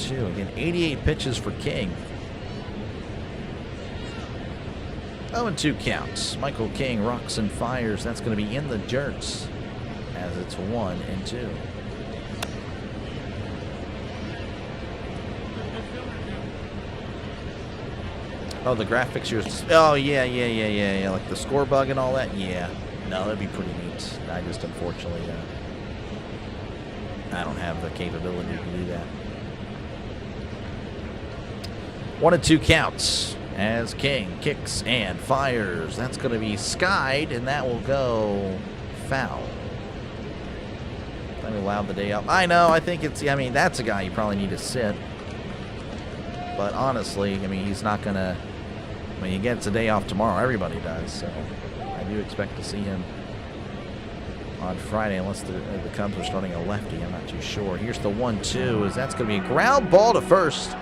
Again, 88 pitches for King. 0-2 counts. Michael King rocks and fires. That's going to be in the dirt, as it's 1-2. Oh, the graphics here. Oh, yeah. Like the score bug and all that. Yeah. No, that'd be pretty neat. I just, unfortunately, I don't have the capability to do that. 1-2 counts as King kicks and fires. That's going to be skied, and that will go foul. They allowed the day up. I know. I think it's. I mean, that's a guy you probably need to sit. But honestly, I mean, he's not going to I mean, he gets a day off tomorrow. Everybody does. So I do expect to see him on Friday, unless the Cubs are starting a lefty. I'm not too sure. Here's the 1-2, as that's going to be a ground ball to first.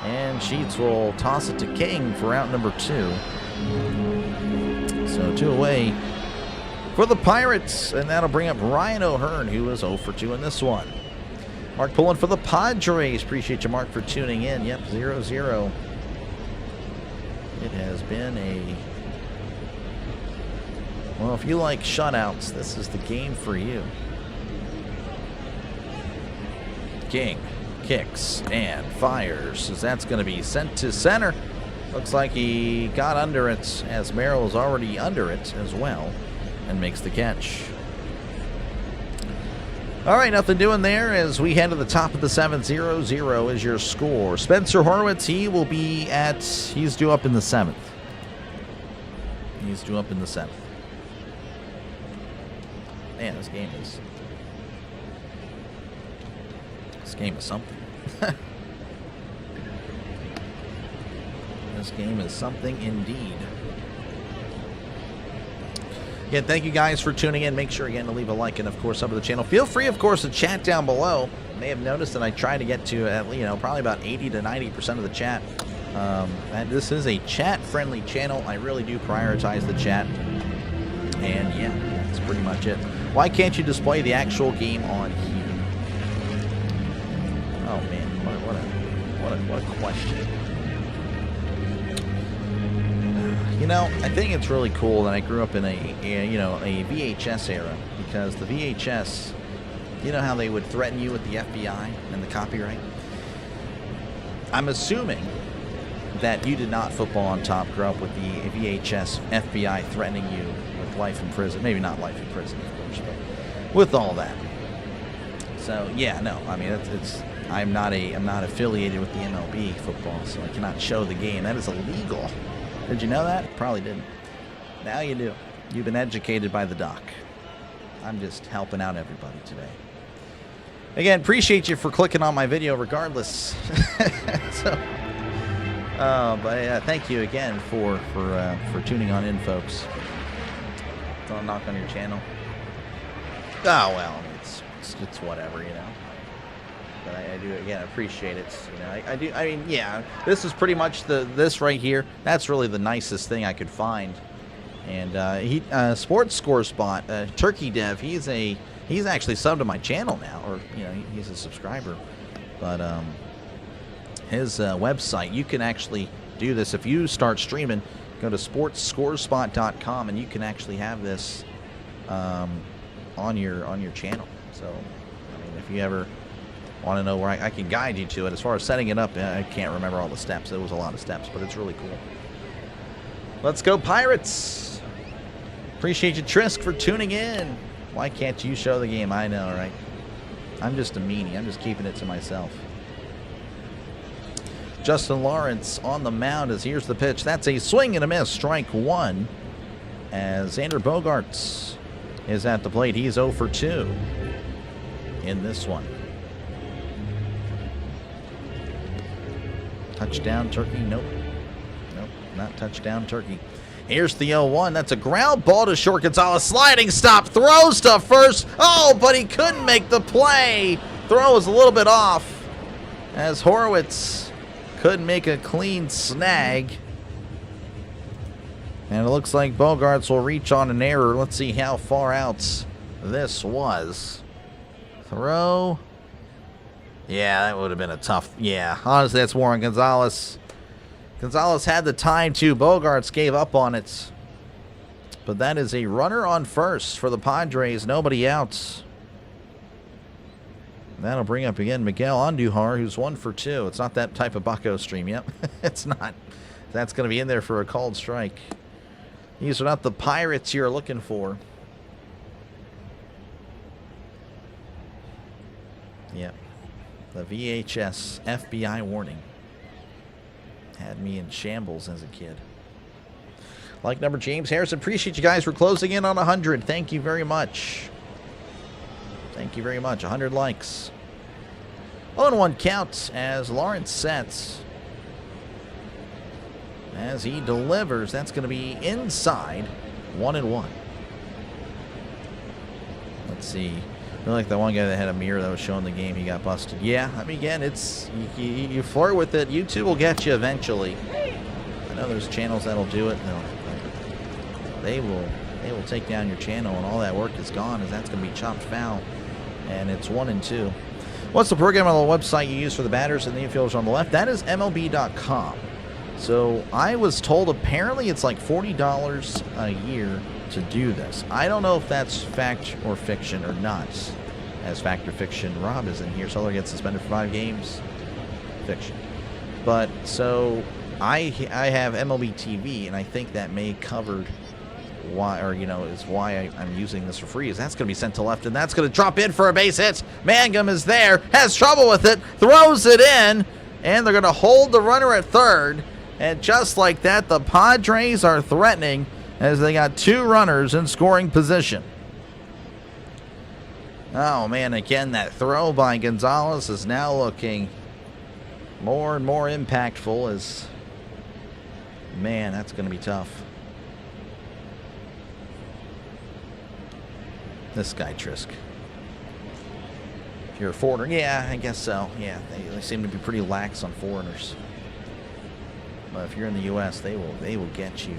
And Sheets will toss it to King for out number 2. So 2 away for the Pirates, and that'll bring up Ryan O'Hearn, who is 0 for 2 in this one. Mark pulling for the Padres. Appreciate you, Mark, for tuning in. Yep, 0-0. It has been a... Well, if you like shutouts, this is the game for you. King kicks and fires, as that's going to be sent to center. Looks like he got under it, as Merrill is already under it as well, and makes the catch. All right, nothing doing there as we head to the top of the 7th. 0-0 is your score. Spencer Horwitz, he's due up in the 7th. He's due up in the 7th. Man, this game is something. This game is something indeed. Again, thank you guys for tuning in. Make sure again to leave a like and of course sub to the channel. Feel free, of course, to chat down below. You may have noticed that I try to get to probably about 80 to 90% of the chat. And this is a chat-friendly channel. I really do prioritize the chat. And yeah, that's pretty much it. Why can't you display the actual game on here? Oh man, what a question. You know, I think it's really cool that I grew up in a VHS era, because the VHS, you know how they would threaten you with the FBI and the copyright? I'm assuming that you did not, football on top, grow up with the VHS FBI threatening you with life in prison. Maybe not life in prison, of course, but with all that. So yeah, no, I mean I'm not affiliated with the MLB football, so I cannot show the game. That is illegal. Did you know that? Probably didn't. Now you do. You've been educated by the doc. I'm just helping out everybody today. Again, appreciate you for clicking on my video regardless. But thank you again for tuning on in, folks. Don't knock on your channel. Oh well, it's whatever, you know. But I do again appreciate it. You know, I do. I mean, yeah, this is pretty much this right here. That's really the nicest thing I could find. And Sports Score Spot, Turkey Dev. He's actually subbed to my channel now, or you know, he's a subscriber. But his website, you can actually do this if you start streaming. Go to sportsscorespot.com and you can actually have this on your channel. So, I mean, if you ever want to know where I can guide you to it. As far as setting it up, I can't remember all the steps. It was a lot of steps, but it's really cool. Let's go Pirates! Appreciate you, Trisk, for tuning in. Why can't you show the game? I know, right? I'm just a meanie. I'm just keeping it to myself. Justin Lawrence on the mound as here's the pitch. That's a swing and a miss. Strike 1 as Xander Bogaerts is at the plate. He's 0 for 2 in this one. Touchdown Turkey? Nope. Nope, not touchdown Turkey. Here's the 0-1. That's a ground ball to short. Gonzalez sliding stop. Throws to first. Oh, but he couldn't make the play. Throw was a little bit off as Horwitz couldn't make a clean snag. And it looks like Bogaerts will reach on an error. Let's see how far out this was. Throw. Yeah, that would have been a tough... Yeah, honestly, that's Warren Gonzalez. Gonzalez had the time to. Bogaerts gave up on it. But that is a runner on first for the Padres. Nobody out. That'll bring up again Miguel Andujar, who's 1 for 2. It's not that type of Bucko stream. Yep, it's not. That's going to be in there for a called strike. These are not the Pirates you're looking for. Yep. The VHS FBI warning had me in shambles as a kid. Like number James Harrison. Appreciate you guys for closing in on 100. Thank you very much. Thank you very much. 100 likes. 0-1 counts as Lawrence sets. as he delivers. That's going to be inside, 1-1. Let's see. I feel like the one guy that had a mirror that was showing the game, he got busted. Yeah, I mean, again, it's you flirt with it. YouTube will get you eventually. I know there's channels that'll do it. They will take down your channel, and all that work is gone, as that's going to be chopped foul, and it's 1-2. What's the programmable website you use for the batters and the infielders on the left? That is MLB.com. So I was told apparently it's like $40 a year to do this. I don't know if that's fact or fiction or not. As fact or fiction, Rob is in here. Solar gets suspended for 5 games. Fiction. But so I have MLB TV, and I think that may covered why, or is why I'm using this for free. Is that's going to be sent to left, and that's going to drop in for a base hit. Mangum is there, has trouble with it, throws it in, and they're going to hold the runner at third. And just like that, the Padres are threatening, as they got 2 runners in scoring position. Oh, man, again, that throw by Gonzalez is now looking more and more impactful. As, man, that's going to be tough. This guy, Trisk. If you're a foreigner, yeah, I guess so. Yeah, they seem to be pretty lax on foreigners. But if you're in the U.S., they will get you.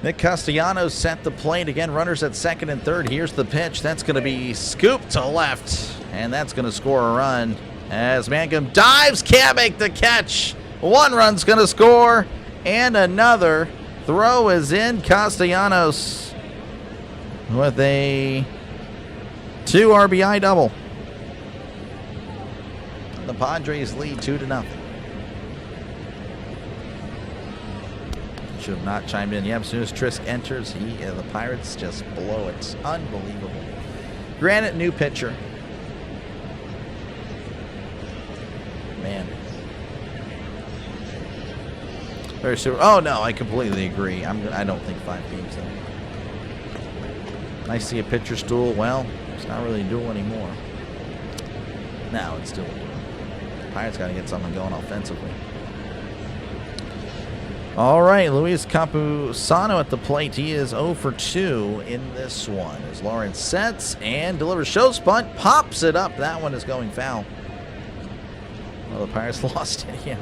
Nick Castellanos set the plate. Again, runners at second and third. Here's the pitch. That's going to be scooped to left. And that's going to score a run. As Mangum dives, can't make the catch. 1 run's going to score. And another throw is in. Castellanos with a 2 RBI double. The Padres lead 2-0. Should have not chimed in. Yeah, as soon as Trisk enters, the Pirates just blow it. It's unbelievable. Granted, new pitcher. Man. Very super. Oh, no, I completely agree. I don't think 5 games, though. Nice to see a pitcher stool. Well, it's not really a duel anymore. No, it's still a duel. Pirates got to get something going offensively. All right, Luis Campusano at the plate. He is 0 for 2 in this one. As Lawrence sets and delivers. Shows bunt, pops it up. That one is going foul. Well, the Pirates lost it,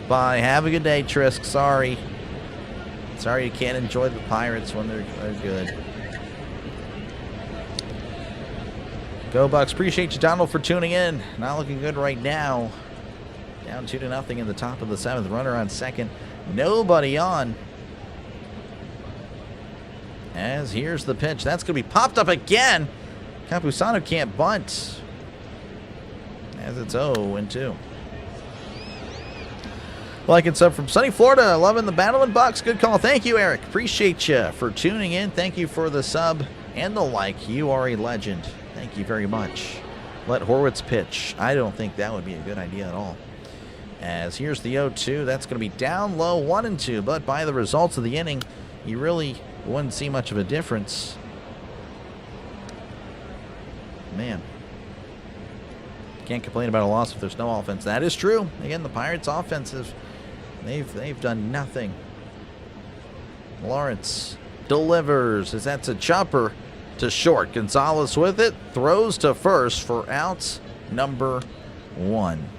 by have a good day, Trisk. Sorry. Sorry you can't enjoy the Pirates when they're good. Go Bucks. Appreciate you, Donald, for tuning in. Not looking good right now. Down 2-0 in the top of the 7th. Runner on second. Nobody on. As here's the pitch. That's going to be popped up again. Campusano can't bunt. As it's 0-2. Like and sub from sunny Florida. Loving the Battle and Bucks. Good call. Thank you, Eric. Appreciate you for tuning in. Thank you for the sub and the like. You are a legend. Thank you very much. Let Horwitz pitch. I don't think that would be a good idea at all. As here's the 0-2. That's going to be down low, 1-2. But by the results of the inning, you really wouldn't see much of a difference. Man. Can't complain about a loss if there's no offense. That is true. Again, the Pirates' offensive, they've done nothing. Lawrence delivers as that's a chopper to short. Gonzalez with it. Throws to first for out number 1.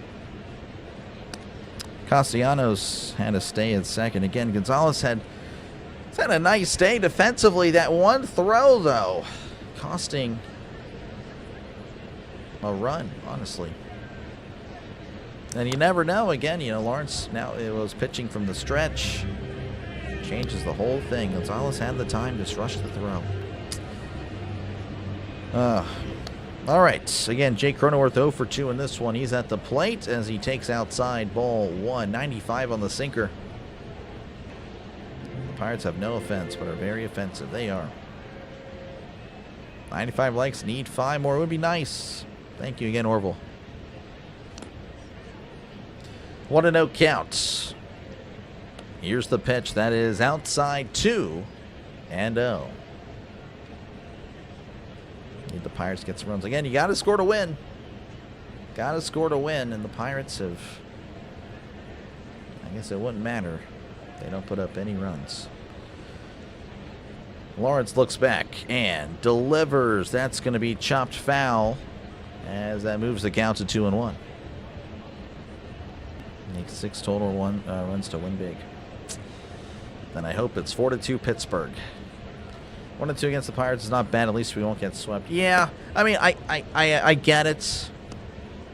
Castellanos had to stay at second. Again, Gonzalez had a nice day defensively. That one throw, though, costing a run, honestly. And you never know. Again, Lawrence now it was pitching from the stretch. Changes the whole thing. Gonzalez had the time to rush the throw. All right. Again, Jake Cronenworth 0 for 2 in this one. He's at the plate as he takes outside ball 1. 95 on the sinker. The Pirates have no offense, but are very offensive. They are. 95 likes, need 5 more. It would be nice. Thank you again, Orville. 1-0 count. Here's the pitch. That is outside 2-0. Need the Pirates to get some runs. Again, you got to score to win. Got to score to win, and the Pirates have... guess it wouldn't matter. They don't put up any runs. Lawrence looks back and delivers. That's going to be chopped foul as that moves the count to 2-1. Makes 6 total runs to win big. Then I hope it's 4-2 Pittsburgh. 1-2 against the Pirates is not bad. At least we won't get swept. Yeah, I mean, I get it.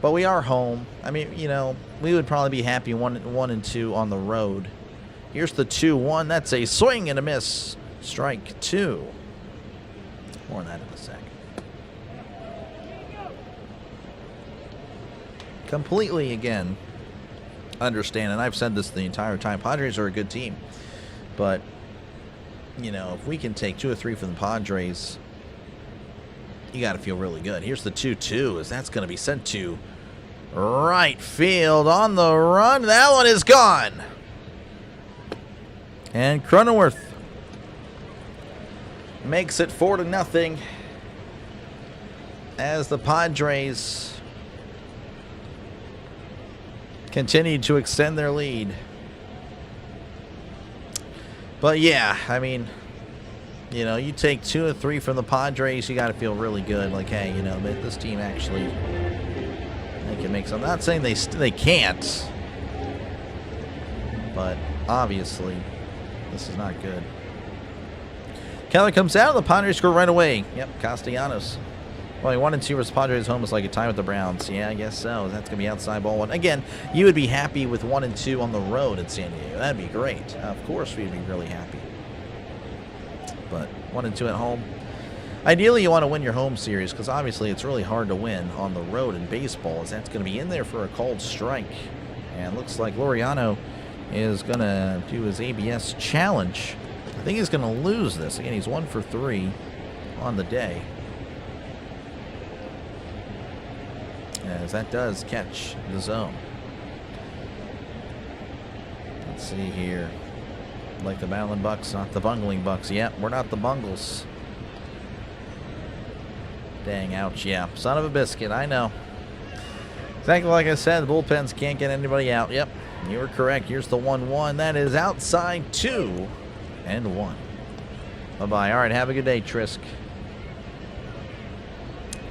But we are home. I mean, you know, we would probably be happy 1-2 on the road. Here's the 2-1. That's a swing and a miss. Strike 2. More on that in a sec. Completely, again, understand, and I've said this the entire time, Padres are a good team. But, you know, if we can take 2 or 3 from the Padres, you got to feel really good. Here's the 2-2, as that's going to be sent to right field on the run. That one is gone. And Cronenworth makes it 4-0 as the Padres continue to extend their lead. But yeah, I mean, you know, you take 2 or 3 from the Padres, you got to feel really good. Like, hey, you know, this team actually, they can make some. I'm not saying they can't, but obviously this is not good. Keller comes out, the Padres score right away. Yep, Castellanos. Well, 1-2 versus Padres home is like a tie with the Browns. Yeah, I guess so. That's going to be outside ball 1. Again, you would be happy with 1-2 on the road at San Diego. That'd be great. Of course, we'd be really happy. But 1-2 at home. Ideally, you want to win your home series because obviously it's really hard to win on the road in baseball, as that's going to be in there for a called strike. And looks like Laureano is going to do his ABS challenge. I think he's going to lose this. Again, he's 1 for 3 on the day. As that does catch the zone. Let's see here. Like the battling Bucks, not the bungling Bucks. Yep, we're not the Bungles. Dang, ouch. Yeah, son of a biscuit, I know. Exactly like I said, the bullpens can't get anybody out. Yep, you were correct. Here's the 1-1. That is outside 2-1. Bye-bye. All right, have a good day, Trisk.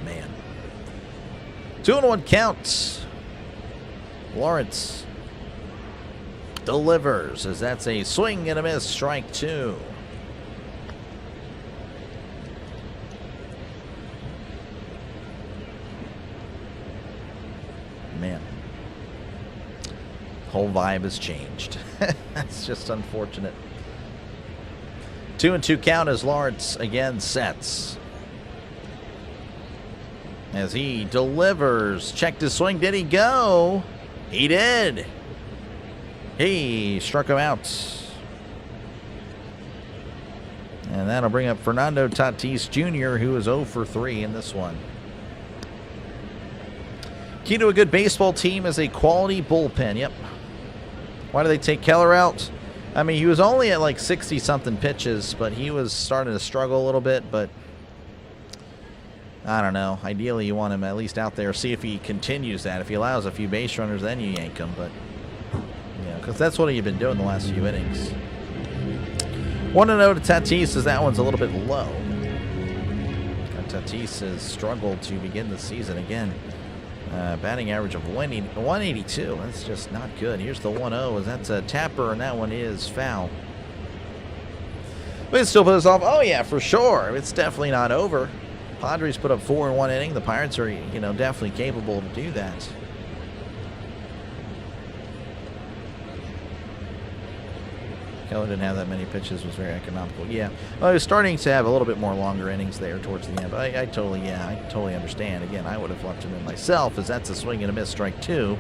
Man. 2-1 count. Lawrence delivers, as that's a swing and a miss. Strike 2. Man. Whole vibe has changed. That's just unfortunate. 2-2 count as Lawrence again sets. As he delivers. Checked his swing. Did he go? He did. He struck him out. And that'll bring up Fernando Tatis Jr., who is 0 for 3 in this one. Key to a good baseball team is a quality bullpen. Yep. Why do they take Keller out? I mean, he was only at like 60-something pitches, but he was starting to struggle a little bit. But I don't know. Ideally, you want him at least out there. See if he continues that. If he allows a few base runners, then you yank him. But, yeah, because that's what he's been doing the last few innings. 1-0 to Tatis, as that one's a little bit low. And Tatis has struggled to begin the season again. Batting average of 182. That's just not good. Here's the 1-0, as that's a tapper, and that one is foul. We can still put this off. Oh, yeah, for sure. It's definitely not over. Padres put up 4 in 1 inning. The Pirates are, you know, definitely capable to do that. Keller didn't have that many pitches, was very economical. Yeah, well, he was starting to have a little bit more longer innings there towards the end. But I totally understand. Again, I would have left him in myself, as that's a swing and a miss, strike 2.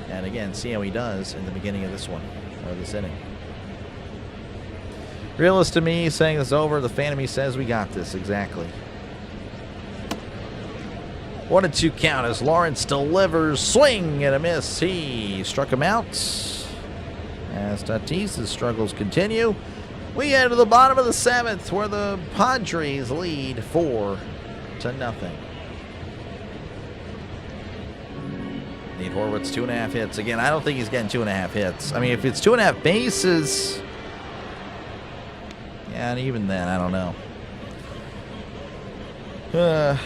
And again, see how he does in the beginning of this one, or this inning. Realist to me saying this over. The fan of me says we got this. Exactly. 1-2 count as Lawrence delivers. Swing and a miss. He struck him out. As Tatis' struggles continue, we head to the bottom of the 7th, where the Padres lead 4-0. Nate Horwitz, 2.5 hits. Again, I don't think he's getting 2.5 hits. I mean, if it's 2.5 bases, yeah, and even then, I don't know.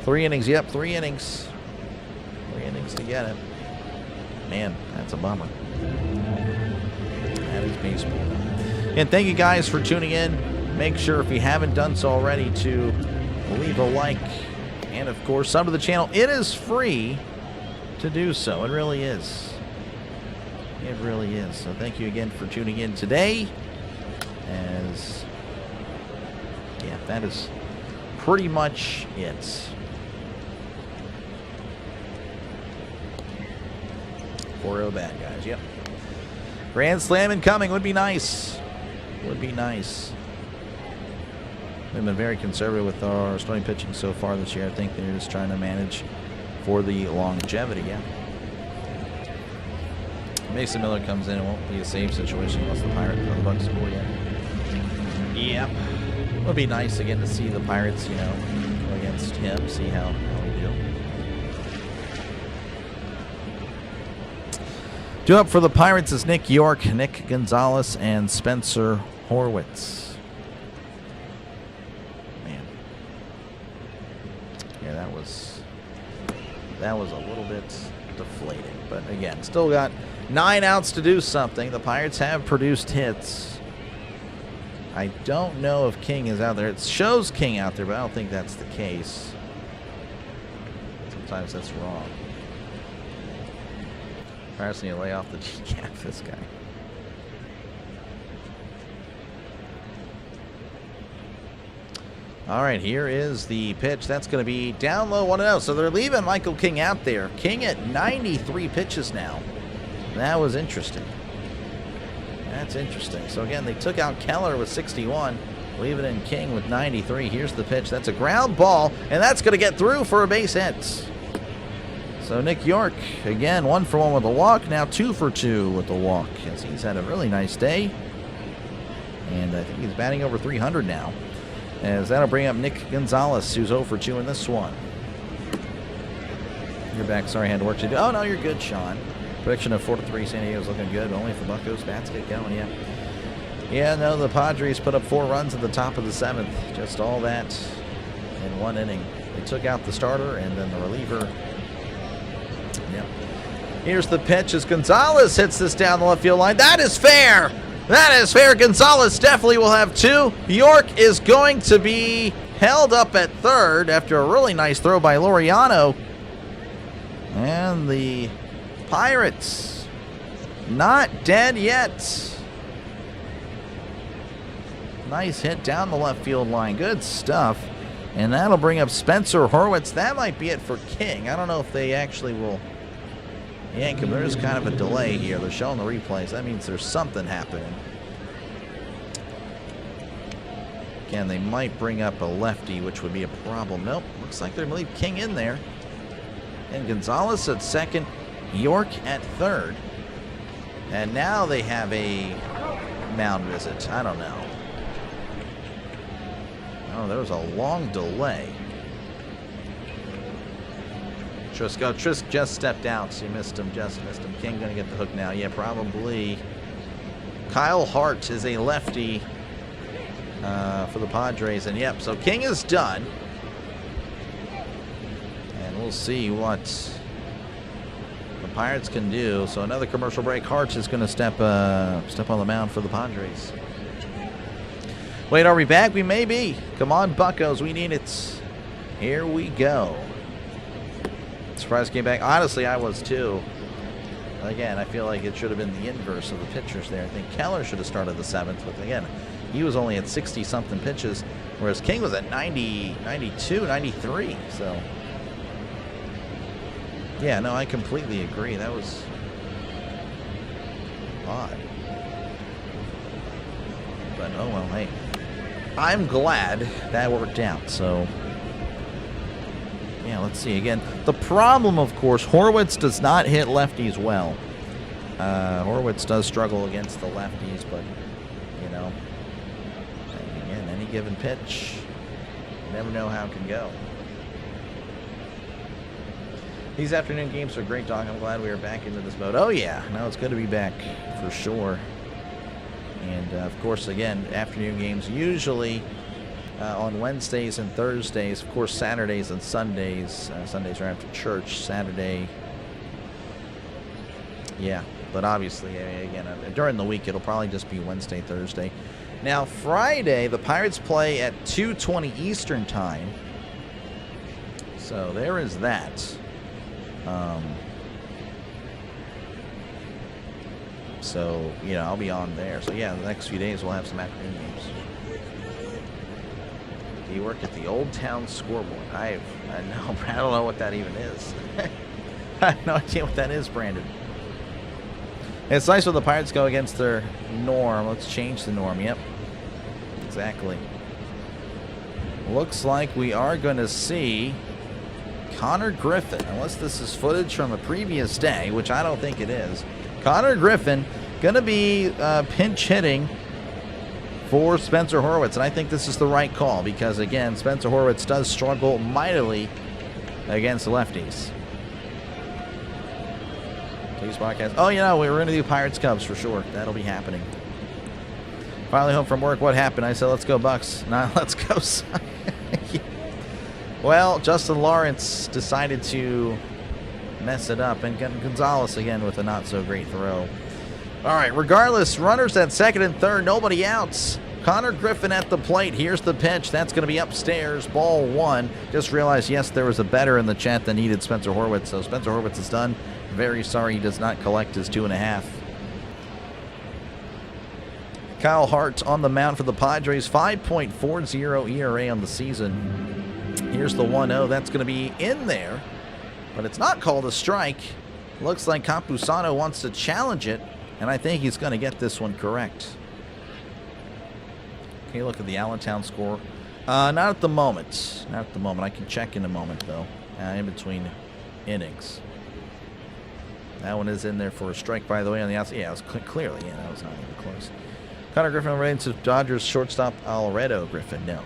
3 innings. Yep, 3 innings. 3 innings to get it. Man, that's a bummer. That is baseball. And thank you guys for tuning in. Make sure, if you haven't done so already, to leave a like and, of course, sub to the channel. It is free to do so. It really is. It really is. So thank you again for tuning in today. As, yeah, that is pretty much it. 4-0 bad guys. Yep. Grand slam incoming. Would be nice. Would be nice. We've been very conservative with our starting pitching so far this year. I think they're just trying to manage for the longevity. Yeah. Mason Miller comes in. It won't be a save situation unless the Pirates or the Bucks score yet. Yep. It would be nice again to see the Pirates, you know, go against him, see how we do. Due up for the Pirates is Nick York, Nick Gonzalez, and Spencer Horwitz. Man. Yeah, that was a little bit deflating. But again, still got 9 outs to do something. The Pirates have produced hits. I don't know if King is out there. It shows King out there, but I don't think that's the case. Sometimes that's wrong. Pirates need to lay off the decaf, this guy. All right, here is the pitch. That's going to be down low, 1-0. So they're leaving Michael King out there. King at 93 pitches now. That was interesting. That's interesting. So again, they took out Keller with 61, leaving in King with 93. Here's the pitch. That's a ground ball, and that's going to get through for a base hit. So Nick York, again, 1 for 1 with a walk. Now 2 for 2 with the walk, as he's had a really nice day. And I think he's batting over 300 now. As that'll bring up Nick Gonzalez, who's 0 for 2 in this one. You're back. Sorry, I had work to do. Oh, no, you're good, Sean. Prediction of 4-3. San Diego's looking good, but only if the Buccos bats get going, yeah. Yeah, no, the Padres put up 4 runs at the top of the 7th. Just all that in 1 inning. They took out the starter and then the reliever. Yep. Here's the pitch as Gonzalez hits this down the left field line. That is fair! That is fair. Gonzalez definitely will have 2. York is going to be held up at third after a really nice throw by Laureano. And the Pirates not dead yet. Nice hit down the left field line. Good stuff. And that'll bring up Spencer Horwitz. That might be it for King. I don't know if they actually will yank him. There is kind of a delay here. They're showing the replays. That means there's something happening. Again, they might bring up a lefty, which would be a problem. Nope. Looks like they're going to leave King in there. And Gonzalez at second. York at third. And now they have a mound visit. I don't know. Oh, there was a long delay. Trisk just stepped out, so you missed him, just missed him. King gonna get the hook now. Yeah, probably. Kyle Hart is a lefty for the Padres, and yep, so King is done. And we'll see what the Pirates can do. So another commercial break. Hart is gonna step on the mound for the Padres. Wait, are we back? We may be. Come on, Buccos, we need it. Here we go. Surprise came back. Honestly, I was too. Again, I feel like it should have been the inverse of the pitchers there. I think Keller should have started the 7th, but again, he was only at 60-something pitches, whereas King was at 90, 92, 93. So, yeah, no, I completely agree. That was odd. But, oh well, hey. I'm glad that worked out, so... Yeah, let's see. Again, the problem, of course, Horwitz does not hit lefties well. Horwitz does struggle against the lefties, but, you know, again, any given pitch, you never know how it can go. These afternoon games are great, Doc. I'm glad we are back into this mode. Oh, yeah. No, it's good to be back for sure. And, of course, again, afternoon games usually on Wednesdays and Thursdays. Of course, Saturdays and Sundays. Sundays are after church. Saturday, yeah. But obviously, again, during the week, it'll probably just be Wednesday, Thursday. Now, Friday, the Pirates play at 2:20 Eastern Time. So there is that. So, you know, I'll be on there. So, yeah, the next few days we'll have some afternoon games. Do you work at the Old Town Scoreboard? I don't know what that even is. I have no idea what that is, Brandon. It's nice when the Pirates go against their norm. Let's change the norm. Yep. Exactly. Looks like we are going to see Connor Griffin, unless this is footage from a previous day, which I don't think it is. Connor Griffin going to be pinch hitting for Spencer Horwitz, and I think this is the right call because, again, Spencer Horwitz does struggle mightily against the lefties. Please podcast. Oh, you know, we're going to do Pirates Cubs for sure. That'll be happening. Finally home from work. What happened? I said, let's go Bucks. Nah, let's go. Well, Justin Lawrence decided to mess it up, and Gonzalez again with a not-so-great throw. All right, regardless, runners at second and third, nobody outs. Connor Griffin at the plate. Here's the pitch. That's going to be upstairs. Ball one. Just realized, yes, there was a better in the chat that needed Spencer Horwitz, so Spencer Horwitz is done. Very sorry he does not collect his 2.5. Kyle Hart on the mound for the Padres. 5.40 ERA on the season. Here's the 1-0. That's going to be in there, but it's not called a strike. Looks like Campusano wants to challenge it, and I think he's going to get this one correct. Okay, look at the Allentown score. Not at the moment. Not at the moment. I can check in a moment, though, in between innings. That one is in there for a strike, by the way, on the outside. Yeah, it was clearly, yeah, that was not even close. Connor Griffin right into Dodgers shortstop Alredo Griffin. No.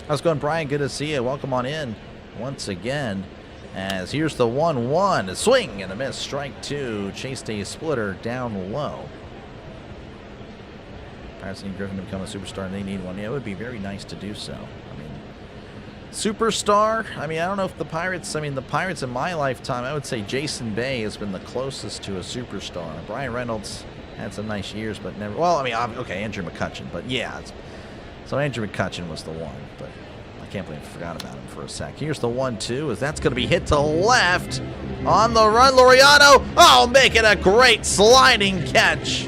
How's it going, Brian? Good to see you. Welcome on in once again. As here's the 1-1. A swing and a miss. Strike two. Chased a splitter down low. Pirates need Griffin to become a superstar, and they need one. Yeah, it would be very nice to do so. I mean, superstar? I mean, I don't know if the Pirates, the Pirates in my lifetime, I would say Jason Bay has been the closest to a superstar. Brian Reynolds had some nice years, but never, well, I mean, okay, Andrew McCutchen, but yeah, so Andrew McCutchen was the one, but I can't believe I forgot about him for a sec. Here's the 1-2, as that's going to be hit to left on the run. Laureano, oh, making a great sliding catch.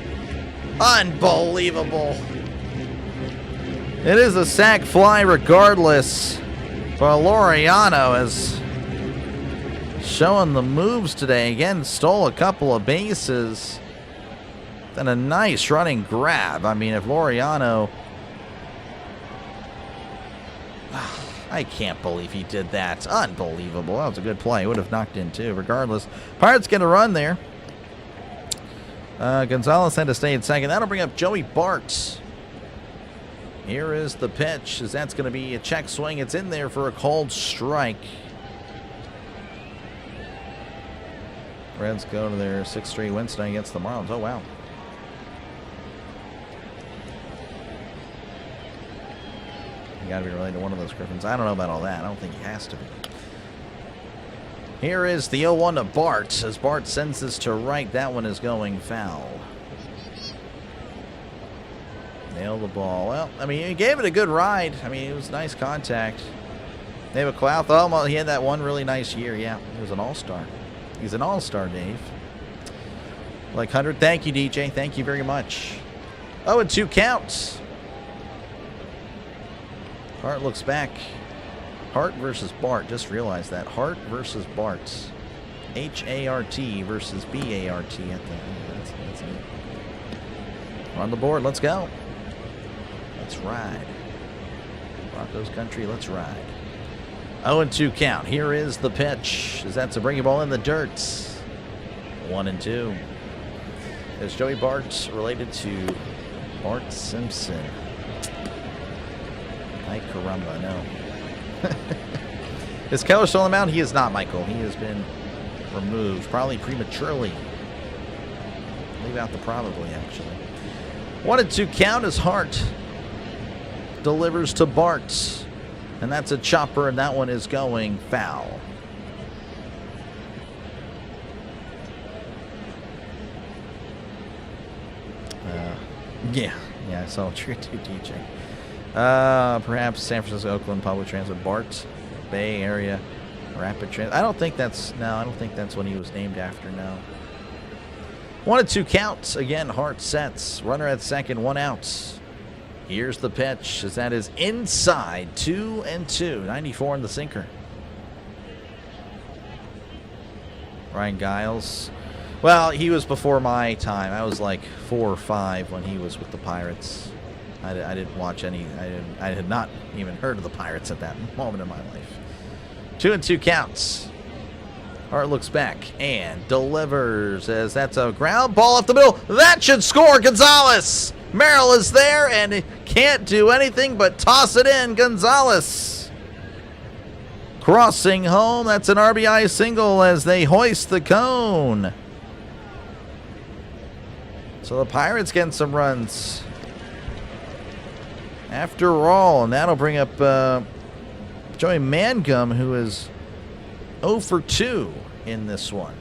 Unbelievable. It is a sac fly regardless, but Laureano is showing the moves today. Again, stole a couple of bases. Then a nice running grab. I mean, if Laureano... I can't believe he did that. Unbelievable. That was a good play. He would have knocked in, too. Regardless, Pirates get a run there. Gonzalez had to stay in second. That'll bring up Joey Bart. Here is the pitch, as that's going to be a check swing. It's in there for a called strike. Reds go to their 6th straight win tonight against the Marlins. Oh, wow. You got to be related to one of those Griffins. I don't know about all that. I don't think he has to be. Here is the 0-1 to Bart. As Bart sends this to right, that one is going foul. Nailed the ball. Well, I mean, he gave it a good ride. I mean, it was nice contact. David Clouth, oh, he had that one really nice year. Yeah, he was an all-star. He's an all-star, Dave. Like 100. Thank you, DJ. Thank you very much. 0-2 counts. Hart looks back. Hart versus Bart. Just realized that. Hart versus Bart. H-A-R-T versus B-A-R-T. That's it. We're on the board. Let's go. Let's ride. Broncos country. Let's ride. 0-2 count. Here is the pitch. As that's a breaking ball in the dirt. 1-2. Is Joey Bart related to Bart Simpson? Ay caramba, no. Is Keller still on the mound? He is not, Michael. He has been removed, probably prematurely. Leave out the probably, actually. 1-2 count as Hart delivers to Bart. And that's a chopper, and that one is going foul. Yeah, I saw what you're going to do, DJ. Perhaps San Francisco, Oakland public transit, Bart, Bay Area, rapid transit. I don't think that's what he was named after. No. 1-2 counts again. Hart sets. Runner at second, 1 out. Here's the pitch, as that is inside, 2-2. 94 in the sinker. Ryan Giles. Well, he was before my time. I was like 4 or 5 when he was with the Pirates. I didn't watch any. I had not even heard of the Pirates at that moment in my life. 2-2 counts. Hart looks back and delivers, as that's a ground ball up the middle. That should score. Gonzalez. Merrill is there and can't do anything but toss it in. Gonzalez crossing home. That's an RBI single as they hoist the cone. So the Pirates getting some runs after all, and that'll bring up Joey Mangum, who is 0 for 2 in this one.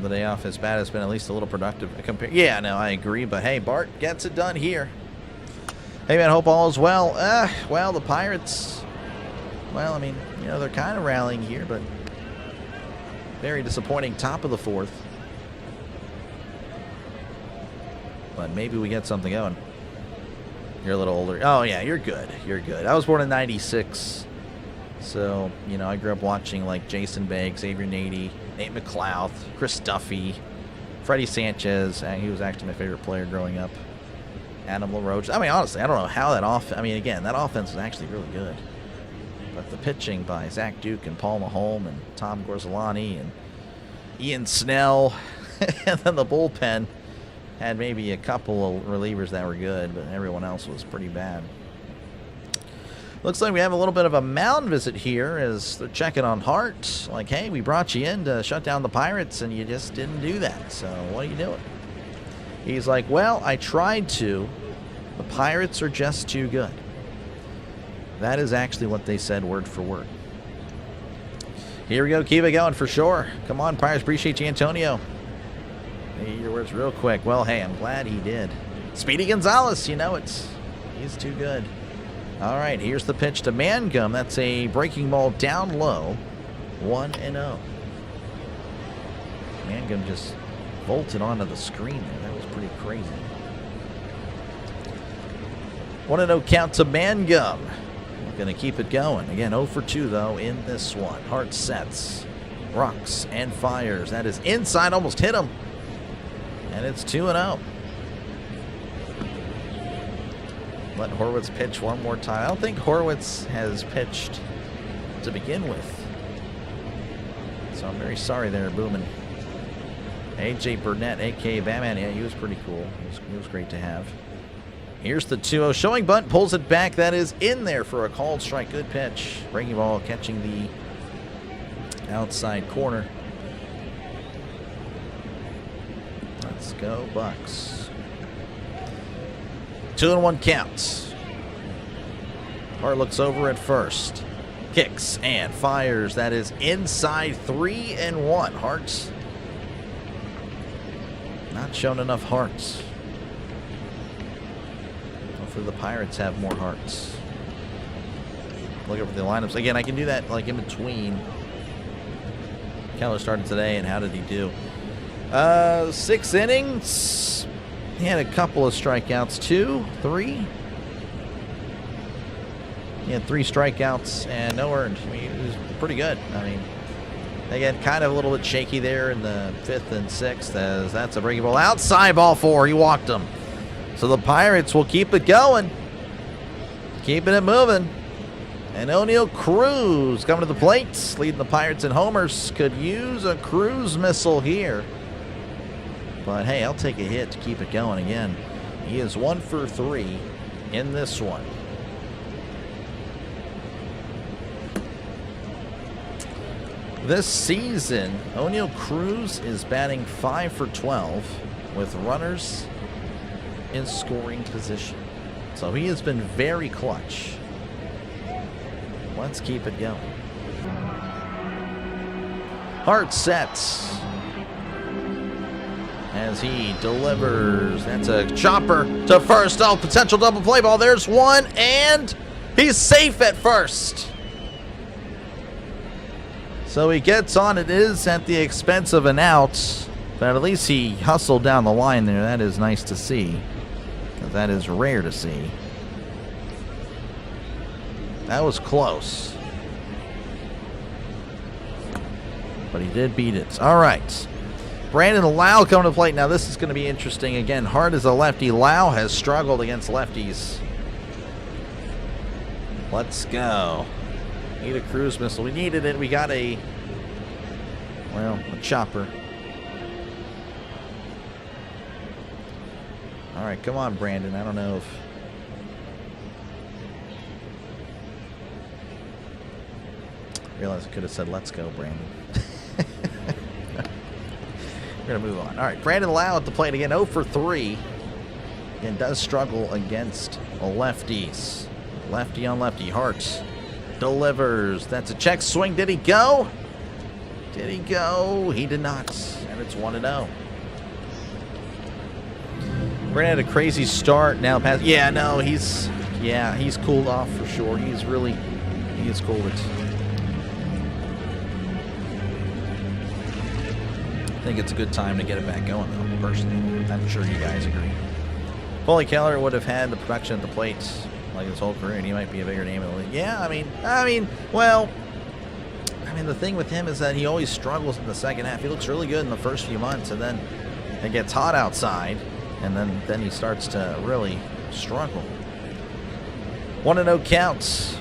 The day off his bat has been at least a little productive. Yeah, no, I agree. But hey, Bart gets it done here. Hey, man, hope all is well. Well, the Pirates, well, I mean, you know, they're kind of rallying here, but very disappointing top of the 4th. But maybe we get something going. You're a little older. Oh, yeah, you're good. You're good. I was born in 96. So, you know, I grew up watching like Jason Begg, Xavier Nady, Nate McLouth, Chris Duffy, Freddie Sanchez. He was actually my favorite player growing up. Adam LaRoche. I mean, honestly, I don't know how that I mean, again, that offense was actually really good. But the pitching by Zach Duke and Paul Mahome and Tom Gorzolani and Ian Snell, and then the bullpen had maybe a couple of relievers that were good, but everyone else was pretty bad. Looks like we have a little bit of a mound visit here as they're checking on Hart. Like, hey, we brought you in to shut down the Pirates, and you just didn't do that. So what are you doing? He's like, well, I tried to. The Pirates are just too good. That is actually what they said word for word. Here we go. Keep it going for sure. Come on, Pirates. Appreciate you, Antonio. Hey, your words real quick. Well, hey, I'm glad he did. Speedy Gonzalez, you know he's too good. All right, here's the pitch to Mangum. That's a breaking ball down low. 1-0. Mangum just bolted onto the screen there. That was pretty crazy. 1-0 count to Mangum. Going to keep it going. Again, 0 for 2, though, in this one. Hart sets, rocks, and fires. That is inside. Almost hit him. And it's 2-0. Let Horwitz pitch one more time. I don't think Horwitz has pitched to begin with. So I'm very sorry there, Boomin. AJ Burnett, a.k.a. Batman. Yeah, he was pretty cool. He was great to have. Here's the 2-0 showing bunt. Pulls it back. That is in there for a called strike. Good pitch. Breaking ball catching the outside corner. Let's go, Bucks. 2-1 counts. Hart looks over at first. Kicks and fires. That is inside. 3-1. Hart's not shown enough hearts. Hopefully the Pirates have more hearts. Look over the lineups. Again, I can do that like in between. Keller started today, and how did he do? 6 innings. He had a couple of strikeouts. 2, 3. He had 3 strikeouts and no earned. I mean, it was pretty good. I mean, again, kind of a little bit shaky there in the 5th and 6th, as that's a breaking ball. Outside ball 4. He walked him. So the Pirates will keep it going. Keeping it moving. And O'Neal Cruz coming to the plate, leading the Pirates in homers. Could use a Cruz missile here. But hey, I'll take a hit to keep it going again. He is 1 for 3 in this one. This season, Oneil Cruz is batting 5 for 12 with runners in scoring position. So he has been very clutch. Let's keep it going. Hart sets as he delivers. That's a chopper to first. Oh, potential double play ball. There's one, and he's safe at first. So he gets on. It is at the expense of an out, but at least he hustled down the line there. That is nice to see. That is rare to see. That was close, but he did beat it. All right. Brandon Lau coming to the plate. Now this is going to be interesting. Again, Hart is a lefty. Lau has struggled against lefties. Let's go. Need a cruise missile. We needed it. We got a chopper. All right, come on, Brandon. I don't know if... I realized I could have said, let's go, Brandon. We're going to move on. All right, Brandon Lau at the plate again, 0 for 3. Again, does struggle against lefties. Lefty on lefty. Hart delivers. That's a check swing. Did he go? Did he go? He did not. And it's 1-0. Brandon had a crazy start. Now pass. Yeah, no, he's cooled off for sure. He has cooled it. I think it's a good time to get it back going, though, personally. I'm sure you guys agree. Foley Keller would have had the production at the plate like his whole career, and he might be a bigger name in the league. Yeah, I mean, the thing with him is that he always struggles in the second half. He looks really good in the first few months, and then it gets hot outside, and then he starts to really struggle. 1-0 counts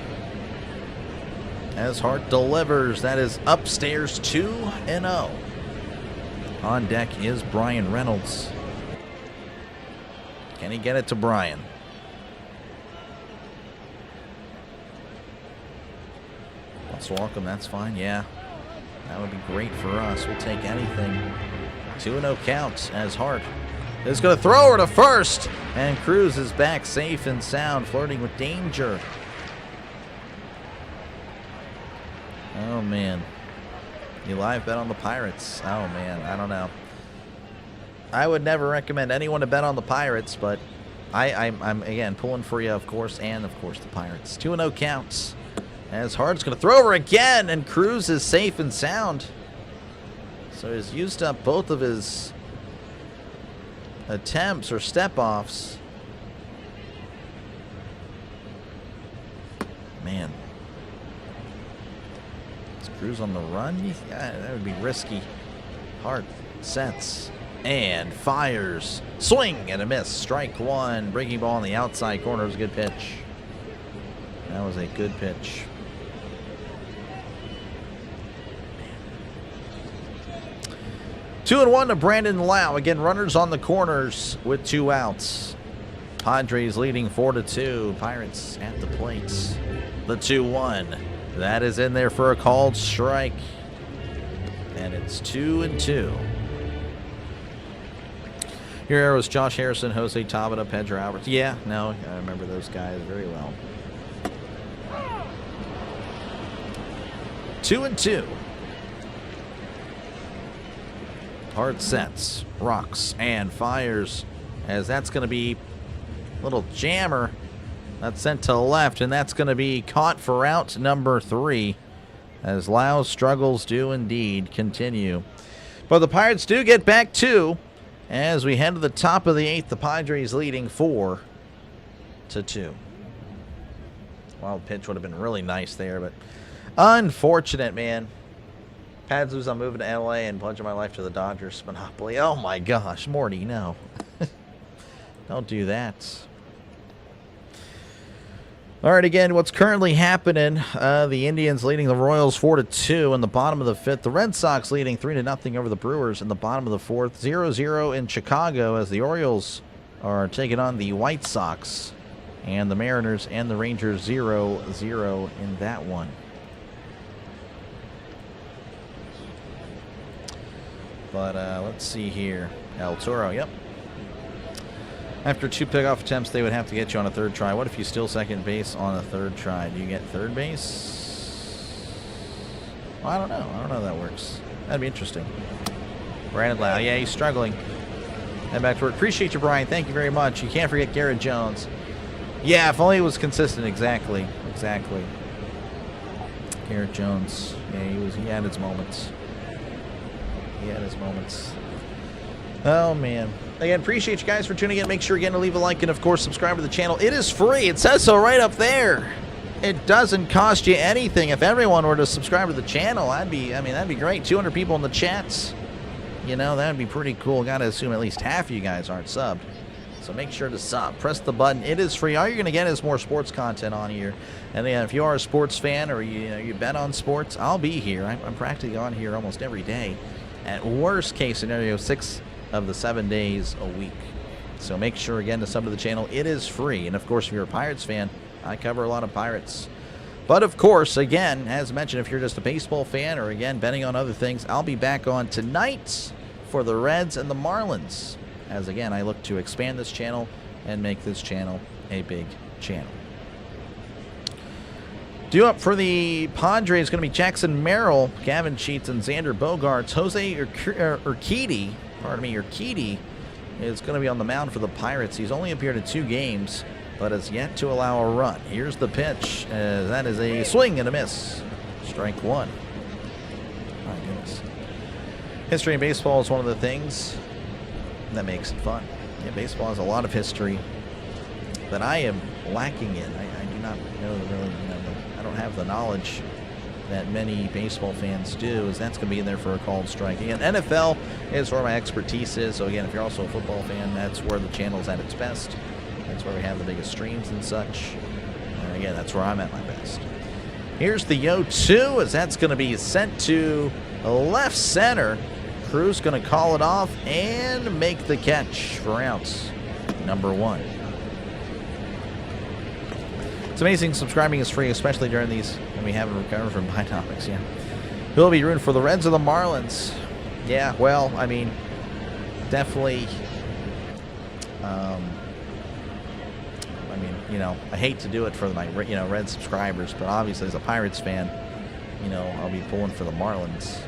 as Hart delivers. That is upstairs 2-0. On deck is Brian Reynolds. Can he get it to Brian? Let's walk him. That's fine. Yeah, that would be great for us. We'll take anything. 2-0 counts as Hart is going to throw her to first. And Cruz is back safe and sound, flirting with danger. Oh, man. You live bet on the Pirates. Oh, man. I don't know. I would never recommend anyone to bet on the Pirates, but I'm again, pulling for you, of course, and, of course, the Pirates. 2-0 counts. As Hart's going to throw over again, and Cruz is safe and sound. So he's used up both of his attempts or step-offs. Man. Is Cruz on the run? Yeah, that would be risky. Hart sets and fires. Swing and a miss. Strike one. Breaking ball on the outside corner. It was a good pitch. That was a good pitch. 2-1 to Brandon Lau. Again, runners on the corners with 2 outs. Padres leading 4-2. Pirates at the plates. The 2-1. That is in there for a called strike. And it's 2-2. Here was Josh Harrison, Jose Tabata, Pedro Alvarez. Yeah, no, I remember those guys very well. 2-2. Hart sets, rocks, and fires, as that's going to be a little jammer. That's sent to the left, and that's going to be caught for out number 3, as Lau's struggles do indeed continue. But the Pirates do get back 2, as we head to the top of the 8th. The Padres leading 4-2. Wild pitch would have been really nice there, but unfortunate, man. Pads lose, I'm moving to LA and plunging my life to the Dodgers monopoly. Oh my gosh, Morty, no. Don't do that. All right, again, what's currently happening, the Indians leading the Royals 4-2 in the bottom of the 5th. The Red Sox leading 3-0 over the Brewers in the bottom of the 4th. 0-0 in Chicago as the Orioles are taking on the White Sox. And the Mariners and the Rangers 0-0 in that one. But let's see here. El Toro, yep. After 2 pickoff attempts, they would have to get you on a 3rd try. What if you steal second base on a 3rd try? Do you get 3rd base? Well, I don't know. I don't know how that works. That'd be interesting. Brandon Lau. Yeah, he's struggling. Head back to work. Appreciate you, Brian. Thank you very much. You can't forget Garrett Jones. Yeah, if only it was consistent. Exactly. Exactly. Garrett Jones. Yeah, he had his moments. He had his moments. Oh, man. Again, appreciate you guys for tuning in. Make sure again to leave a like and, of course, subscribe to the channel. It is free. It says so right up there. It doesn't cost you anything. If everyone were to subscribe to the channel, that'd be great. 200 people in the chats. You know, that'd be pretty cool. Got to assume at least half of you guys aren't subbed. So make sure to sub. Press the button. It is free. All you're going to get is more sports content on here. And then if you are a sports fan or you bet on sports, I'll be here. I'm practically on here almost every day. At worst case scenario, 6 of the 7 days a week. So make sure again to sub to the channel. It is free. And of course, if you're a Pirates fan, I cover a lot of Pirates. But of course, again, as mentioned, if you're just a baseball fan or again betting on other things, I'll be back on tonight for the Reds and the Marlins. As again, I look to expand this channel and make this channel a big channel. Due up for the Padres is going to be Jackson Merrill, Gavin Sheets, and Xander Bogaerts. Jose Urquidy, Urquidy is going to be on the mound for the Pirates. He's only appeared in 2 games, but has yet to allow a run. Here's the pitch. That is a swing and a miss. Strike 1. My goodness. History in baseball is one of the things that makes it fun. Yeah, baseball has a lot of history that I am lacking in. I do not know really, I don't have the knowledge that many baseball fans do, as that's going to be in there for a called strike. Again, NFL is where my expertise is, so again, if you're also a football fan, that's where the channel's at its best. That's where we have the biggest streams and such. And again, that's where I'm at my best. Here's the 0-2, as that's going to be sent to left center. Cruz going to call it off and make the catch for outs number 1. It's amazing subscribing is free, especially during these when we haven't recovered from Thematic. Yeah, who'll be rooting for the Reds or the Marlins? Yeah, well, I mean, definitely. I hate to do it for my Red subscribers, but obviously as a Pirates fan, I'll be pulling for the Marlins.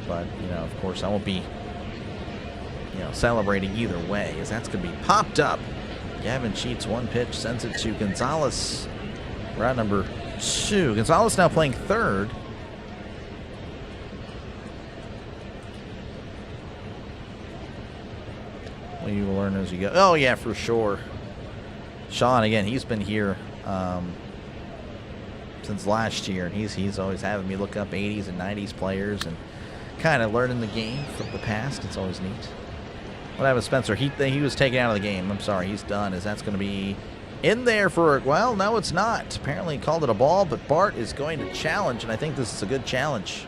But of course, I won't be celebrating either way, as that's going to be popped up. Gavin Sheets, 1 pitch, sends it to Gonzalez. Route number 2. Gonzalez now playing 3rd. Well, you will learn as you go. Oh, yeah, for sure. Sean, again, he's been here since last year, and he's always having me look up 80s and 90s players and kind of learning the game from the past. It's always neat. What happened to Spencer? He was taken out of the game. I'm sorry, he's done. As that's going to be in there for, well, no, it's not. Apparently he called it a ball, but Bart is going to challenge, and I think this is a good challenge.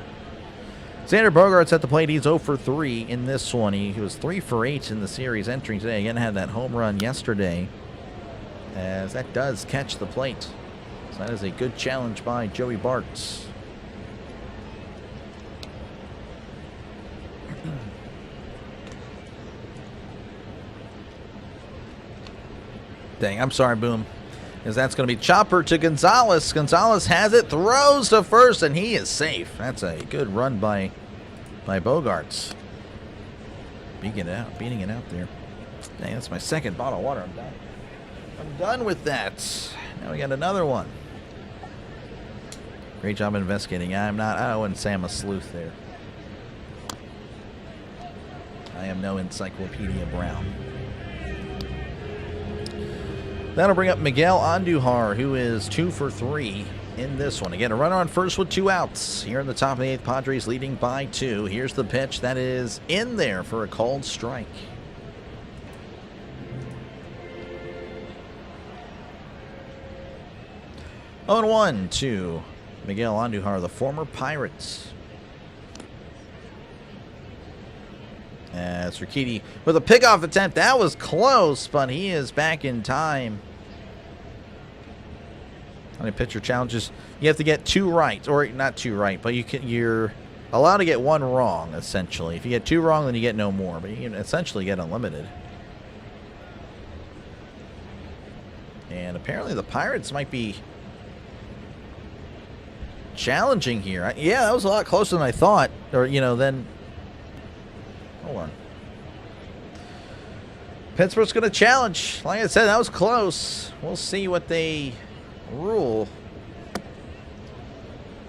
Xander Bogaerts at the plate. He's 0 for 3 in this one. He was 3 for 8 in the series entering today. Again, had that home run yesterday, as that does catch the plate. So that is a good challenge by Joey Bart. Dang, I'm sorry, Boom. As that's going to be chopper to Gonzalez. Gonzalez has it, throws to first, and he is safe. That's a good run by Bogaerts. Beating it out there. Dang, that's my 2nd bottle of water. I'm done. I'm done with that. Now we got another one. Great job investigating. I wouldn't say I'm a sleuth there. I am no Encyclopedia Brown. That'll bring up Miguel Andujar, who is 2 for 3 in this one. Again, a runner on first with 2 outs. Here in the top of the 8th, Padres leading by 2. Here's the pitch that is in there for a called strike. Oh, 1 to Miguel Andujar, the former Pirates. As Urquidy with a pickoff attempt. That was close, but he is back in time. How many pitcher challenges? You have to get 2 right, or not 2 right, but you're allowed to get one wrong, essentially. If you get 2 wrong, then you get no more. But you can essentially get unlimited. And apparently the Pirates might be challenging here. Yeah, that was a lot closer than I thought. Or, you know, then... Hold on. Pittsburgh's going to challenge. Like I said, that was close. We'll see what they rule.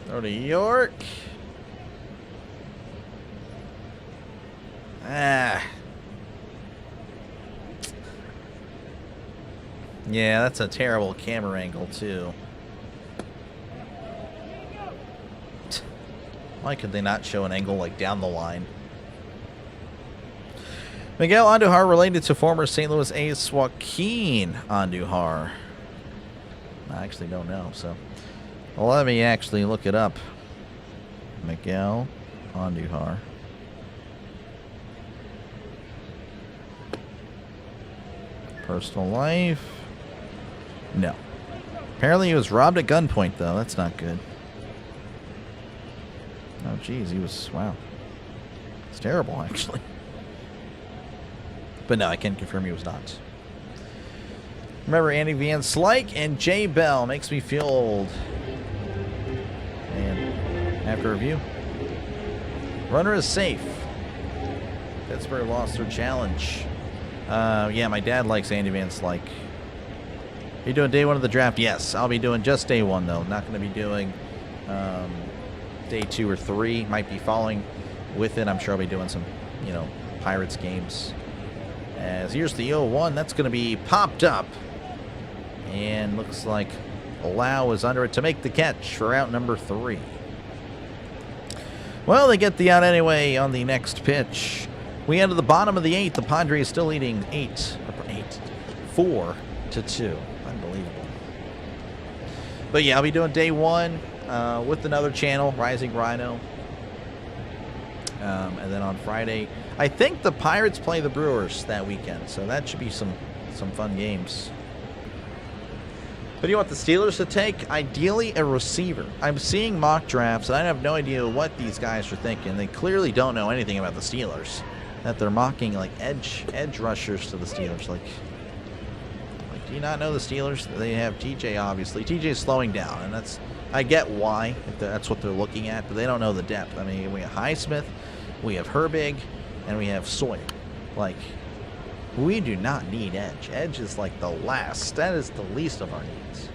Go to York. Yeah, that's a terrible camera angle, too. Why could they not show an angle, like, down the line? Miguel Andujar related to former St. Louis ace Joaquin Andujar. I actually don't know, so... Well, let me actually look it up. Miguel Andujar. Personal life. No. Apparently he was robbed at gunpoint, though. That's not good. Oh, geez. He was... Wow. It's terrible, actually. But no, I can confirm he was not. Remember Andy Van Slyke and Jay Bell. Makes me feel old. And after review. Runner is safe. Pittsburgh lost their challenge. Yeah, my dad likes Andy Van Slyke. Are you doing day 1 of the draft? Yes, I'll be doing just day 1, though. Not going to be doing day 2 or 3. Might be following with it. I'm sure I'll be doing some, you know, Pirates games. As here's the 0-1. That's going to be popped up. And looks like Lau is under it to make the catch for out number 3. Well, they get the out anyway on the next pitch. We enter the bottom of the 8th. The Padres still leading 4-2. Unbelievable. But yeah, I'll be doing day 1 with another channel, Rising Rhino. And then on Friday, I think the Pirates play the Brewers that weekend, so that should be some fun games. But you want the Steelers to take? Ideally, a receiver. I'm seeing mock drafts, and I have no idea what these guys are thinking. They clearly don't know anything about the Steelers. That they're mocking, like, edge rushers to the Steelers. Like, do you not know the Steelers? They have TJ, obviously. TJ's slowing down, and that's... I get why, if that's what they're looking at, but they don't know the depth. I mean, we have Highsmith, we have Herbig, and we have Sawyer. Like, we do not need edge. Edge is like the last. That is the least of our needs.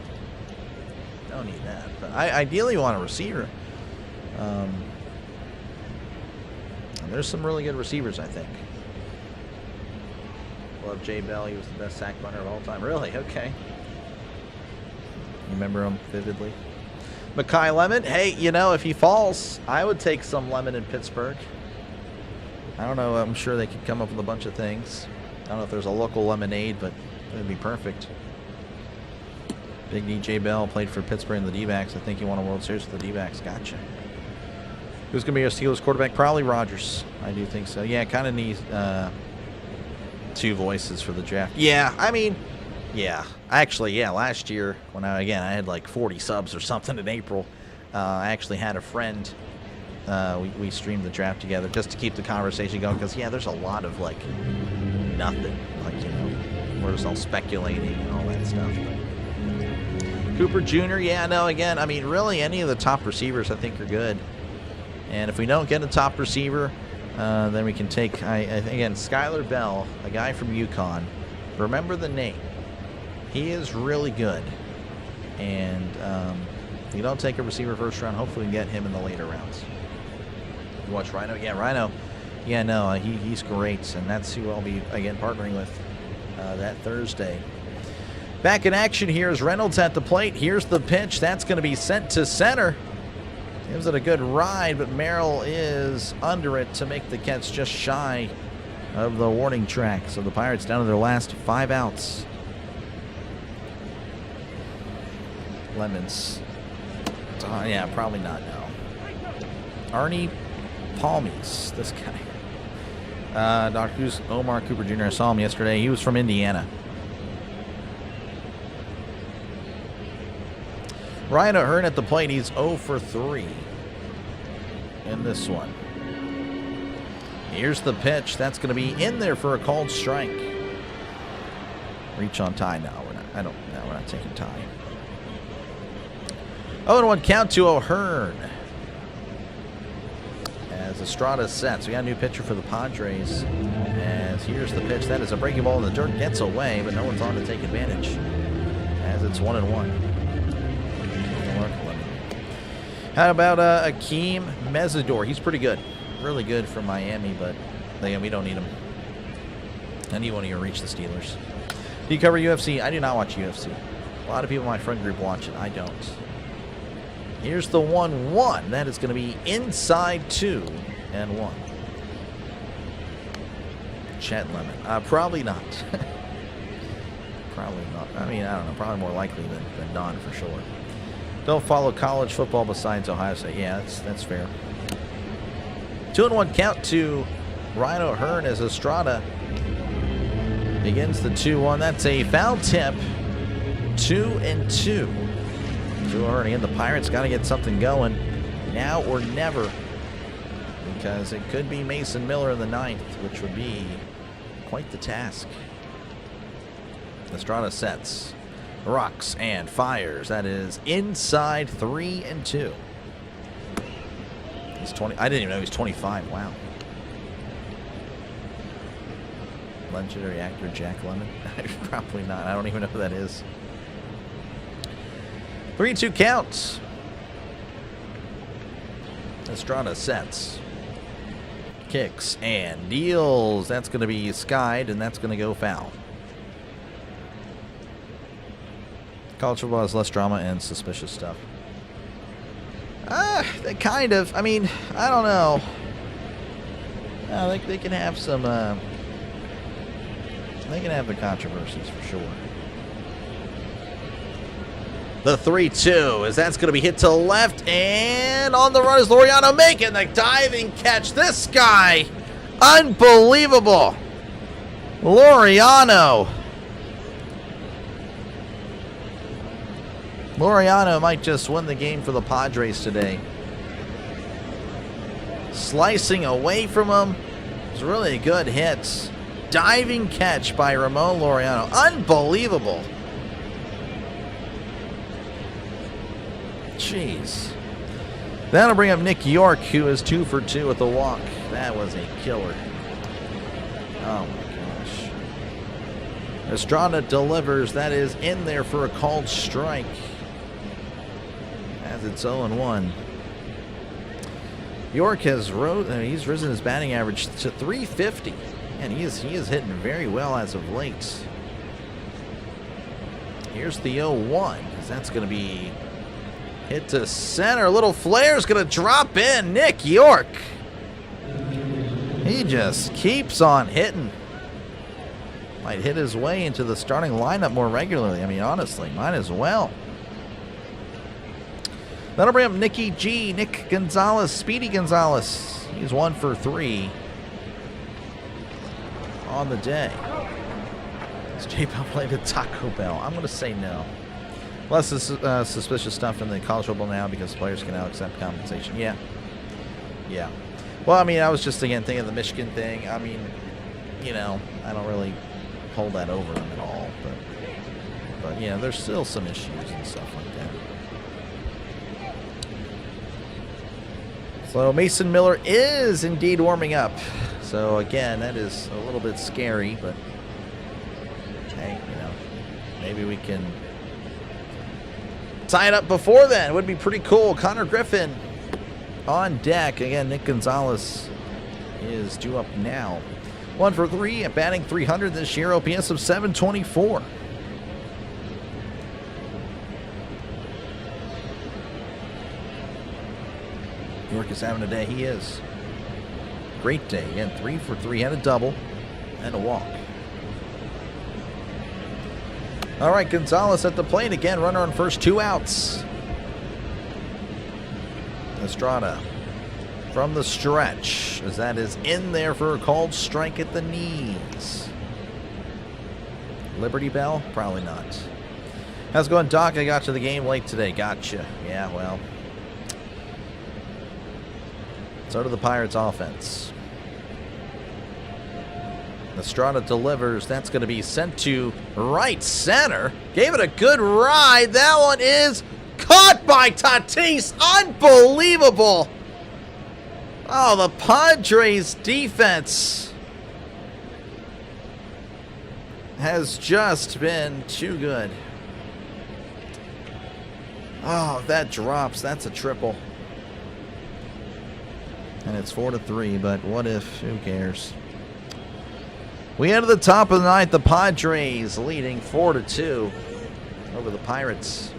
Don't need that. But I ideally want a receiver. And there's some really good receivers, I think. Love Jay Bell. He was the best sack runner of all time. Really? Okay. You remember him vividly? Makai Lemon. Hey, you know, if he falls, I would take some Lemon in Pittsburgh. I don't know. I'm sure they could come up with a bunch of things. I don't know if there's a local lemonade, but it would be perfect. Big DJ Bell played for Pittsburgh in the D-backs. I think he won a World Series with the D-backs. Gotcha. Who's going to be our Steelers quarterback? Probably Rodgers. I do think so. Yeah, kind of needs 2 voices for the draft. Yeah, I mean, yeah. Actually, yeah, last year when I had like 40 subs or something in April. I actually had a friend. We streamed the draft together just to keep the conversation going because, yeah, there's a lot of, like, nothing. Like, you know, we're just all speculating and all that stuff. But Cooper Jr., yeah, no, again, I mean, really any of the top receivers I think are good. And if we don't get a top receiver, then we can take, again, Skylar Bell, a guy from UConn. Remember the name. He is really good. And if you don't take a receiver first round, hopefully we can get him in the later rounds. You watch Rhino? Yeah, Rhino. Yeah, no, he's great. And that's who I'll be, again, partnering with that Thursday. Back in action here is Reynolds at the plate. Here's the pitch. That's going to be sent to center. Gives it a good ride, but Merrill is under it to make the catch just shy of the warning track. So the Pirates down to their last 5 outs. Lemons. Yeah, probably not, no. Arnie Palmies, this guy. Who's Omar Cooper Jr.? I saw him yesterday. He was from Indiana. Ryan O'Hearn at the plate. He's 0 for 3. in this one. Here's the pitch. That's going to be in there for a called strike. Reach on tie. No, we're not. No, we're not taking tie. 0-1 count to O'Hearn. As Estrada sets. We got a new pitcher for the Padres. As here's the pitch. That is a breaking ball in the dirt. Gets away, but no one's on to take advantage. As it's 1-1. How about Akeem Mesidor? He's pretty good. Really good from Miami, but again, we don't need him. And he won't even reach the Steelers. Do you cover UFC? I do not watch UFC. A lot of people in my friend group watch it. I don't. Here's the 1-1. That is going to be inside 2-1. Chet Lemon. Probably not. Probably not. I mean, I don't know. Probably more likely than not for sure. Don't follow college football besides Ohio State. Yeah, that's fair. 2-1 count to Ryan O'Hearn as Estrada begins the 2-1. That's a foul tip. 2-2 to O'Hearn. Again, the Pirates got to get something going now or never, because it could be Mason Miller in the 9th, which would be quite the task. Estrada sets. Rocks and fires. That is inside 3-2. He's 20. I didn't even know he was 25. Wow. Legendary actor Jack Lemmon. Probably not. I don't even know who that is. 3-2 counts. Estrada sets. Kicks and deals. That's going to be skied, and that's going to go foul. College football has less drama and suspicious stuff. Kind of. I mean, I don't know. I think they can have some. They can have the controversies for sure. The 3-2 as that's going to be hit to left, and on the run is Laureano making the diving catch. This guy, unbelievable. Laureano might just win the game for the Padres today. Slicing away from him. It was really a good hit. Diving catch by Ramon Laureano. Unbelievable. Jeez. That'll bring up Nick York, who is 2 for 2 with a walk. That was a killer. Oh my gosh. Estrada delivers. That is in there for a called strike. As it's 0-1. York has he's risen his batting average to .350, and he is hitting very well as of late. Here's the 0-1, because that's going to be hit to center. A little flare is going to drop in. Nick York, he just keeps on hitting. Might hit his way into the starting lineup more regularly. I mean, honestly, might as well. That'll bring up Nick Gonzalez, Speedy Gonzalez. He's 1 for 3 on the day. Is J-Bell played at Taco Bell? I'm going to say no. Less suspicious stuff in the college football now because players can now accept compensation. Yeah. Well, I mean, I was just, again, thinking of the Michigan thing. I mean, you know, I don't really hold that over them at all. But yeah, there's still some issues and stuff like that. So Mason Miller is indeed warming up. So again, that is a little bit scary, but hey, you know, maybe we can tie it up before then. It would be pretty cool. Connor Griffin on deck. Again, Nick Gonzalez is due up now. 1 for 3 at batting .300 this year. OPS of 724. York is having a day. He is. Great day. Again, 3 for 3. Had a double and a walk. All right, Gonzalez at the plate again. Runner on first, 2 outs. Estrada from the stretch, as that is in there for a called strike at the knees. Liberty Bell? Probably not. How's it going, Doc? I got to the game late today. Gotcha. Yeah, well. So do the Pirates offense. Estrada delivers. That's going to be sent to right center. Gave it a good ride. That one is caught by Tatis. Unbelievable. Oh, the Padres defense has just been too good. Oh, if that drops, that's a triple. And it's 4-3, but what if? Who cares? We head to the top of the ninth. The Padres leading 4-2 over the Pirates.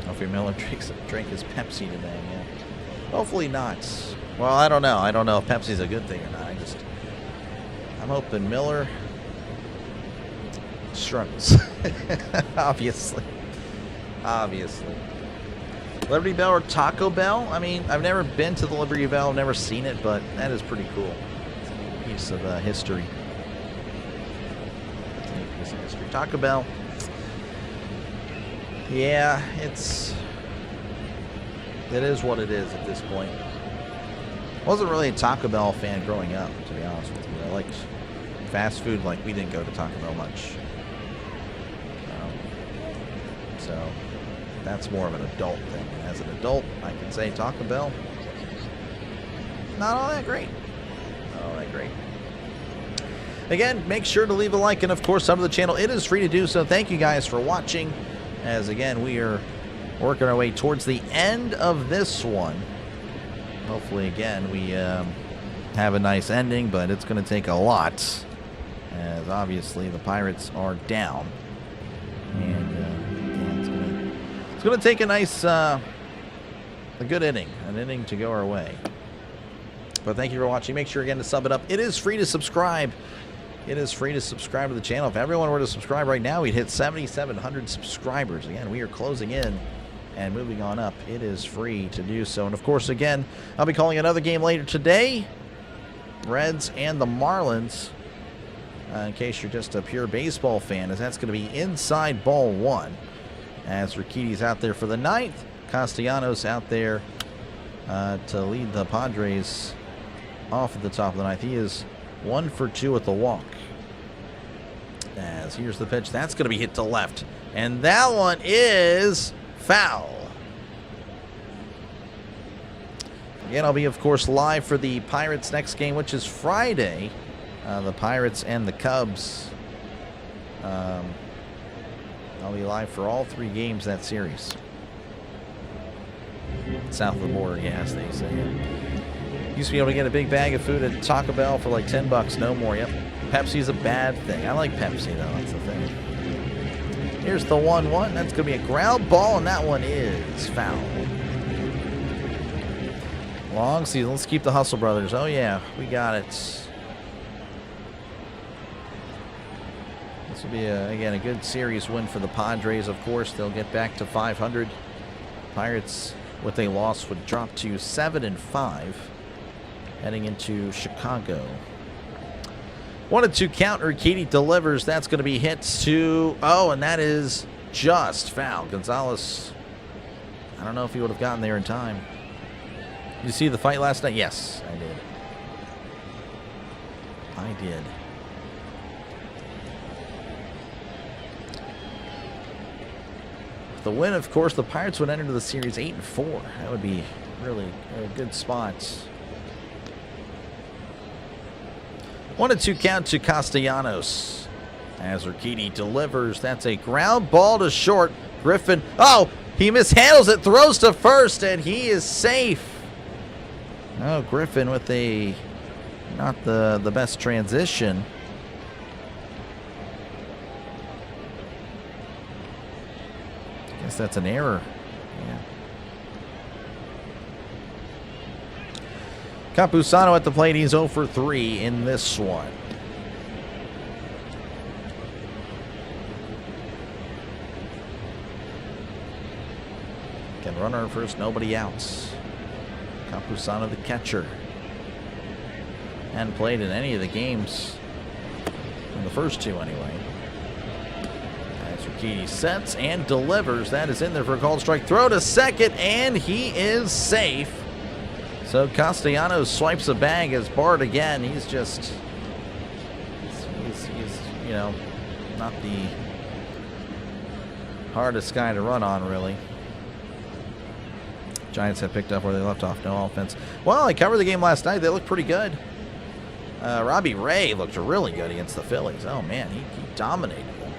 Hopefully Miller drank his Pepsi today. Yeah. Hopefully not. Well, I don't know. I don't know if Pepsi's a good thing or not. I'm hoping Miller struggles. Obviously. Liberty Bell or Taco Bell? I mean, I've never been to the Liberty Bell. I've never seen it, but that is pretty cool. It's a piece of history. Taco Bell. Yeah, it is what it is at this point. I wasn't really a Taco Bell fan growing up, to be honest with you. I liked fast food. Like, we didn't go to Taco Bell much. So that's more of an adult thing. As an adult, I can say Taco Bell, not all that great. Not all that great. Again, make sure to leave a like and, of course, sub to the channel. It is free to do so. Thank you guys for watching. As, again, we are working our way towards the end of this one. Hopefully, again, we have a nice ending, but it's going to take a lot. As, obviously, the Pirates are down. And it's going to take a nice, a good inning. An inning to go our way. But thank you for watching. Make sure, again, to sub it up. It is free to subscribe. It is free to subscribe to the channel. If everyone were to subscribe right now, we'd hit 7,700 subscribers. Again, we are closing in and moving on up. It is free to do so. And, of course, again, I'll be calling another game later today. Reds and the Marlins. In case you're just a pure baseball fan, as that's going to be inside ball one. As Urquidy's out there for the ninth. Castellanos out there to lead the Padres off at the top of the ninth. He is 1 for 2 at the walk. As here's the pitch. That's going to be hit to left. And that one is foul. Again, I'll be, of course, live for the Pirates' next game, which is Friday. The Pirates and the Cubs. I'll be live for all 3 games that series. South of the border, yeah, as they say. Used to be able to get a big bag of food at Taco Bell for like $10. No more. Yep. Pepsi's a bad thing. I like Pepsi, though. That's the thing. Here's the 1-1. That's going to be a ground ball, and that one is foul. Long season. Let's keep the hustle, brothers. Oh, yeah. We got it. This will be, again, a good series win for the Padres, of course. They'll get back to 500. Pirates, with a loss, would drop to 7-5. Heading into Chicago. 1-2 count. Urquidy delivers. That's going to be hit to... Oh, and that is just foul. Gonzalez, I don't know if he would have gotten there in time. Did you see the fight last night? Yes, I did. I did. With the win, of course, the Pirates would enter the series 8-4. That would be really a good spot. 1-2 count to Castellanos. As Urquidy delivers, that's a ground ball to short. Griffin, oh, he mishandles it, throws to first, and he is safe. Oh, Griffin with a not the best transition. I guess that's an error. Yeah. Campusano at the plate. He's 0 for 3 in this one. Can runner first, nobody outs. Campusano, the catcher. Hadn't played in any of the games. In the first 2, anyway. As Urquidy sets and delivers. That is in there for a called strike. Throw to second, and he is safe. So Castellanos swipes a bag as Bart again. He's just, he's you know, not the hardest guy to run on, really. Giants have picked up where they left off. No offense. Well, I covered the game last night. They looked pretty good. Robbie Ray looked really good against the Phillies. Oh, man, he dominated them.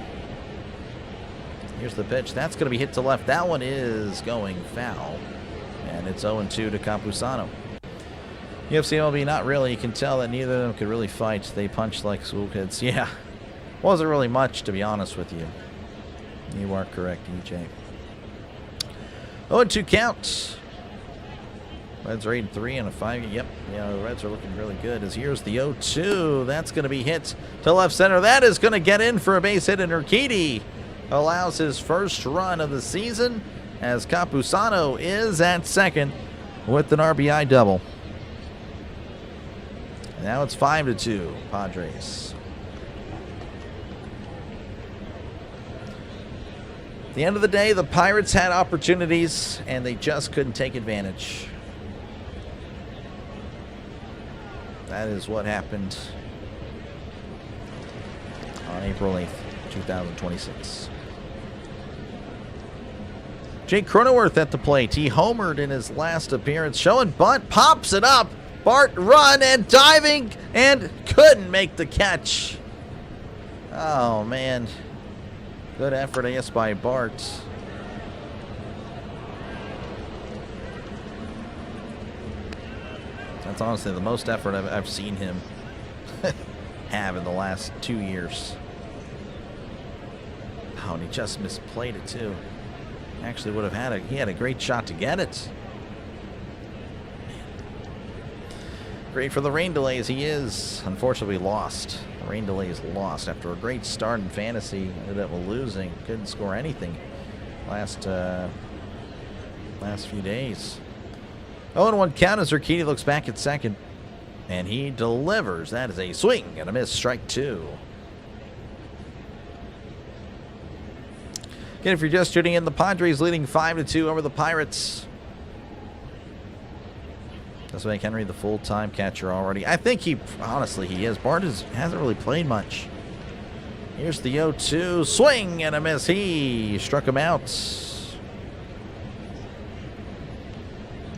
Here's the pitch. That's going to be hit to left. That one is going foul. And it's 0-2 to Campusano. UFC MLB, not really. You can tell that neither of them could really fight. They punched like school kids. Yeah. Wasn't really much, to be honest with you. You are correct, EJ. 0-2 count. Reds are 8-3 and a 5. Yep, yeah, the Reds are looking really good. As here's the 0-2. That's going to be hit to left center. That is going to get in for a base hit, and Urquidy allows his first run of the season as Campusano is at second with an RBI double. And now it's 5-2, Padres. At the end of the day, the Pirates had opportunities, and they just couldn't take advantage. That is what happened on April 8th, 2026. Jake Cronenworth at the plate. He homered in his last appearance. Showing bunt, pops it up. Bart run and diving and couldn't make the catch. Oh, man. Good effort, I guess, by Bart. That's honestly the most effort I've seen him have in the last 2 years. Oh, and he just misplayed it too. Actually would have had he had a great shot to get it. Great for the rain delays. He is unfortunately lost. The rain delay is lost after a great start in fantasy. Ended up losing. Couldn't score anything last few days. 0-1 count as Urquidy looks back at second. And he delivers. That is a swing and a miss. Strike two. Again, if you're just tuning in, the Padres leading 5-2 over the Pirates. Does make Henry the full-time catcher already. I think honestly, he is. Bart hasn't really played much. Here's the 0-2. Swing and a miss. He struck him out.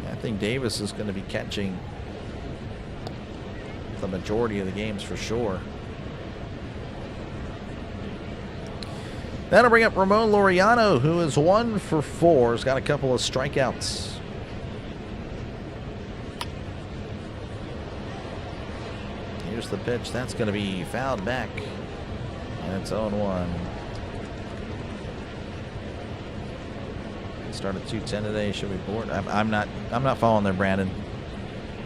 I think Davis is going to be catching the majority of the games for sure. That'll bring up Ramon Laureano, who is 1 for 4. He's got a couple of strikeouts. Here's the pitch. That's going to be fouled back. And it's 0-1. Started 2-10 today. Should be bored. I'm not following there, Brandon.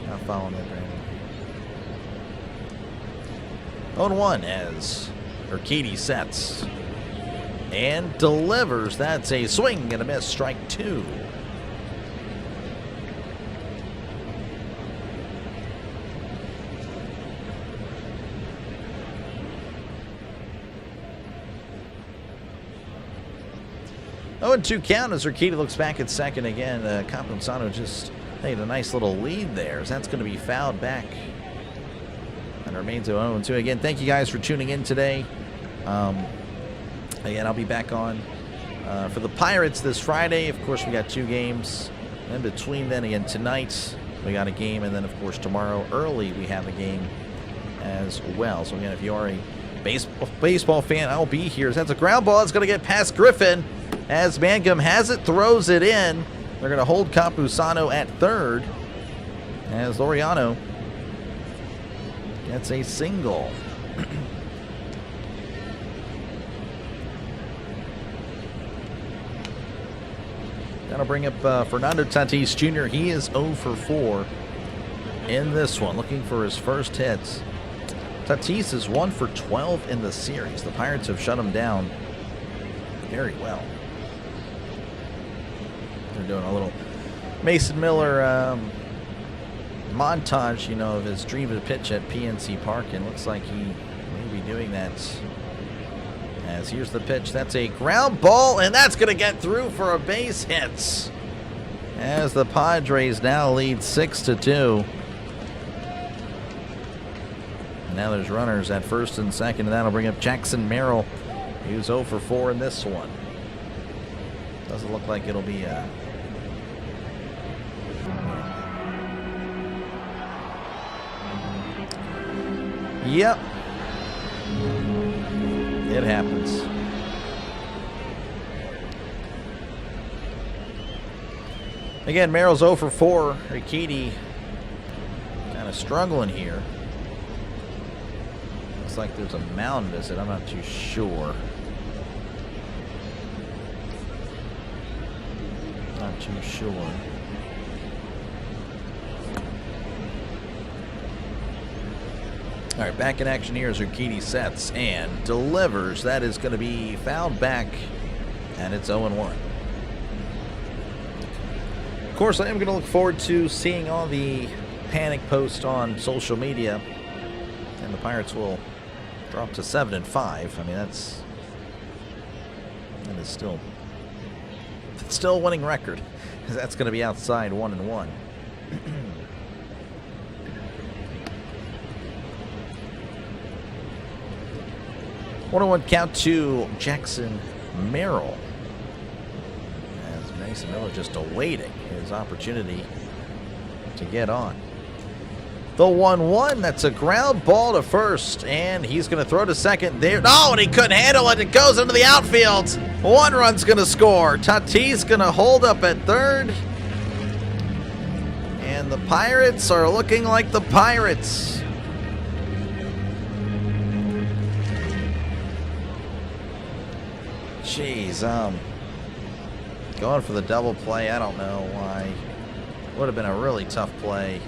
Not following there, Brandon. 0-1 as Urquidy sets and delivers. That's a swing and a miss. Strike two. Oh, and 2 count as Urquidy looks back at second again. Campusano just made a nice little lead there. So that's going to be fouled back. And remains at 0-2. Again, thank you guys for tuning in today. Again, I'll be back on for the Pirates this Friday. Of course, we got 2 games. In between then, again, tonight we got a game. And then, of course, tomorrow early we have a game as well. So, again, if you are a baseball fan, I'll be here. That's a ground ball. It's going to get past Griffin. As Mangum has it, throws it in. They're going to hold Campusano at third. As Laureano gets a single. That'll bring up Fernando Tatis Jr. He is 0 for 4 in this one, looking for his first hits. Tatis is 1 for 12 in the series. The Pirates have shut him down very well. They're doing a little Mason Miller montage, you know, of his dream to pitch at PNC Park, and looks like he may be doing that As here's the pitch. That's a ground ball, and that's going to get through for a base hit. As the Padres now lead 6-2. Now there's runners at first and second, and that'll bring up Jackson Merrill. He was 0 for 4 in this one. Doesn't look like it'll be a... Yep. It happens. Again, Merrill's 0 for 4. Ricchetti kind of struggling here. Looks like there's a mound visit. I'm not too sure. Not too sure. All right, back in action here as Ricchetti sets and delivers. That is going to be fouled back, and it's 0-1. Of course, I am going to look forward to seeing all the panic posts on social media, and the Pirates will drop to 7-5. I mean, that is still a winning record. That's going to be outside 1-1. 1-1 count to Jackson Merrill. As Mason Miller just awaiting his opportunity to get on. The 1-1, that's a ground ball to first, and he's going to throw to second there. Oh, and he couldn't handle it. It goes into the outfield. 1 run's going to score. Tatis going to hold up at third. And the Pirates are looking like the Pirates. Jeez, going for the double play, I don't know why. Would have been a really tough play.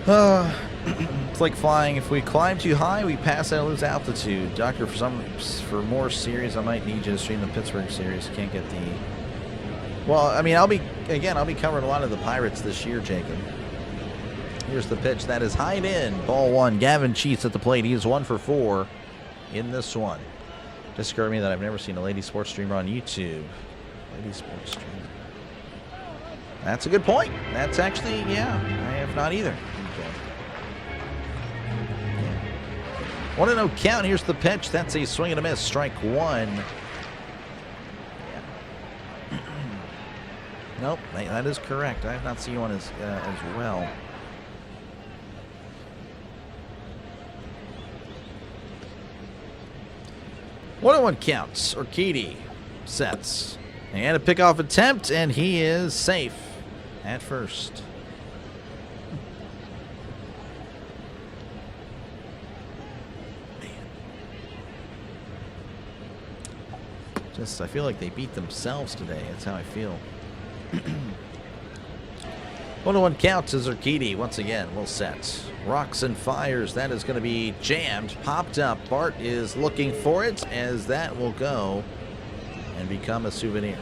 It's like flying. If we climb too high, we pass out and lose altitude. Doctor, for more series, I might need you to stream the Pittsburgh series. Can't get the... Well, I mean, I'll be covering a lot of the Pirates this year, Jacob. Here's the pitch. That is high and in. Ball 1. Gavin Cheats at the plate. He is 1 for 4 in this one. Discovered me that I've never seen a lady sports streamer on YouTube. Lady sports streamer. That's a good point. That's actually, yeah, I have not either. Okay. Yeah. 1-0 count. Here's the pitch. That's a swing and a miss. Strike 1. Yeah. Nope, that is correct. I have not seen one as well. One counts. Urquidy sets. And a pickoff attempt, and he is safe at first. Man. Just, I feel like they beat themselves today. That's how I feel. 1-1 counts as Urquidy once again will set. Rocks and fires. That is going to be jammed. Popped up. Bart is looking for it as that will go and become a souvenir.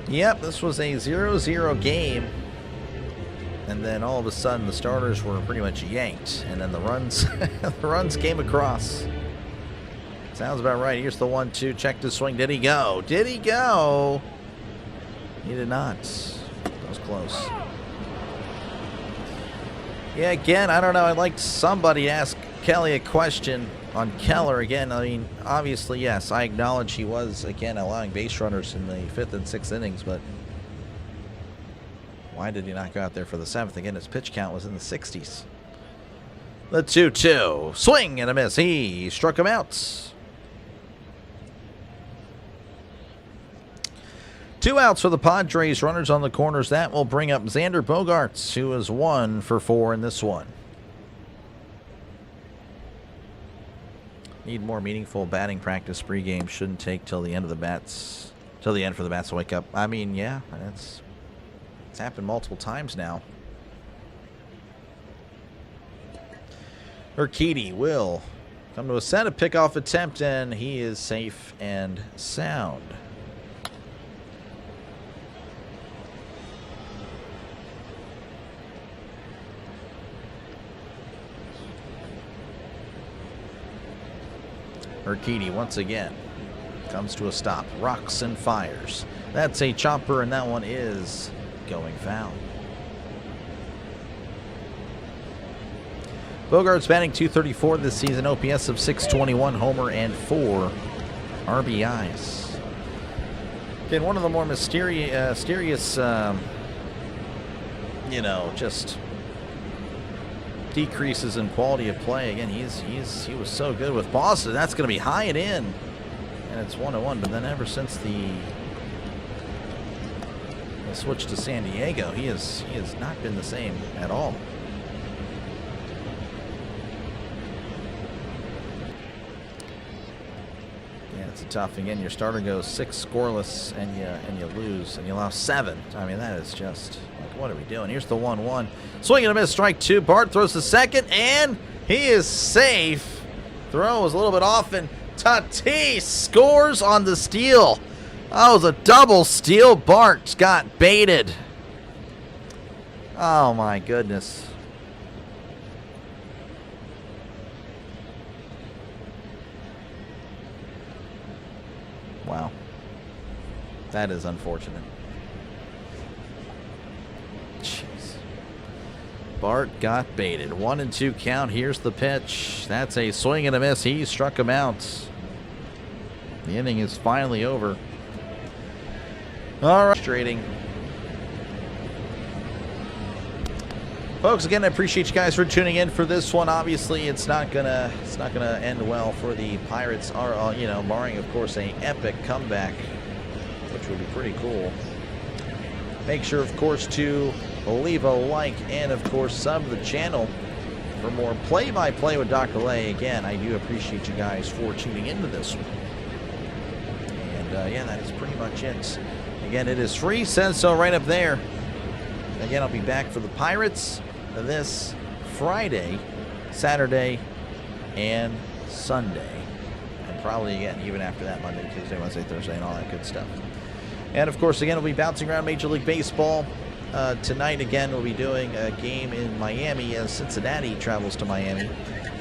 Yep, this was a 0-0 game. And then all of a sudden the starters were pretty much yanked. And then the runs came across. Sounds about right. Here's the 1-2. Check the swing. Did he go? Did he go? He did not. That was close. Yeah, again, I don't know. I'd like somebody to ask Kelly a question on Keller again. I mean, obviously, yes, I acknowledge he was, again, allowing base runners in the 5th and 6th innings, but why did he not go out there for the 7th? Again, his pitch count was in the 60s. The 2-2. Swing and a miss. He struck him out. 2 outs for the Padres. Runners on the corners. That will bring up Xander Bogaerts, who is 1 for 4 in this one. Need more meaningful batting practice pregame. Shouldn't take till the end of the bats. Till the end for the bats to wake up. I mean, yeah, it's happened multiple times now. Urquidy will come to a set, a pickoff attempt, and he is safe and sound. Urquidy once again comes to a stop. Rocks and fires. That's a chopper, and that one is going foul. Bogart's batting .234 this season, OPS of .621, homer, and 4 RBIs. Again, one of the more mysterious, just decreases in quality of play. Again, he was so good with Boston. That's going to be high and in, and it's 1-1. But then ever since the switch to San Diego, he has not been the same at all. It's tough. Again, your starter goes 6 scoreless and you lose, and you allow 7. I mean, that is just like, what are we doing? Here's the 1-1. Swing and a miss, strike 2. Bart throws the second, and he is safe. Throw was a little bit off, and Tatis scores on the steal. That was a double steal. Bart got baited. Oh my goodness. Wow. That is unfortunate. Jeez. Bart got baited. 1-2 count. Here's the pitch. That's a swing and a miss. He struck him out. The inning is finally over. All right. Frustrating. Folks, again, I appreciate you guys for tuning in for this one. Obviously, it's not gonna end well for the Pirates. Barring, of course, an epic comeback, which would be pretty cool. Make sure, of course, to leave a like and, of course, sub the channel for more play-by-play with Dr. Lay. Again, I do appreciate you guys for tuning into this one. And yeah, that is pretty much it. Again, it is free. Says so right up there. Again, I'll be back for the Pirates this Friday, Saturday, and Sunday. And probably again, even after that, Monday, Tuesday, Wednesday, Thursday, and all that good stuff. And of course, again, we'll be bouncing around Major League Baseball. Tonight, again, we'll be doing a game in Miami as Cincinnati travels to Miami.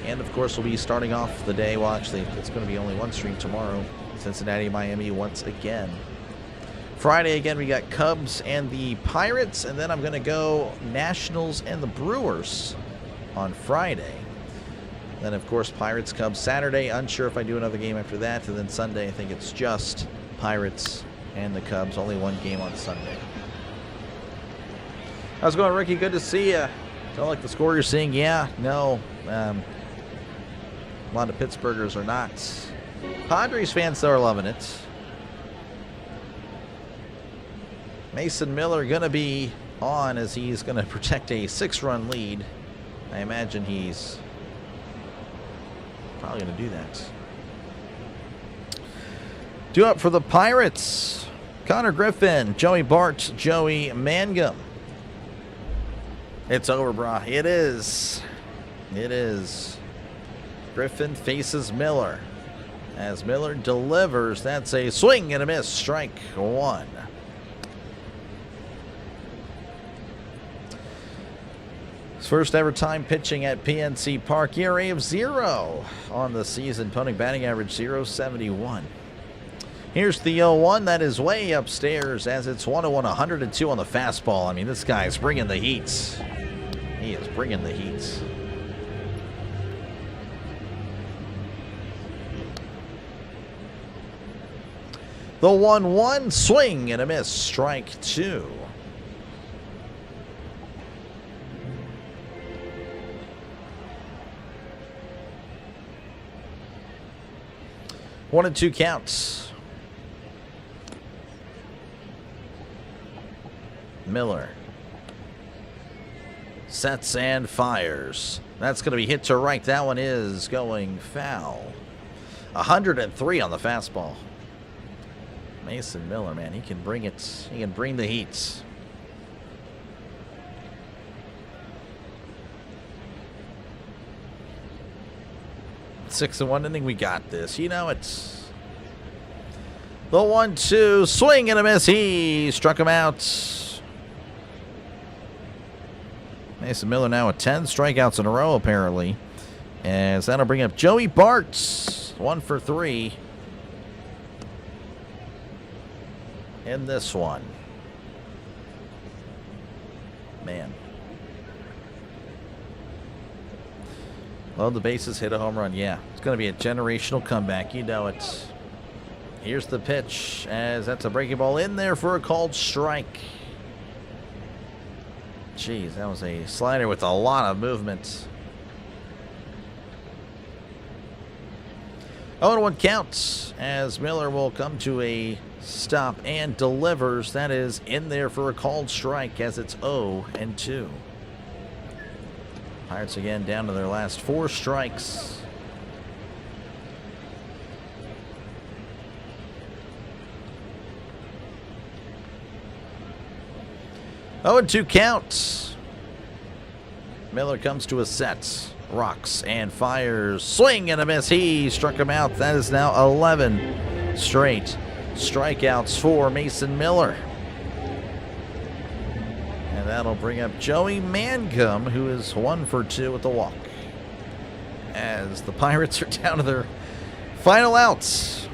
And of course, we'll be starting off the day. Well, actually, it's going to be only one stream tomorrow. Cincinnati, Miami once again. Friday, again, we got Cubs and the Pirates, and then I'm going to go Nationals and the Brewers on Friday. Then, of course, Pirates, Cubs Saturday. Unsure if I do another game after that. And then Sunday, I think it's just Pirates and the Cubs. Only one game on Sunday. How's it going, Ricky? Good to see you. Don't like the score you're seeing? Yeah, no. A lot of Pittsburghers are not. Padres fans, though, are loving it. Mason Miller going to be on as he's going to protect a 6-run lead. I imagine he's probably going to do that. Due up for the Pirates, Connor Griffin, Joey Bart, Joey Mangum. It's over, brah. It is. It is. Griffin faces Miller. As Miller delivers, that's a swing and a miss. Strike 1. His first ever time pitching at PNC Park. ERA of 0 on the season. Opponent batting average .071. Here's the 0-1. That is way upstairs as it's 1-1, 102 on the fastball. I mean, this guy is bringing the heat. He is bringing the heat. The 1-1 swing and a miss. Strike 2. One and 2 counts. Miller sets and fires. That's going to be hit to right. That one is going foul. 103 on the fastball. Mason Miller, man, he can bring it. He can bring the heat. Six and 1 inning, we got this. You know, it's the 1-2 swing and a miss. He struck him out. Mason Miller now with 10 strikeouts in a row, apparently. As that'll bring up Joey Bart. 1 for 3 in this one. Man. Load the bases, hit a home run. Yeah, it's going to be a generational comeback. You know it. Here's the pitch, as that's a breaking ball in there for a called strike. Jeez, that was a slider with a lot of movement. 0-1 counts as Miller will come to a stop and delivers. That is in there for a called strike as it's 0-2. Pirates again down to their last 4 strikes. Oh, and 2 counts. Miller comes to a set, rocks and fires, swing and a miss. He struck him out. That is now 11 straight strikeouts for Mason Miller. And that'll bring up Joey Mangum, who is 1 for 2 with the walk, as the Pirates are down to their final outs.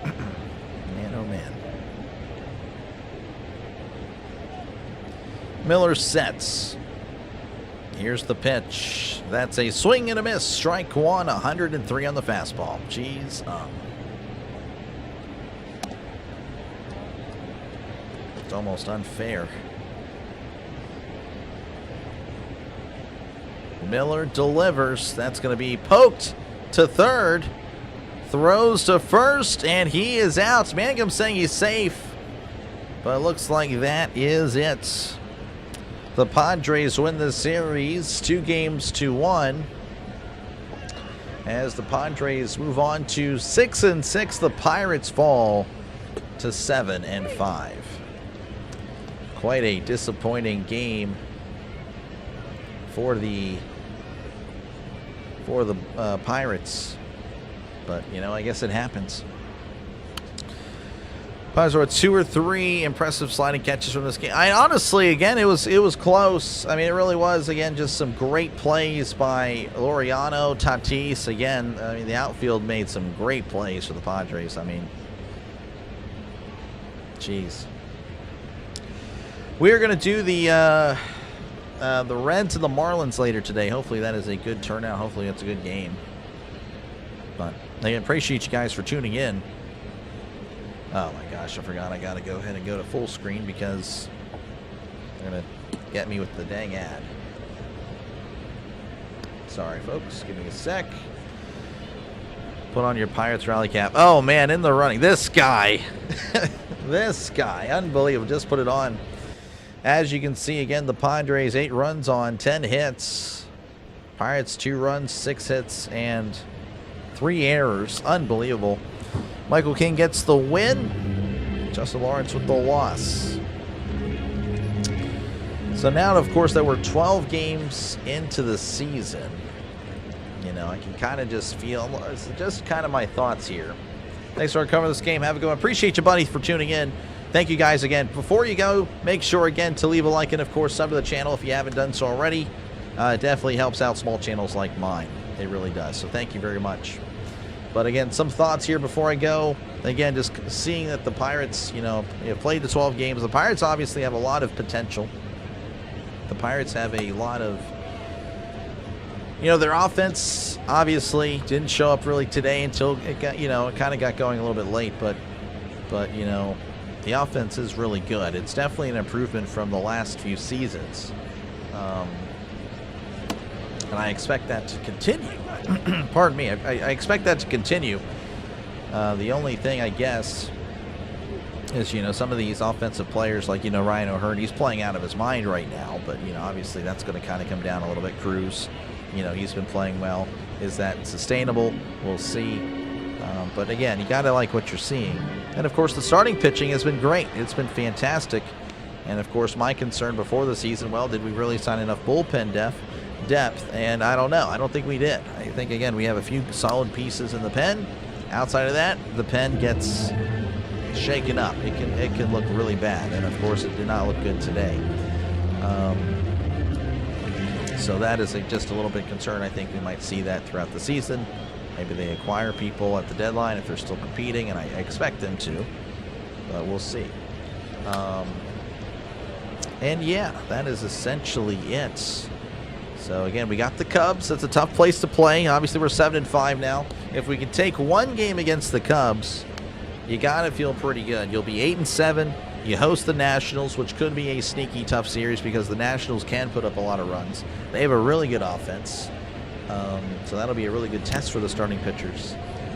Man, oh man. Miller sets. Here's the pitch. That's a swing and a miss. Strike 1, 103 on the fastball. Jeez. It's almost unfair. Miller delivers. That's going to be poked to third. Throws to first, and he is out. Mangum saying he's safe, but it looks like that is it. The Padres win the series 2-1 as the Padres move on to 6-6. The Pirates fall to 7-5. Quite a disappointing game for the Pirates, but you know, I guess it happens. Pirates were 2 or 3 impressive sliding catches from this game. Honestly, again, it was close. I mean, it really was. Again, just some great plays by Laureano, Tatis. Again, I mean, the outfield made some great plays for the Padres. I mean, jeez. We're gonna do the Reds and the Marlins later today. Hopefully, that is a good turnout. Hopefully, it's a good game. But again, appreciate you guys for tuning in. Oh my gosh, I forgot I gotta go ahead and go to full screen because they're gonna get me with the dang ad. Sorry folks, give me a sec. Put on your Pirates rally cap. Oh man, in the running. This guy. This guy, unbelievable. Just put it on. As you can see, again, the Padres 8 runs on 10 hits. Pirates 2 runs, 6 hits, and 3 errors. Unbelievable. Michael King gets the win. Justin Lawrence with the loss. So now, of course, that we're 12 games into the season. You know, I can kind of just feel, it's just kind of my thoughts here. Thanks for covering this game. Have a good one. Appreciate you, buddy, for tuning in. Thank you guys again. Before you go, make sure again to leave a like and, of course, sub to the channel if you haven't done so already. It definitely helps out small channels like mine. It really does. So thank you very much. But again, some thoughts here before I go. Again, just seeing that the Pirates, you know, have played the 12 games. The Pirates obviously have a lot of potential. The Pirates have a lot of, you know, their offense obviously didn't show up really today until it got, you know, it kind of got going a little bit late. But you know, the offense is really good. It's definitely an improvement from the last few seasons. And I expect that to continue. Pardon me. I expect that to continue. The only thing, I guess, is, you know, some of these offensive players, like, you know, Ryan O'Hearn, he's playing out of his mind right now. But, you know, obviously that's going to kind of come down a little bit. Cruz, you know, he's been playing well. Is that sustainable? We'll see. But, again, you got to like what you're seeing. And, of course, the starting pitching has been great. It's been fantastic. And, of course, my concern before the season, well, did we really sign enough bullpen depth? And I don't know. I don't think we did. I think, again, we have a few solid pieces in the pen. Outside of that, the pen gets shaken up. It can look really bad. And, of course, it did not look good today. So that is just a little bit concerned. I think we might see that throughout the season. Maybe they acquire people at the deadline if they're still competing, and I expect them to, but we'll see. And yeah, that is essentially it. So again, we got the Cubs. That's a tough place to play. Obviously, we're 7-5 now. If we can take one game against the Cubs, you gotta feel pretty good. You'll be 8-7. You host the Nationals, which could be a sneaky tough series because the Nationals can put up a lot of runs. They have a really good offense, so that'll be a really good test for the starting pitchers.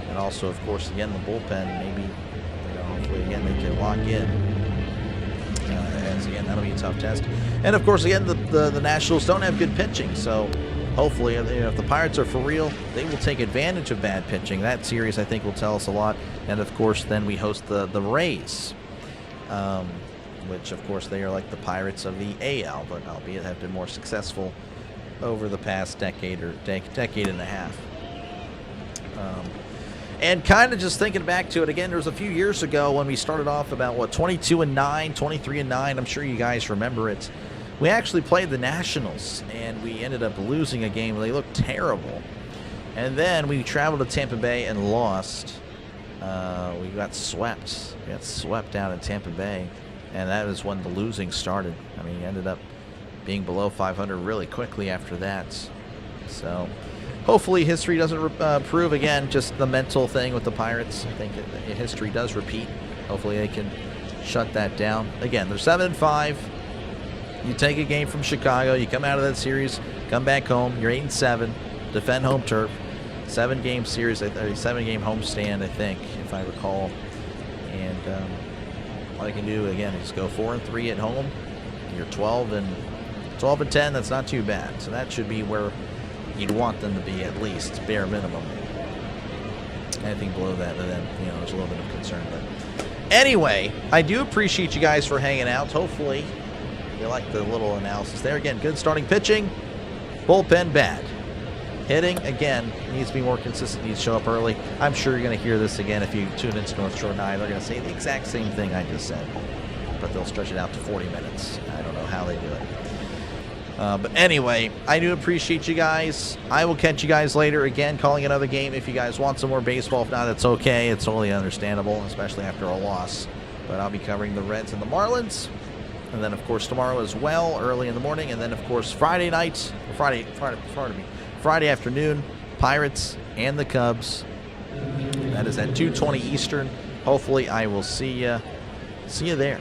And also, of course, again, the bullpen. Maybe, hopefully, again, they can lock in. As again, that'll be a tough test. And of course, again, the Nationals don't have good pitching, so hopefully, if the Pirates are for real, they will take advantage of bad pitching. That series, I think, will tell us a lot. And of course, then we host the Rays, which of course they are like the Pirates of the AL, but albeit have been more successful over the past decade or decade and a half. And kind of just thinking back to it again, there was a few years ago when we started off about, 22-9, 23-9. I'm sure you guys remember it. We actually played the Nationals, and we ended up losing a game. They looked terrible. And then we traveled to Tampa Bay and lost. We got swept. We got swept down in Tampa Bay, and that is when the losing started. I mean, ended up being below 500 really quickly after that. So hopefully history doesn't prove, again, just the mental thing with the Pirates. I think history does repeat. Hopefully they can shut that down. Again, they're 7-5. You take a game from Chicago, you come out of that series, come back home, you're 8-7, defend home turf. 7-game series, 7-game homestand, I think, if I recall. And all you can do, again, is go 4-3 at home. You're 12-10. That's not too bad. So that should be where you'd want them to be, at least, bare minimum. Anything below that, then, there's a little bit of concern. But anyway, I do appreciate you guys for hanging out. Hopefully you like the little analysis there. Again, good starting pitching. Bullpen, bad. Hitting, again, needs to be more consistent, needs to show up early. I'm sure you're going to hear this again if you tune into North Shore 9. They're going to say the exact same thing I just said, but they'll stretch it out to 40 minutes. I don't know how they do it. But anyway, I do appreciate you guys. I will catch you guys later. Again, calling another game. If you guys want some more baseball, if not, that's okay. It's totally understandable, especially after a loss. But I'll be covering the Reds and the Marlins. And then, of course, tomorrow as well, early in the morning. And then, of course, Friday night, Friday afternoon, Pirates and the Cubs. That is at 2:20 Eastern. Hopefully, I will see you there.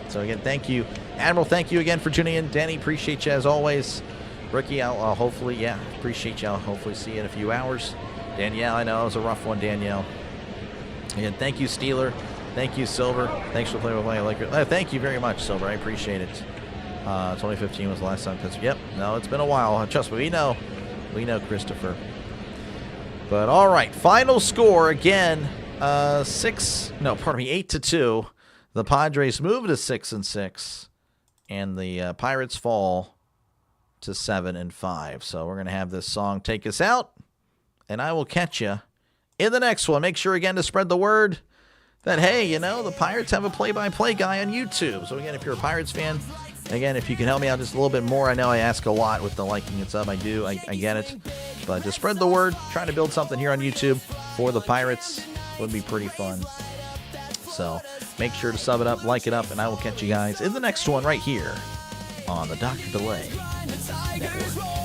So again, thank you, Admiral. Thank you again for tuning in. Danny, appreciate you as always. Ricky, I'll hopefully, appreciate you. I'll hopefully see you in a few hours. Danielle, I know it was a rough one, Danielle. Again, thank you, Steeler. Thank you, Silver. Thanks for playing with my Lakers. Thank you very much, Silver. I appreciate it. 2015 was the last time Pittsburgh. Yep. No, it's been a while. Trust me, we know. We know, Christopher. But all right, final score again. 8-2. The Padres move to 6-6, and the Pirates fall to 7-5. So we're gonna have this song take us out, and I will catch you in the next one. Make sure again to spread the word that hey, the Pirates have a play-by-play guy on YouTube. So again, if you're a Pirates fan. Again, if you can help me out just a little bit more, I know I ask a lot with the liking and sub. I do. I get it. But just spread the word. Trying to build something here on YouTube for the Pirates would be pretty fun. So make sure to sub it up, like it up, and I will catch you guys in the next one right here on the Dr. Delay Network.